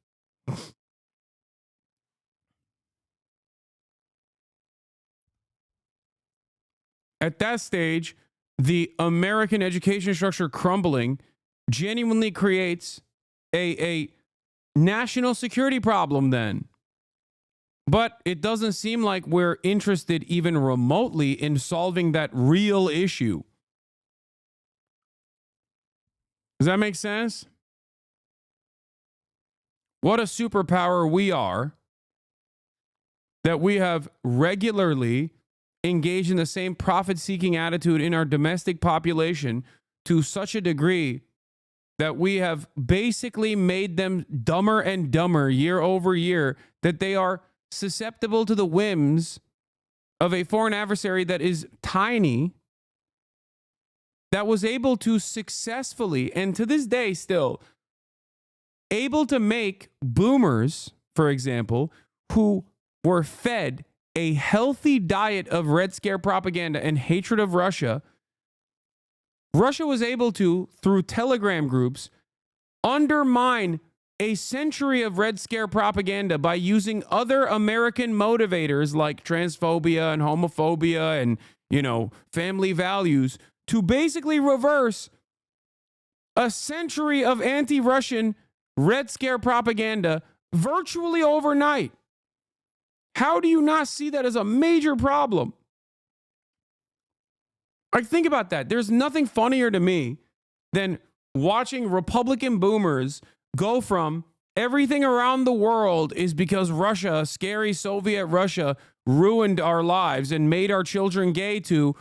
At that stage, the American education structure crumbling genuinely creates a national security problem then. But it doesn't seem like we're interested even remotely in solving that real issue. Does that make sense? What a superpower we are that we have regularly engaged in the same profit-seeking attitude in our domestic population to such a degree that we have basically made them dumber and dumber year over year, that they are susceptible to the whims of a foreign adversary that is tiny, that was able to successfully, and to this day still, able to make boomers, for example, who were fed a healthy diet of Red Scare propaganda and hatred of Russia, Russia was able to, through Telegram groups, undermine a century of Red Scare propaganda by using other American motivators like transphobia and homophobia and, family values to basically reverse a century of anti-Russian Red Scare propaganda virtually overnight. How do you not see that as a major problem? Like, think about that. There's nothing funnier to me than watching Republican boomers go from Everything around the world is because Russia, scary Soviet Russia, ruined our lives and made our children gay to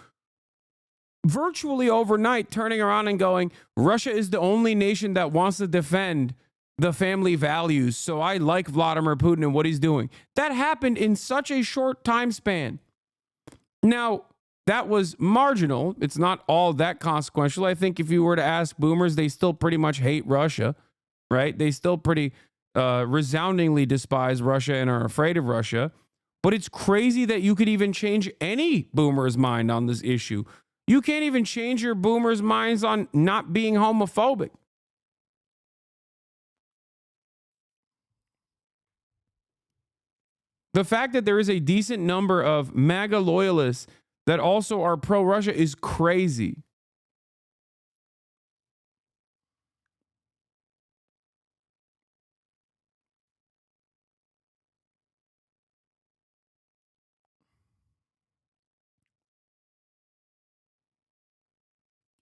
virtually overnight turning around and going, Russia is the only nation that wants to defend the family values. So I like Vladimir Putin and what he's doing. That happened in such a short time span. Now, that was marginal. It's not all that consequential. I think if you were to ask boomers, they still pretty much hate Russia, right? They still pretty resoundingly despise Russia and are afraid of Russia. But it's crazy that you could even change any boomer's mind on this issue. You can't even change your boomers' minds on not being homophobic. The fact that there is a decent number of MAGA loyalists that also are pro-Russia is crazy.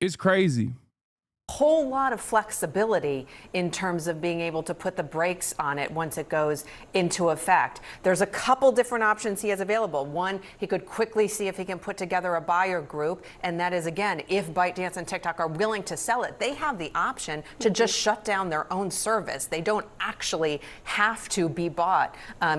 It's crazy. Whole lot of flexibility in terms of being able to put the brakes on it once it goes into effect. There's a couple different options he has available. One, he could quickly see if he can put together a buyer group, and that is, again, if ByteDance and TikTok are willing to sell it, they have the option to just shut down their own service. They don't actually have to be bought,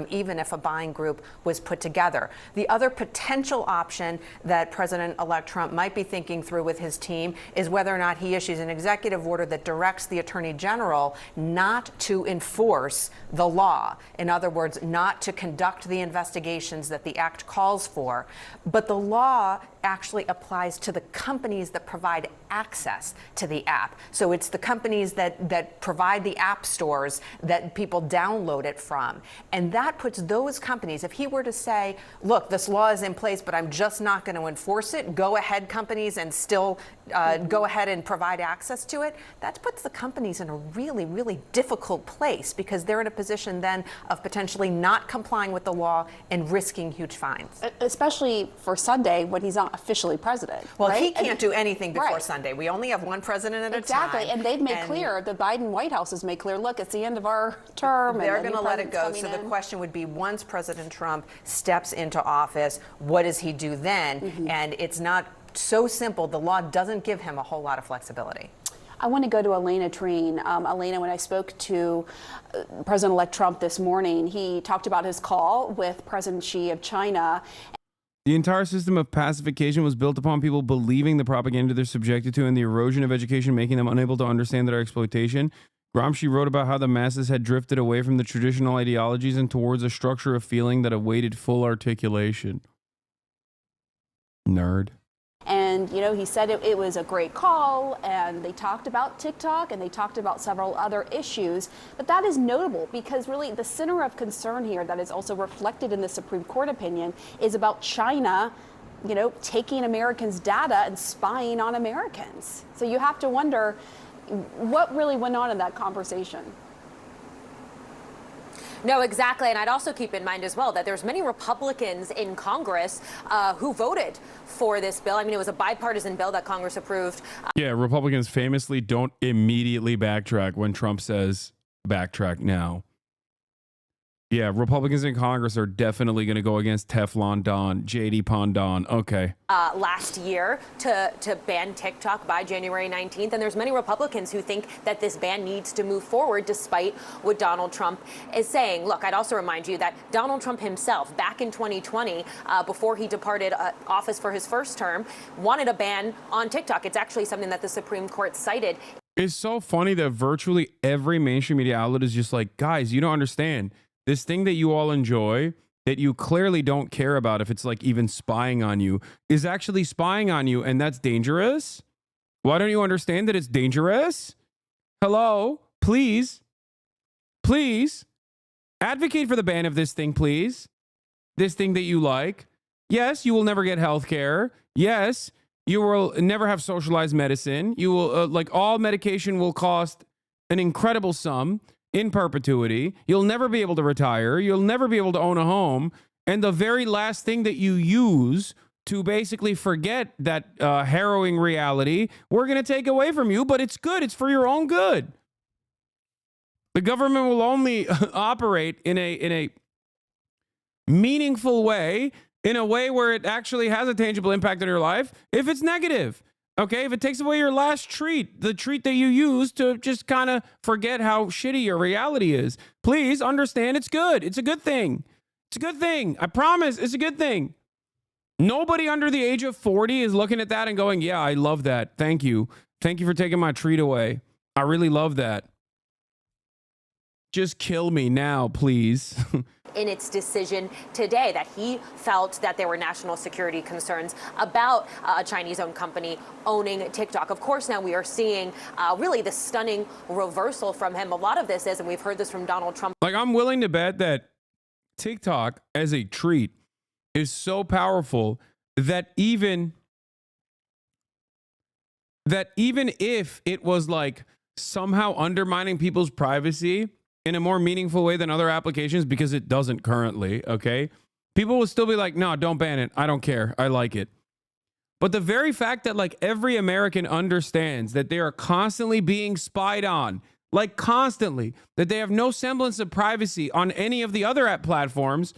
even if a buying group was put together. The other potential option that President-elect Trump might be thinking through with his team is whether or not he issues an executive order that directs the Attorney General not to enforce the law. In other words, not to conduct the investigations that the act calls for. But the law actually applies to the companies that provide access to the app. So it's the companies that provide the app stores that people download it from. And that puts those companies, if he were to say, look, this law is in place, but I'm just not going to enforce it, go ahead companies and still go ahead and provide access to it, that puts the companies in a really, really difficult place because they're in a position then of potentially not complying with the law and risking huge fines. Especially for Sunday when he's not officially president. Well, right? he can't do anything before right. Sunday. We only have one president at a time. Exactly, and they've made clear, the Biden White House has made clear, look, it's the end of our term. They're going to let it go. So the question would be, once President Trump steps into office, what does he do then? And it's not so simple. The law doesn't give him a whole lot of flexibility. I want to go to Elena Treen. Elena, when I spoke to President-elect Trump this morning, he talked about his call with President Xi of China. The entire system of pacification was built upon people believing the propaganda they're subjected to and the erosion of education, making them unable to understand their exploitation. Gramsci wrote about how the masses had drifted away from the traditional ideologies and towards a structure of feeling that awaited full articulation. Nerd. And, you know, he said it was a great call, and they talked about TikTok, and they talked about several other issues. But that is notable because really the center of concern here that is also reflected in the Supreme Court opinion is about China, you know, taking Americans' data and spying on Americans. So you have to wonder what really went on in that conversation. No, exactly. And I'd also keep in mind as well that there's many Republicans in Congress who voted for this bill. I mean, it was a bipartisan bill that Congress approved. Yeah, Republicans famously don't immediately backtrack when Trump says backtrack now. Yeah, Republicans in Congress are definitely going to go against Teflon Don, JD Pondon. Okay. Last year to ban TikTok by January 19th. And there's many Republicans who think that this ban needs to move forward despite what Donald Trump is saying. Look, I'd also remind you that Donald Trump himself, back in 2020, before he departed office for his first term, wanted a ban on TikTok. It's actually something that the Supreme Court cited. It's so funny that virtually every mainstream media outlet is just like, guys, you don't understand. This thing that you all enjoy, that you clearly don't care about if it's like even spying on you, is actually spying on you, and that's dangerous? Why don't you understand that it's dangerous? Hello? Please advocate for the ban of this thing, please. This thing that you like. Yes, you will never get health care. Yes, you will never have socialized medicine. You will, like, all medication will cost an incredible sum in perpetuity. You'll never be able to retire. You'll never be able to own a home. And the very last thing that you use to basically forget that harrowing reality, we're going to take away from you, but it's good. It's for your own good. The government will only operate in a meaningful way, in a way where it actually has a tangible impact on your life, if it's negative. Okay, if it takes away your last treat, the treat that you use to just kind of forget how shitty your reality is, please understand it's good. It's a good thing. It's a good thing. I promise it's a good thing. Nobody under the age of 40 is looking at that and going, yeah, I love that. Thank you. Thank you for taking my treat away. I really love that. Just kill me now, please. In its decision today that he felt that there were national security concerns about a Chinese-owned company owning TikTok. Of course, now we are seeing really the stunning reversal from him. A lot of this is, and we've heard this from Donald Trump. Like, I'm willing to bet that TikTok as a treat is so powerful that even if it was like somehow undermining people's privacy in a more meaningful way than other applications, because it doesn't currently, okay? People will still be like, no, don't ban it. I don't care. I like it. But the very fact that like every American understands that they are constantly being spied on, like constantly, that they have no semblance of privacy on any of the other app platforms,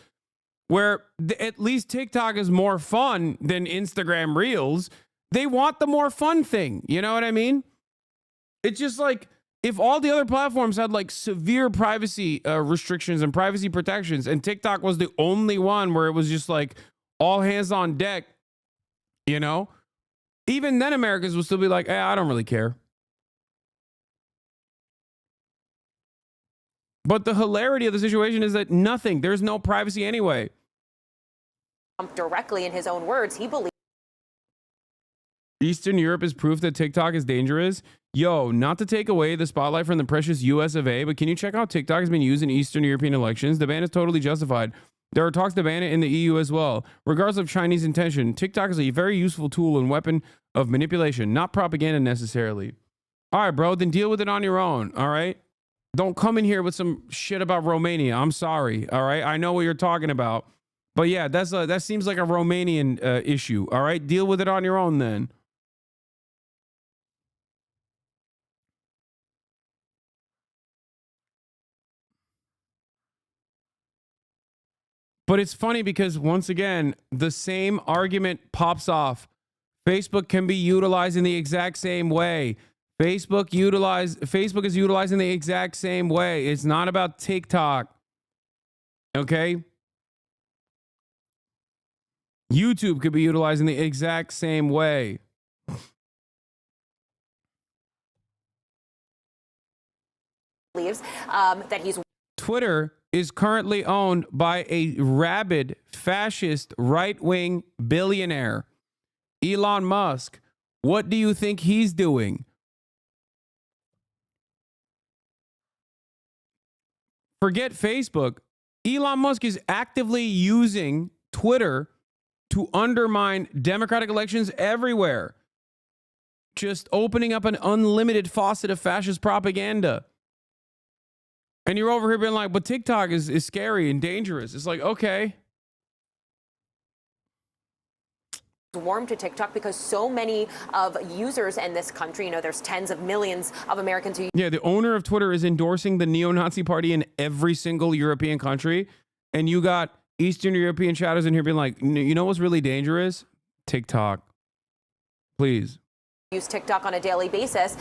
where at least TikTok is more fun than Instagram Reels, they want the more fun thing. You know what I mean? It's just like, if all the other platforms had like severe privacy restrictions and privacy protections, and TikTok was the only one where it was just like all hands on deck, you know, even then Americans would still be like, I don't really care. But the hilarity of the situation is that there's no privacy anyway. Directly in his own words, he believes Eastern Europe is proof that TikTok is dangerous. Yo, not to take away the spotlight from the precious US of A, but can you check out TikTok has been used in Eastern European elections? The ban is totally justified. There are talks to ban it in the EU as well. Regardless of Chinese intention, TikTok is a very useful tool and weapon of manipulation, not propaganda necessarily. All right, bro, then deal with it on your own, all right? Don't come in here with some shit about Romania. I'm sorry, all right? I know what you're talking about. But yeah, that seems like a Romanian issue, all right? Deal with it on your own then. But it's funny because, once again, the same argument pops off. Facebook can be utilized in the exact same way. Facebook is utilized in the exact same way. It's not about TikTok. Okay? YouTube could be utilized in the exact same way. believes that he's Twitter is currently owned by a rabid fascist right-wing billionaire, Elon Musk. What do you think he's doing? Forget Facebook. Elon Musk is actively using Twitter to undermine democratic elections everywhere. Just opening up an unlimited faucet of fascist propaganda. And you're over here being like, but TikTok is scary and dangerous. It's like, okay. warm to TikTok because so many of users in this country, there's tens of millions of Americans who... Yeah, the owner of Twitter is endorsing the neo-Nazi party in every single European country. And you got Eastern European shadows in here being like, you know what's really dangerous? TikTok. Please. Use TikTok on a daily basis.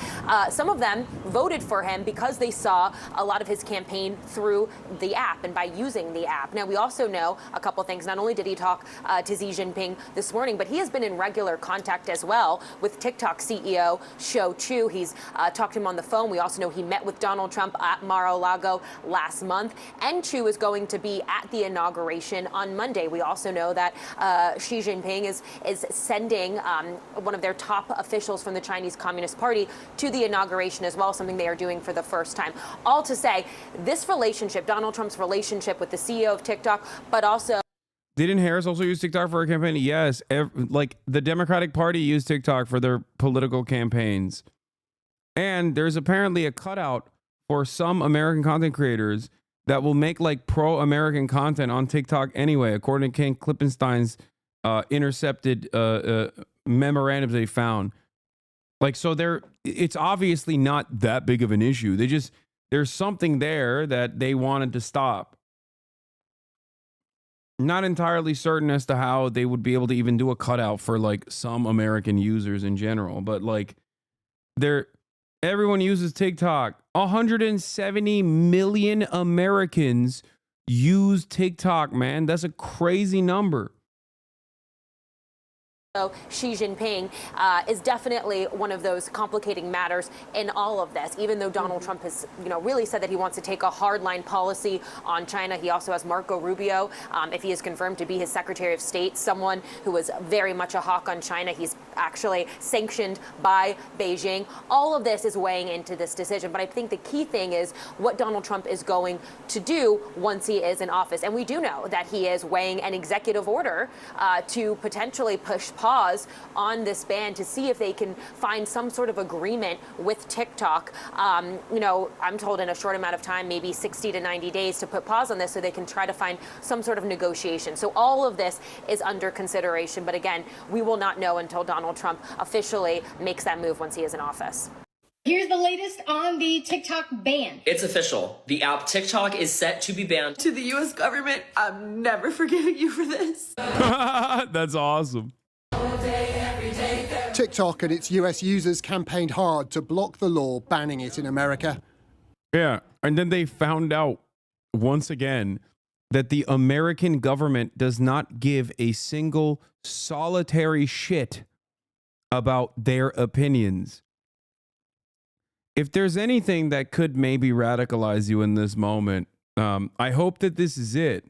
Some of them voted for him because they saw a lot of his campaign through the app and by using the app. Now, we also know a couple things. Not only did he talk to Xi Jinping this morning, but he has been in regular contact as well with TikTok CEO Shou Chew. He's talked to him on the phone. We also know he met with Donald Trump at Mar-a-Lago last month. And Chew is going to be at the inauguration on Monday. We also know that Xi Jinping is sending one of their top officials from the Chinese Communist Party to the inauguration as well, something they are doing for the first time. All to say, this relationship, Donald Trump's relationship with the CEO of TikTok, but also... Didn't Harris also use TikTok for her campaign? Yes. Like the Democratic Party used TikTok for their political campaigns. And there's apparently a cutout for some American content creators that will make like pro-American content on TikTok anyway, according to Ken Klippenstein's intercepted memorandums they found. Like, so it's obviously not that big of an issue. there's something there that they wanted to stop. Not entirely certain as to how they would be able to even do a cutout for like some American users in general, but like everyone uses TikTok. 170 million Americans use TikTok, man. That's a crazy number. Xi Jinping is definitely one of those complicating matters in all of this. Even though Donald Trump has, really said that he wants to take a hardline policy on China, he also has Marco Rubio, if he is confirmed to be his Secretary of State, someone who is very much a hawk on China. He's actually sanctioned by Beijing. All of this is weighing into this decision. But I think the key thing is what Donald Trump is going to do once he is in office. And we do know that he is weighing an executive order to potentially push pause on this ban to see if they can find some sort of agreement with TikTok. I'm told in a short amount of time, maybe 60 to 90 days to put pause on this so they can try to find some sort of negotiation. So all of this is under consideration. But again, we will not know until Donald Trump officially makes that move once he is in office. Here's the latest on the TikTok ban. It's official. The app TikTok is set to be banned. To the U.S. government, I'm never forgiving you for this. That's awesome. TikTok and its US users campaigned hard to block the law banning it in America. Yeah, and then they found out once again that the American government does not give a single solitary shit about their opinions. If there's anything that could maybe radicalize you in this moment, I hope that this is it.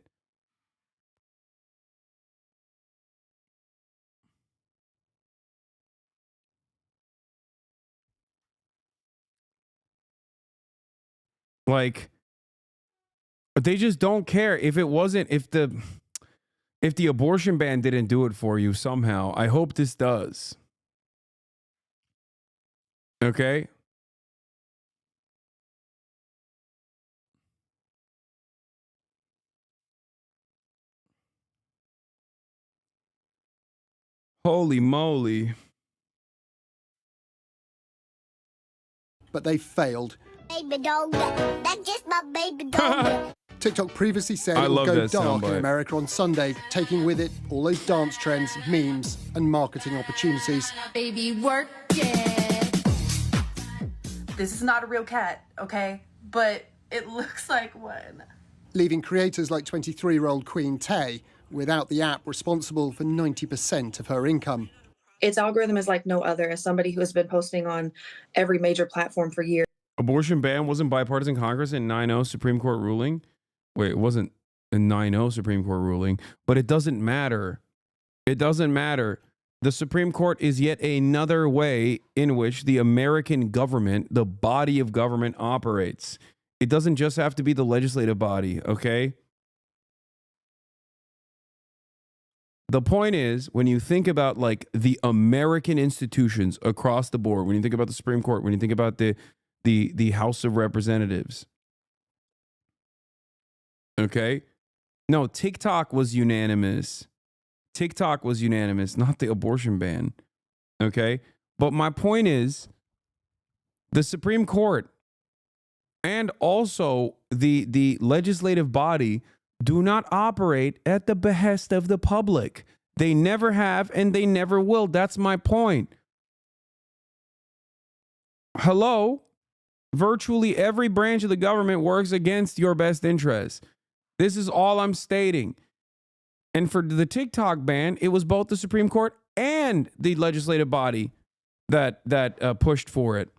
Like, they just don't care. If the abortion ban didn't do it for you somehow, I hope this does. Okay? Holy moly. But they failed. Baby dog, that's just my baby dog. TikTok previously said I it would love go that dark in soundbite. America on Sunday, taking with it all those dance trends, memes, and marketing opportunities. Baby, work it. This is not a real cat, okay? But it looks like one. Leaving creators like 23-year-old Queen Tay without the app responsible for 90% of her income. Its algorithm is like no other. As somebody who has been posting on every major platform for years. Abortion ban wasn't bipartisan Congress in 9-0 Supreme Court ruling. Wait, it wasn't a 9-0 Supreme Court ruling, but it doesn't matter. It doesn't matter. The Supreme Court is yet another way in which the American government, the body of government, operates. It doesn't just have to be the legislative body, okay? The point is, when you think about like the American institutions across the board, when you think about the Supreme Court, when you think about the House of Representatives, okay? No, TikTok was unanimous. TikTok was unanimous, not the abortion ban, okay? But my point is, the Supreme Court and also the legislative body do not operate at the behest of the public. They never have and they never will. That's my point. Hello? Virtually every branch of the government works against your best interests. This is all I'm stating. And for the TikTok ban, it was both the Supreme Court and the legislative body that pushed for it.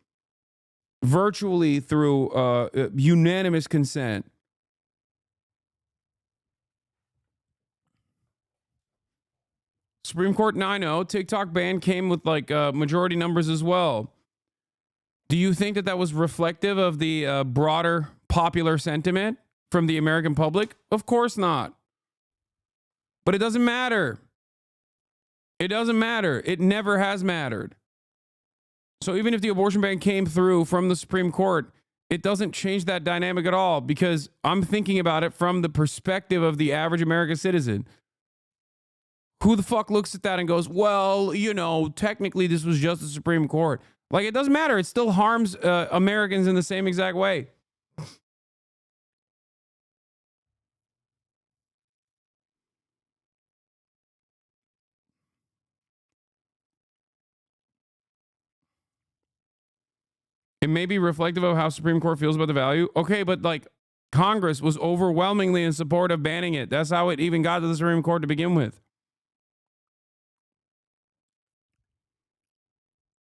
Virtually through unanimous consent. Supreme Court 9-0, TikTok ban came with like majority numbers as well. Do you think that was reflective of the broader popular sentiment from the American public? Of course not. But it doesn't matter. It doesn't matter. It never has mattered. So even if the abortion ban came through from the Supreme Court, it doesn't change that dynamic at all, because I'm thinking about it from the perspective of the average American citizen. Who the fuck looks at that and goes, well, technically this was just the Supreme Court. Like, it doesn't matter. It still harms Americans in the same exact way. It may be reflective of how Supreme Court feels about the value. Okay, but like Congress was overwhelmingly in support of banning it. That's how it even got to the Supreme Court to begin with.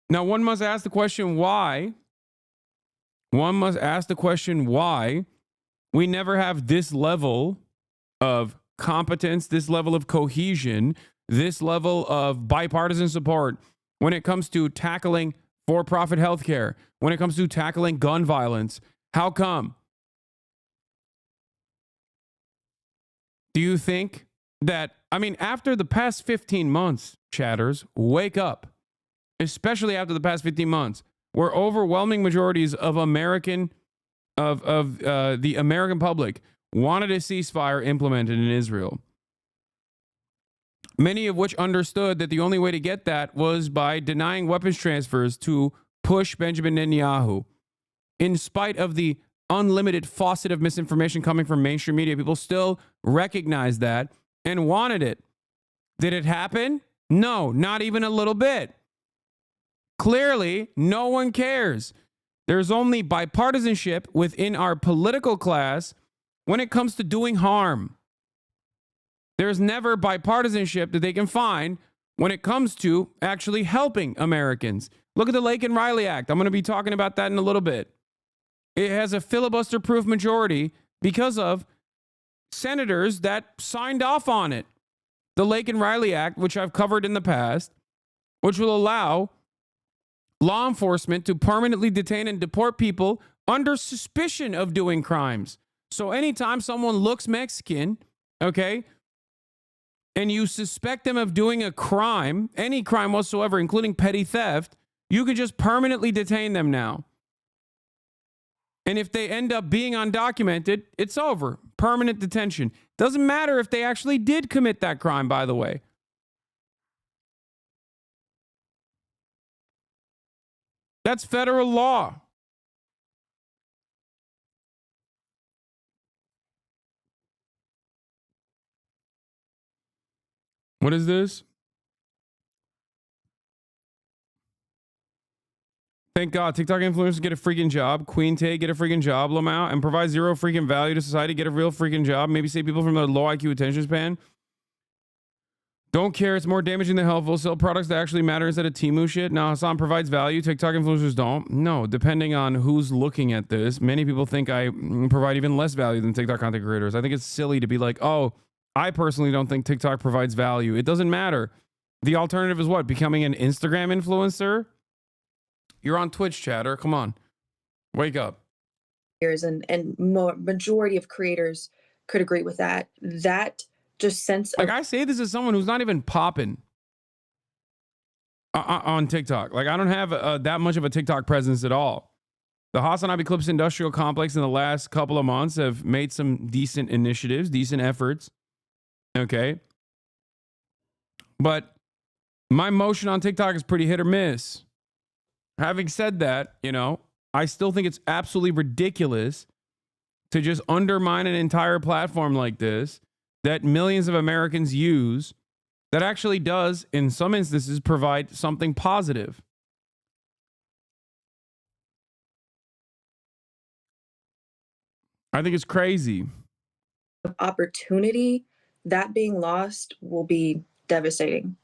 Now, one must ask the question why. One must ask the question why we never have this level of competence, this level of cohesion, this level of bipartisan support when it comes to tackling for-profit healthcare, when it comes to tackling gun violence. How come? Do you think that, I mean, after the past 15 months, chatters, wake up, especially after the past 15 months, where overwhelming majorities of the American public wanted a ceasefire implemented in Israel. Many of which understood that the only way to get that was by denying weapons transfers to push Benjamin Netanyahu. In spite of the unlimited faucet of misinformation coming from mainstream media, people still recognized that and wanted it. Did it happen? No, not even a little bit. Clearly, no one cares. There's only bipartisanship within our political class when it comes to doing harm. There's never bipartisanship that they can find when it comes to actually helping Americans. Look at the Lake and Riley Act. I'm going to be talking about that in a little bit. It has a filibuster-proof majority because of senators that signed off on it. The Lake and Riley Act, which I've covered in the past, which will allow law enforcement to permanently detain and deport people under suspicion of doing crimes. So anytime someone looks Mexican, okay, and you suspect them of doing a crime, any crime whatsoever, including petty theft, you could just permanently detain them now. And if they end up being undocumented, it's over. Permanent detention. Doesn't matter if they actually did commit that crime, by the way. That's federal law. What is this? Thank God. TikTok influencers get a freaking job. Queen Tay get a freaking job. Lamau, and provide zero freaking value to society. Get a real freaking job. Maybe save people from their low IQ attention span. Don't care. It's more damaging than helpful. Sell products that actually matter instead of Temu shit. Now, Hasan provides value. TikTok influencers don't. No, depending on who's looking at this, many people think I provide even less value than TikTok content creators. I think it's silly to be like, oh, I personally don't think TikTok provides value. It doesn't matter. The alternative is what? Becoming an Instagram influencer? You're on Twitch, chatter. Come on. Wake up. And majority of creators could agree with that. That just sense of, like, I say this as someone who's not even popping on TikTok. Like, I don't have that much of a TikTok presence at all. The HasanAbi Clips Industrial Complex in the last couple of months have made some decent initiatives, decent efforts. Okay. But my motion on TikTok is pretty hit or miss. Having said that, you know, I still think it's absolutely ridiculous to just undermine an entire platform like this that millions of Americans use that actually does, in some instances, provide something positive. I think it's crazy. Opportunity, that being lost will be devastating.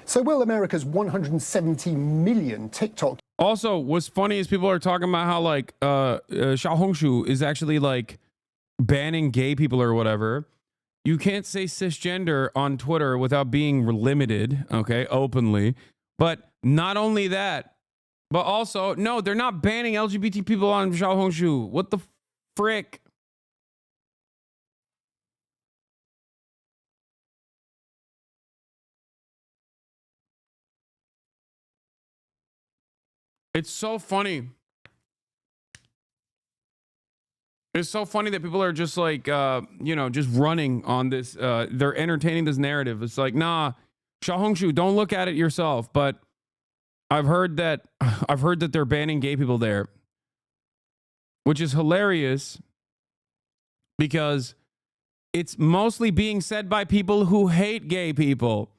So will America's 170 million TikTok... Also, what's funny is people are talking about how, like, Xiaohongshu is actually, like, banning gay people or whatever. You can't say cisgender on Twitter without being limited, okay, openly. But not only that, but also, no, they're not banning LGBT people on Xiaohongshu. What the frick? It's so funny. It's so funny that people are just like, you know, just running on this. They're entertaining this narrative. It's like, nah, Xiaohongshu, don't look at it yourself. But I've heard that they're banning gay people there, which is hilarious because it's mostly being said by people who hate gay people.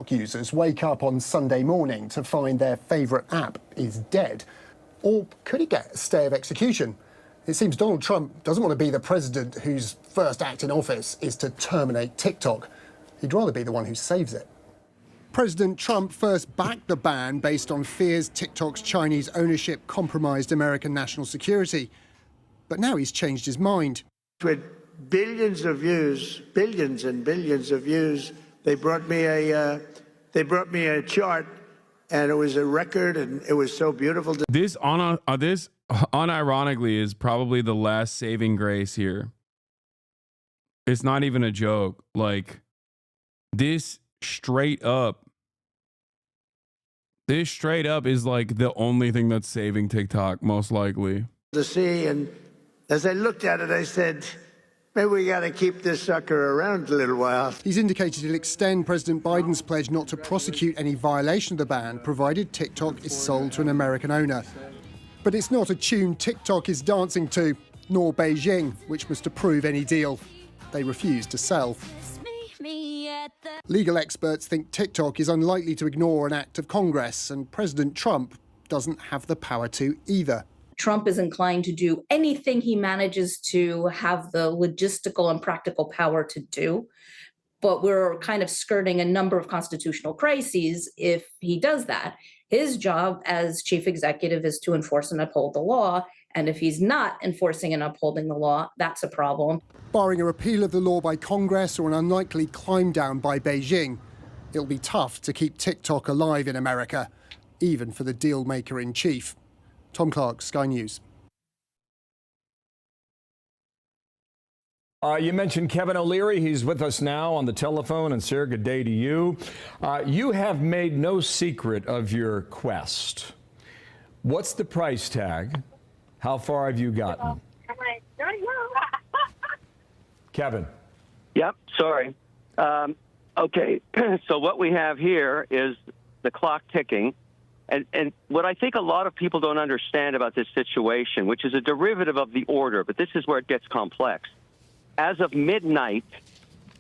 TikTok users wake up on Sunday morning to find their favourite app is dead? Or could he get a stay of execution? It seems Donald Trump doesn't want to be the president whose first act in office is to terminate TikTok. He'd rather be the one who saves it. President Trump first backed the ban based on fears TikTok's Chinese ownership compromised American national security. But now he's changed his mind. With billions of views, billions and billions of views, they brought me a chart, and it was a record, and it was so beautiful. This unironically is probably the last saving grace here. It's not even a joke. Like, this straight up is like the only thing that's saving TikTok, most likely. To see, and as I looked at it, I said, maybe we got to keep this sucker around a little while. He's indicated he'll extend President Biden's pledge not to prosecute any violation of the ban, provided TikTok is sold to an American owner. But it's not a tune TikTok is dancing to, nor Beijing, which must approve any deal. They refuse to sell. Legal experts think TikTok is unlikely to ignore an act of Congress, and President Trump doesn't have the power to either. Trump is inclined to do anything he manages to have the logistical and practical power to do. But we're kind of skirting a number of constitutional crises if he does that. His job as chief executive is to enforce and uphold the law. And if he's not enforcing and upholding the law, that's a problem. Barring a repeal of the law by Congress or an unlikely climb down by Beijing, it'll be tough to keep TikTok alive in America, even for the deal maker in chief. Tom Clark, Sky News. You mentioned Kevin O'Leary. He's with us now on the telephone. And sir, good day to you. You have made no secret of your quest. What's the price tag? How far have you gotten? Kevin. Yep, sorry. Okay, so what we have here is the clock ticking. And what I think a lot of people don't understand about this situation, which is a derivative of the order, but this is where it gets complex. As of midnight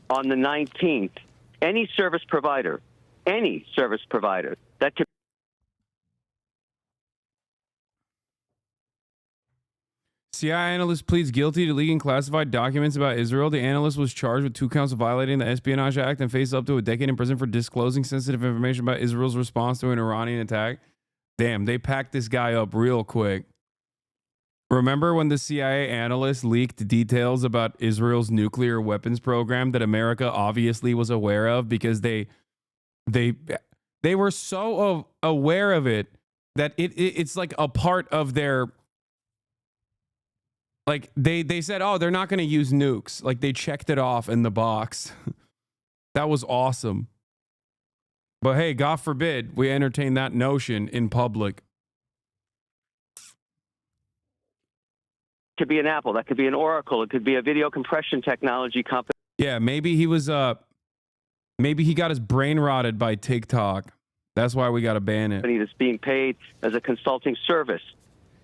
on the 19th, any service provider that could... CIA analyst pleads guilty to leaking classified documents about Israel. The analyst was charged with 2 counts of violating the Espionage Act and faces up to a decade in prison for disclosing sensitive information about Israel's response to an Iranian attack. Damn, they packed this guy up real quick. Remember when the CIA analyst leaked details about Israel's nuclear weapons program that America obviously was aware of because they were so aware of it that it's like a part of their... Like, they said, oh, they're not going to use nukes. Like, they checked it off in the box. That was awesome. But hey, God forbid we entertain that notion in public. Could be an Apple. That could be an Oracle. It could be a video compression technology company. Yeah, maybe he was, maybe he got his brain rotted by TikTok. That's why we got to ban it. That's being paid as a consulting service.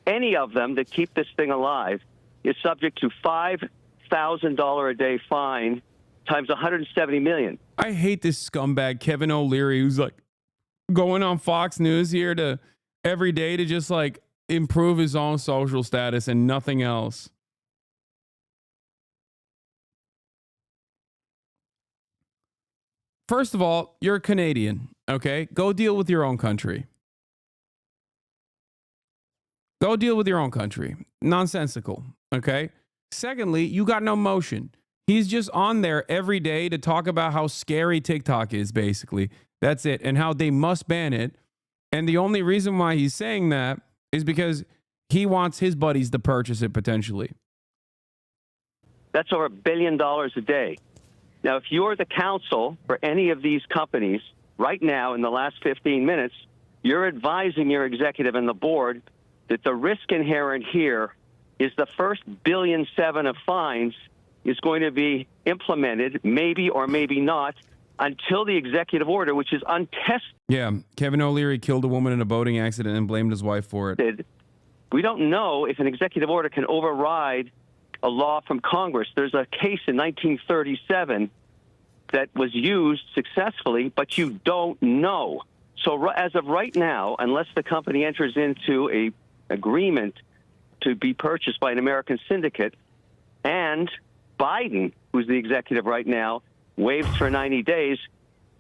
Any of them that keep this thing alive is subject to $5,000 a day fine times 170 million. I hate this scumbag Kevin O'Leary who's like going on Fox News here to every day to just like improve his own social status and nothing else. First of all, you're a Canadian, okay? Go deal with your own country. Go deal with your own country. Nonsensical, okay? Secondly, you got no motion. He's just on there every day to talk about how scary TikTok is, basically. That's it. And how they must ban it. And the only reason why he's saying that is because he wants his buddies to purchase it potentially. That's over $1 billion a day. Now, if you're the counsel for any of these companies right now in the last 15 minutes, you're advising your executive and the board that the risk inherent here is the first $1.7 billion of fines is going to be implemented, maybe or maybe not, until the executive order, which is untested. Yeah, Kevin O'Leary killed a woman in a boating accident and blamed his wife for it. We don't know if an executive order can override a law from Congress. There's a case in 1937 that was used successfully, but you don't know. So as of right now, unless the company enters into a agreement to be purchased by an American syndicate, and Biden, who's the executive right now, waives for 90 days,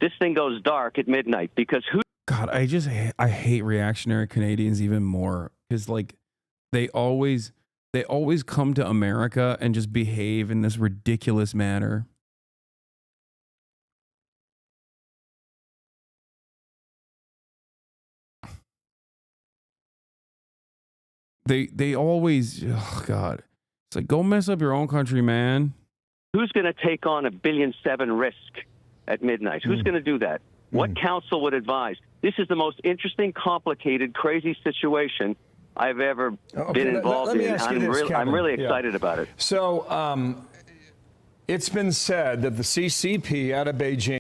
this thing goes dark at midnight. Because God, I hate reactionary Canadians even more, because like they always come to America and just behave in this ridiculous manner. They always, oh God, it's like, go mess up your own country, man. who's going to take on $1.7 billion risk at midnight? Who's going to do that? What counsel would advise? This is the most interesting, complicated, crazy situation I've ever been involved in. I'm really excited about it. So it's been said that the CCP out of Beijing.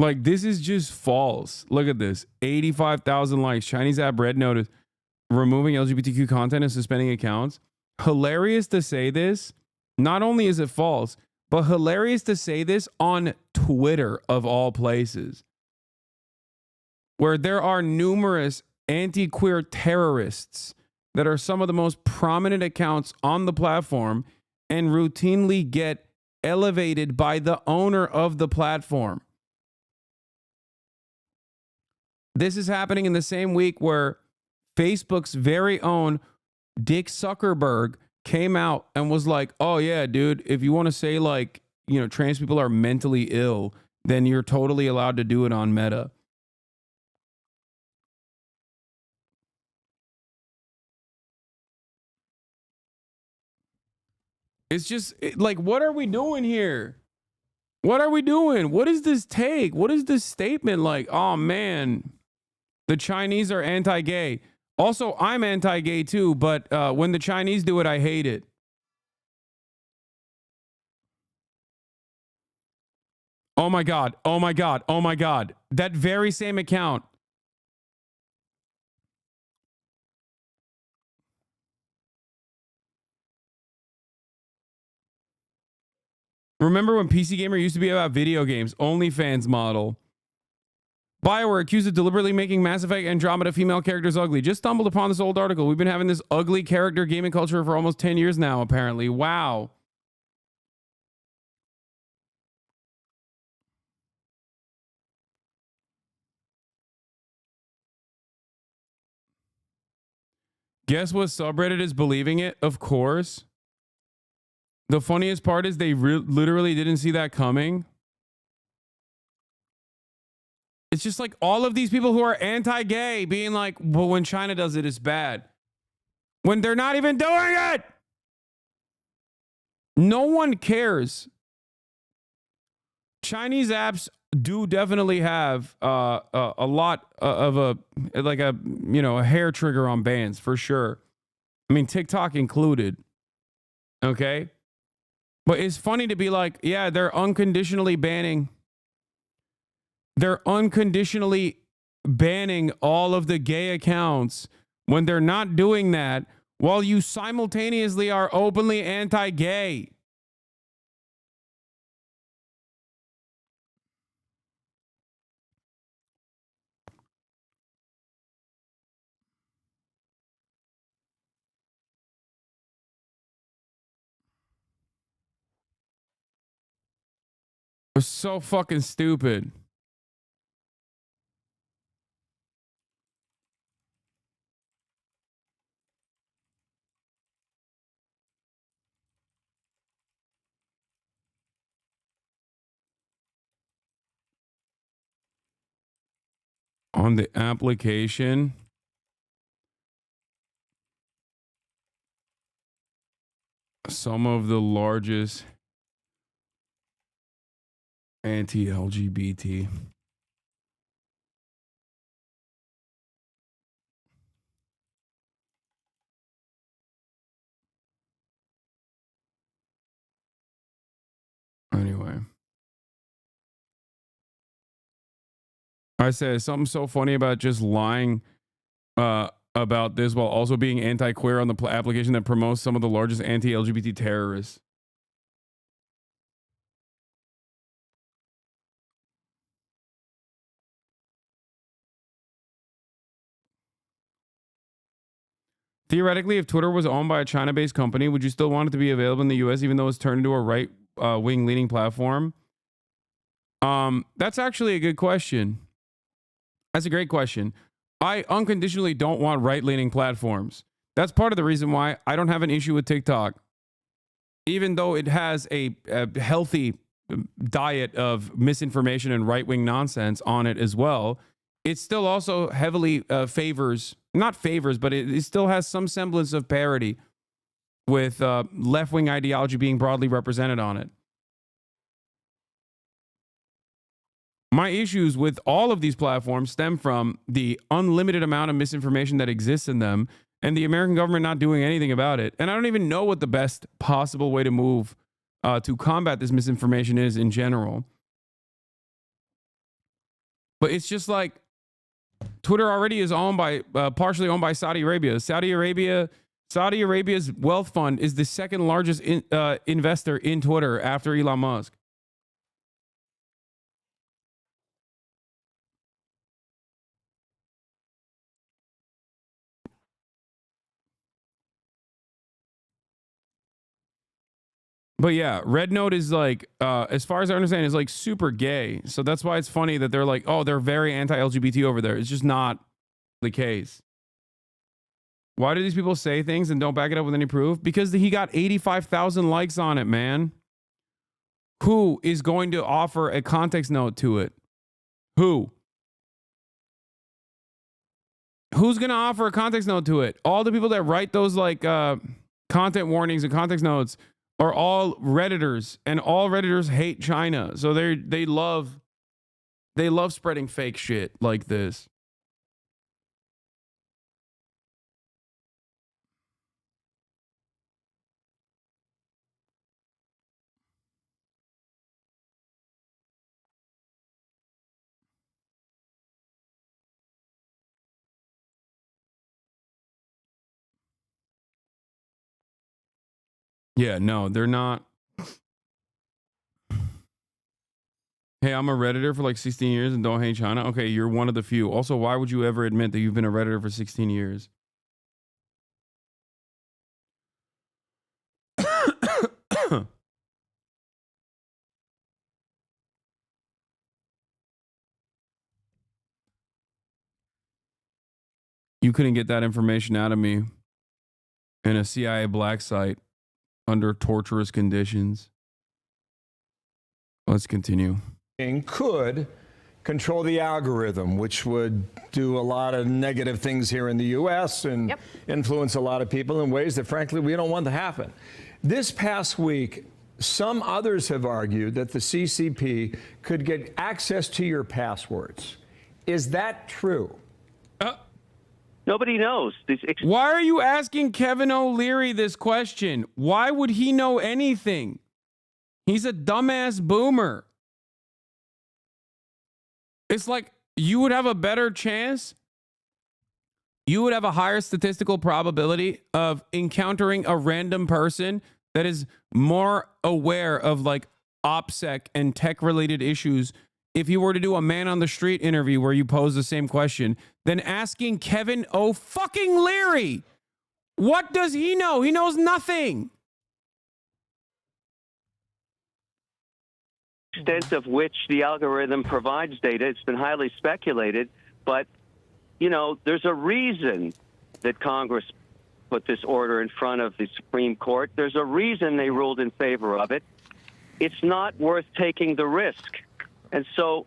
Like, this is just false. Look at this. 85,000 likes. Chinese app red notice. Removing LGBTQ content and suspending accounts. Hilarious to say this. Not only is it false, but hilarious to say this on Twitter, of all places, where there are numerous anti-queer terrorists that are some of the most prominent accounts on the platform and routinely get elevated by the owner of the platform. This is happening in the same week where Facebook's very own Dick Zuckerberg came out and was like, oh yeah, dude, if you want to say, like, you know, trans people are mentally ill, then you're totally allowed to do it on Meta. It's just like, what are we doing here? What are we doing? What is this take? What is this statement like? Oh man, the Chinese are anti-gay. Also, I'm anti-gay too, but when the Chinese do it, I hate it. Oh my God. Oh my God. Oh my God. That very same account. Remember when PC Gamer used to be about video games? OnlyFans model. BioWare accused of deliberately making Mass Effect Andromeda female characters ugly. Just stumbled upon this old article. We've been having this ugly character gaming culture for almost 10 years now, apparently. Wow. Guess what subreddit is believing it? Of course. The funniest part is they literally didn't see that coming. It's just like all of these people who are anti-gay being like, well, when China does it, it's bad. When they're not even doing it. No one cares. Chinese apps do definitely have a lot of a hair trigger on bans, for sure. I mean, TikTok included. Okay. But it's funny to be like, yeah, they're unconditionally banning all of the gay accounts when they're not doing that, while you simultaneously are openly anti-gay. It's so fucking stupid. On the application, some of the largest anti-LGBT. Anyway. I said something so funny about just lying about this while also being anti-queer on the application that promotes some of the largest anti-LGBT terrorists. Theoretically, if Twitter was owned by a China-based company, would you still want it to be available in the U.S. even though it's turned into a right-wing leaning platform? That's actually a good question. That's a great question. I unconditionally don't want right-leaning platforms. That's part of the reason why I don't have an issue with TikTok. Even though it has a healthy diet of misinformation and right-wing nonsense on it as well, it still also heavily not favors, but it still has some semblance of parity with left-wing ideology being broadly represented on it. My issues with all of these platforms stem from the unlimited amount of misinformation that exists in them and the American government not doing anything about it. And I don't even know what the best possible way to move to combat this misinformation is in general. But it's just like Twitter already is owned by, partially owned by Saudi Arabia. Saudi Arabia's wealth fund is the second largest investor in Twitter after Elon Musk. But yeah, Red Note is like, as far as I understand, is like super gay. So that's why it's funny that they're like, oh, they're very anti-LGBT over there. It's just not the case. Why do these people say things and don't back it up with any proof? Because he got 85,000 likes on it, man. Who is going to offer a context note to it? Who? Who's going to offer a context note to it? All the people that write those like content warnings and context notes are all Redditors, and all Redditors hate China. So they love spreading fake shit like this. Yeah, no, they're not. Hey, I'm a Redditor for like 16 years and don't hate China. Okay, you're one of the few. Also, why would you ever admit that you've been a Redditor for 16 years? You couldn't get that information out of me in a CIA black site under torturous conditions. Let's continue. Could control the algorithm, which would do a lot of negative things here in the U.S. and influence a lot of people in ways that, frankly, we don't want to happen. This past week, some others have argued that the CCP could get access to your passwords. Is that true? Nobody knows. Why are you asking Kevin O'Leary this question? Why would he know anything? He's a dumbass boomer. It's like you would have a better chance. You would have a higher statistical probability of encountering a random person that is more aware of like OPSEC and tech related issues if you were to do a man on the street interview where you pose the same question than asking Kevin O'Leary. What does he know? He knows nothing. Extent of which the algorithm provides data, it's been highly speculated, but you know, there's a reason that Congress put this order in front of the Supreme Court. There's a reason they ruled in favor of it. It's not worth taking the risk. And so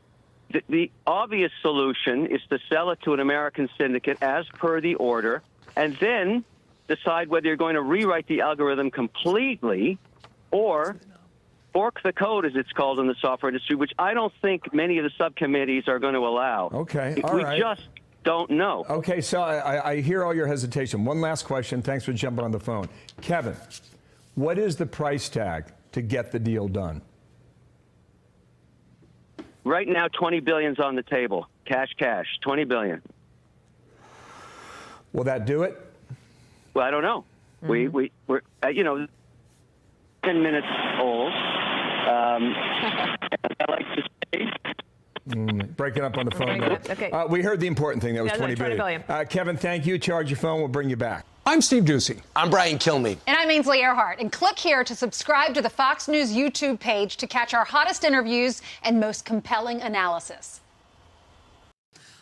the obvious solution is to sell it to an American syndicate as per the order, and then decide whether you're going to rewrite the algorithm completely or fork the code, as it's called in the software industry, which I don't think many of the subcommittees are going to allow. Okay, We just don't know. Okay, so I hear all your hesitation. One last question. Thanks for jumping on the phone. Kevin, what is the price tag to get the deal done? Right now, $20 billion's on the table. Cash, $20 billion. Will that do it? Well, I don't know. We're, you know, 10 minutes old. And I like to say Breaking up on the phone. Breaking up, okay. We heard the important thing. That was Yeah, 20 $20 billion. Kevin, thank you. Charge your phone. We'll bring you back. I'm Steve Doocy. I'm Brian Kilmeade. And I'm Ainsley Earhart. And click here to subscribe to the Fox News YouTube page to catch our hottest interviews and most compelling analysis.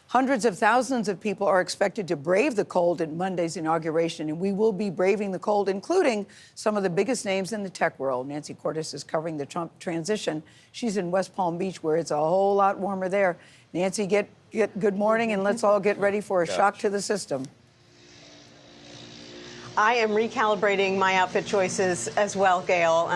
Hundreds of thousands of people are expected to brave the cold at Monday's inauguration, and we will be braving the cold, including some of the biggest names in the tech world. Nancy Cordes is covering the Trump transition. She's in West Palm Beach, where it's a whole lot warmer there. Nancy, get good morning, and let's all get ready for a shock to the system. I am recalibrating my outfit choices as well, Gail.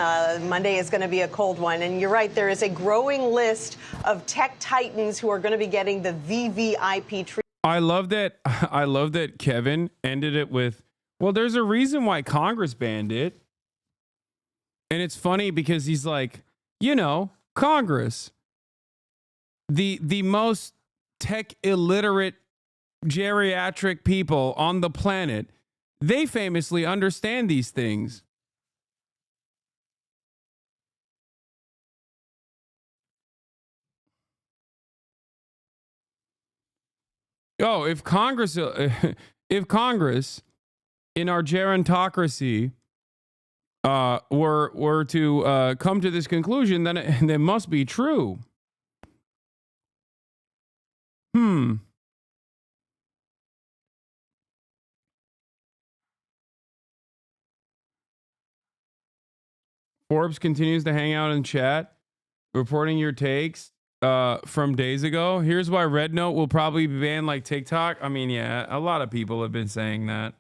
Monday is going to be a cold one. And you're right, there is a growing list of tech titans who are going to be getting the VVIP treatment. I love that Kevin ended it with, well, there's a reason why Congress banned it. And it's funny because he's like, Congress, the most tech illiterate geriatric people on the planet, they famously understand these things. Oh, if Congress in our gerontocracy were to come to this conclusion, then it must be true. Forbes continues to hang out in chat, reporting your takes from days ago. Here's why Red Note will probably be banned like TikTok. I mean, yeah, a lot of people have been saying that.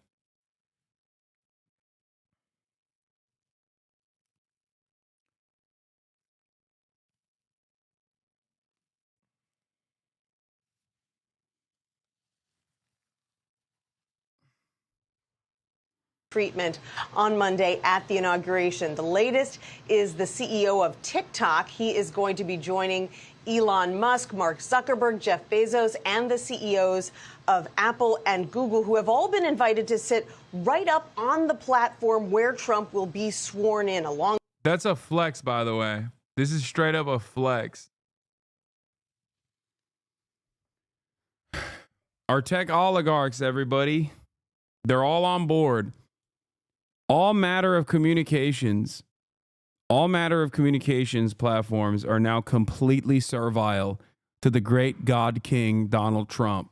Treatment on Monday at the inauguration. The latest is the CEO of TikTok. He is going to be joining Elon Musk, Mark Zuckerberg, Jeff Bezos, and the CEOs of Apple and Google, who have all been invited to sit right up on the platform where Trump will be sworn in. That's a flex, by the way. This is straight up a flex. Our tech oligarchs, everybody, they're all on board. All matter of communications platforms are now completely servile to the great God King Donald Trump.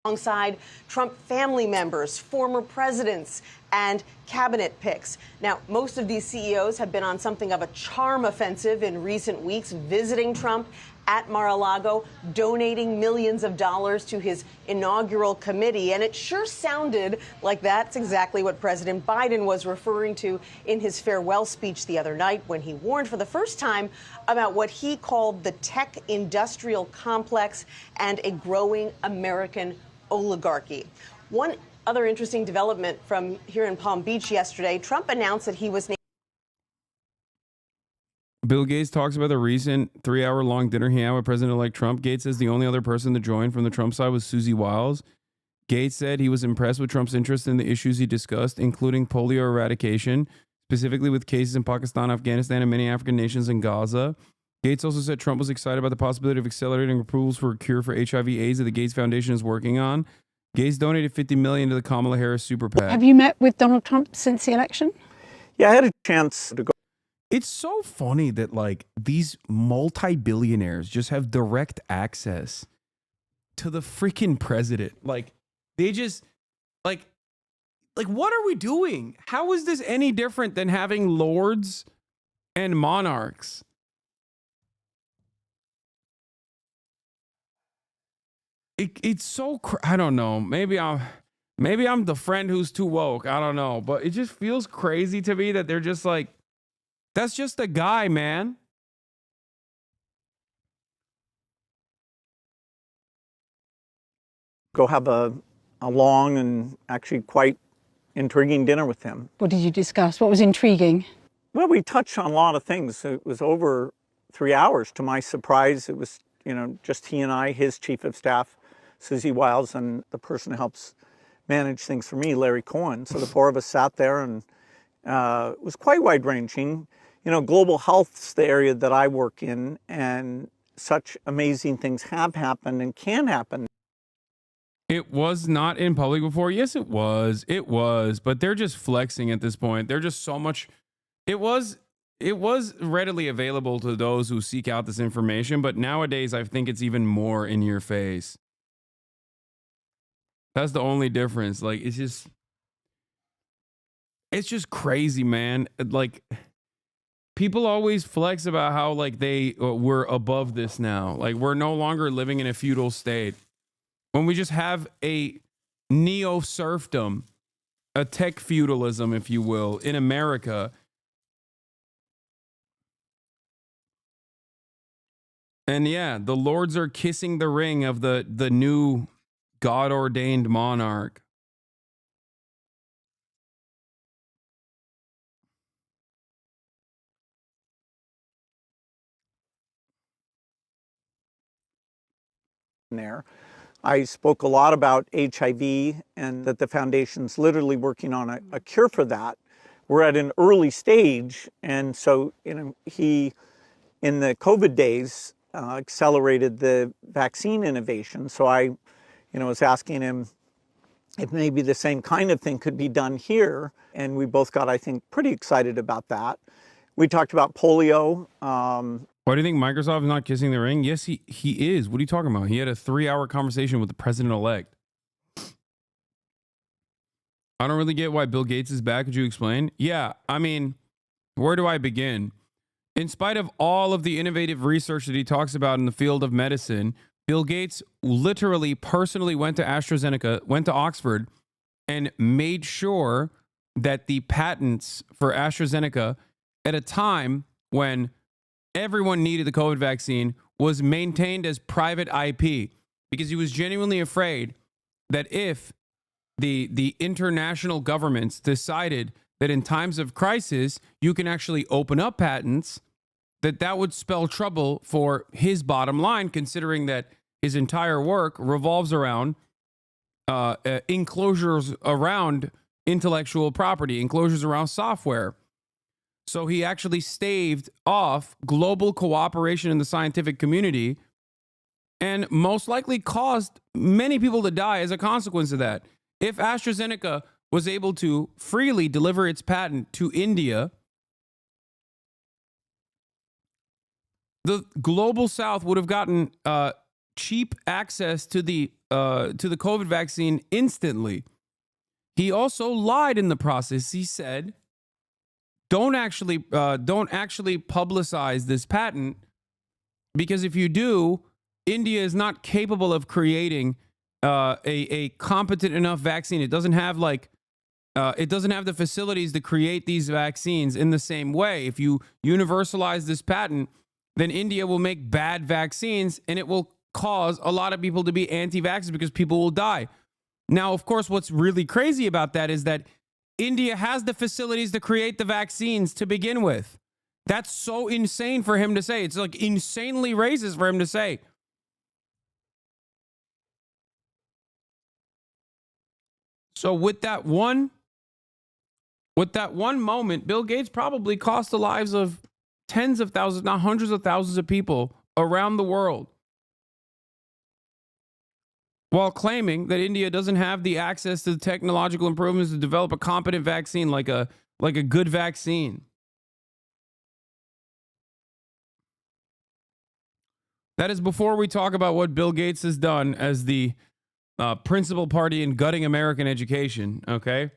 Alongside Trump family members, former presidents, and cabinet picks. Now, most of these CEOs have been on something of a charm offensive in recent weeks, visiting Trump at Mar-a-Lago, donating millions of dollars to his inaugural committee. And it sure sounded like that's exactly what President Biden was referring to in his farewell speech the other night, when he warned for the first time about what he called the tech industrial complex and a growing American oligarchy. One other interesting development from here in Palm Beach yesterday, Trump announced that he was named. Bill Gates talks about the recent 3-hour-long dinner he had with President-elect Trump. Gates says the only other person to join from the Trump side was Susie Wiles. Gates said he was impressed with Trump's interest in the issues he discussed, including polio eradication, specifically with cases in Pakistan, Afghanistan, and many African nations in Gaza. Gates also said Trump was excited about the possibility of accelerating approvals for a cure for HIV/AIDS that the Gates Foundation is working on. Gates donated $50 million to the Kamala Harris Super PAC. Have you met with Donald Trump since the election? Yeah, I had a chance to go. It's so funny that like these multi-billionaires just have direct access to the freaking president. Like they just like what are we doing? How is this any different than having lords and monarchs? It's so I don't know. Maybe I'm the friend who's too woke. I don't know, but it just feels crazy to me that they're just like, that's just a guy, man. Go have a long and actually quite intriguing dinner with him. What did you discuss? What was intriguing? Well, we touched on a lot of things. It was over 3 hours. To my surprise, it was, just he and I, his chief of staff, Susie Wiles, and the person who helps manage things for me, Larry Cohen. So the four of us sat there, and it was quite wide-ranging. Global health's the area that I work in, and such amazing things have happened and can happen. It was not in public before. Yes, it was. It was, but they're just flexing at this point. They're just so much. It was readily available to those who seek out this information, but nowadays I think it's even more in your face. That's the only difference. Like it's just crazy, man. Like people always flex about how like we're above this now. Like we're no longer living in a feudal state. When we just have a neo serfdom, a tech feudalism, if you will, in America. And yeah, the lords are kissing the ring of the new God ordained monarch. There. I spoke a lot about HIV and that the foundation's literally working on a cure for that. We're at an early stage, and so he, in the COVID days, accelerated the vaccine innovation. So I, was asking him if maybe the same kind of thing could be done here, and we both got, I think, pretty excited about that. We talked about polio. Why do you think Microsoft is not kissing the ring? Yes, he is. What are you talking about? He had a 3-hour conversation with the president-elect. I don't really get why Bill Gates is back. Could you explain? Yeah, I mean, where do I begin? In spite of all of the innovative research that he talks about in the field of medicine, Bill Gates literally personally went to AstraZeneca, went to Oxford, and made sure that the patents for AstraZeneca at a time when everyone needed the COVID vaccine was maintained as private IP, because he was genuinely afraid that if the international governments decided that in times of crisis you can actually open up patents, that would spell trouble for his bottom line, considering that his entire work revolves around enclosures around intellectual property, enclosures around software. So he actually staved off global cooperation in the scientific community and most likely caused many people to die as a consequence of that. If AstraZeneca was able to freely deliver its patent to India, the global South would have gotten cheap access to the COVID vaccine instantly. He also lied in the process. He said, don't actually publicize this patent, because if you do, India is not capable of creating a competent enough vaccine. It doesn't have the facilities to create these vaccines in the same way. If you universalize this patent, then India will make bad vaccines, and it will cause a lot of people to be anti-vaxxers because people will die. Now, of course, what's really crazy about that is that India has the facilities to create the vaccines to begin with. That's so insane for him to say. It's like insanely racist for him to say. So with that one moment, Bill Gates probably cost the lives of tens of thousands, not hundreds of thousands of people around the world, while claiming that India doesn't have the access to the technological improvements to develop a competent vaccine, like a good vaccine. That is before we talk about what Bill Gates has done as the principal party in gutting American education, okay?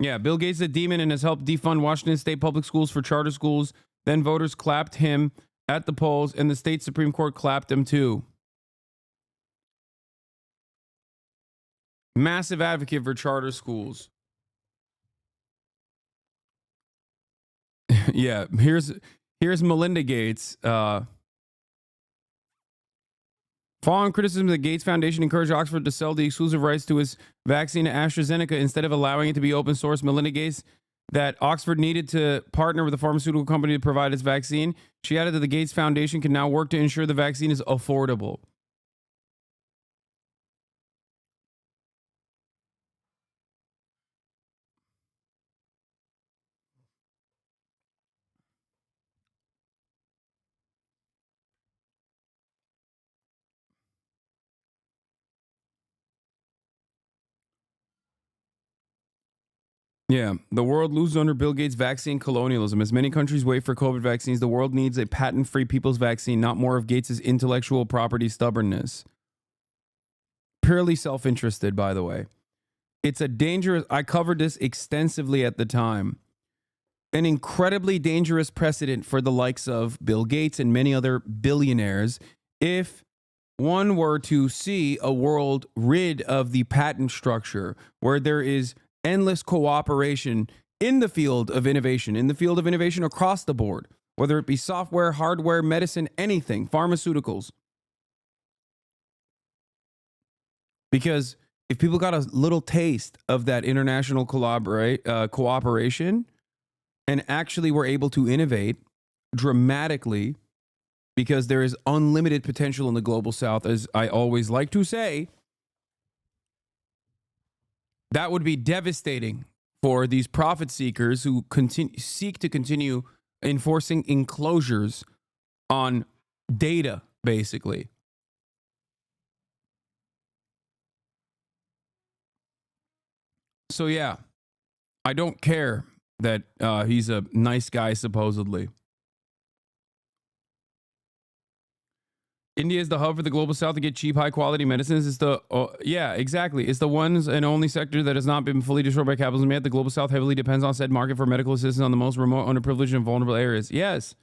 Yeah, Bill Gates is a demon and has helped defund Washington state public schools for charter schools. Then voters clapped him at the polls, and the state Supreme Court clapped him too. Massive advocate for charter schools. Yeah, here's Melinda Gates. Following criticism, the Gates Foundation encouraged Oxford to sell the exclusive rights to its vaccine to AstraZeneca instead of allowing it to be open source. Melinda Gates that Oxford needed to partner with a pharmaceutical company to provide its vaccine. She added that the Gates Foundation can now work to ensure the vaccine is affordable. Yeah, the world loses under Bill Gates' vaccine colonialism. As many countries wait for COVID vaccines, the world needs a patent-free people's vaccine, not more of Gates' intellectual property stubbornness. Purely self-interested, by the way. It's a dangerous, I covered this extensively at the time, an incredibly dangerous precedent for the likes of Bill Gates and many other billionaires if one were to see a world rid of the patent structure where there is endless cooperation in the field of innovation, across the board, whether it be software, hardware, medicine, anything, pharmaceuticals. Because if people got a little taste of that international cooperation and actually were able to innovate dramatically, because there is unlimited potential in the global south, as I always like to say, that would be devastating for these profit seekers who seek to continue enforcing enclosures on data, basically. So yeah, I don't care that he's a nice guy, supposedly. India is the hub for the global south to get cheap, high-quality medicines. It's the yeah, exactly. It's the ones and only sector that has not been fully destroyed by capitalism yet. The global south heavily depends on said market for medical assistance on the most remote, underprivileged, and vulnerable areas. Yes.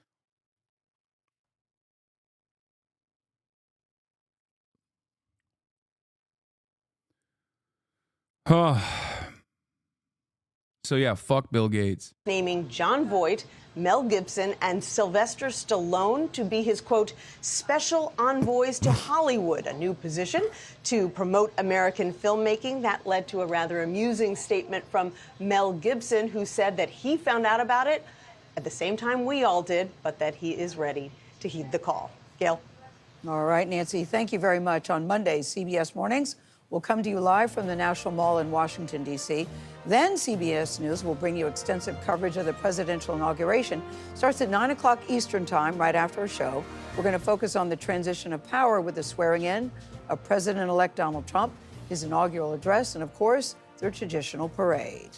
So yeah, fuck Bill Gates. Naming Jon Voight, Mel Gibson, and Sylvester Stallone to be his, quote, special envoys to Hollywood, a new position to promote American filmmaking. That led to a rather amusing statement from Mel Gibson, who said that he found out about it at the same time we all did, but that he is ready to heed the call. Gail? All right, Nancy, thank you very much. On Mondays, CBS Mornings will come to you live from the National Mall in Washington, D.C. Then CBS News will bring you extensive coverage of the presidential inauguration. Starts at 9 o'clock Eastern Time, right after our show. We're going to focus on the transition of power with the swearing in of President-elect Donald Trump, his inaugural address, and, of course, their traditional parade.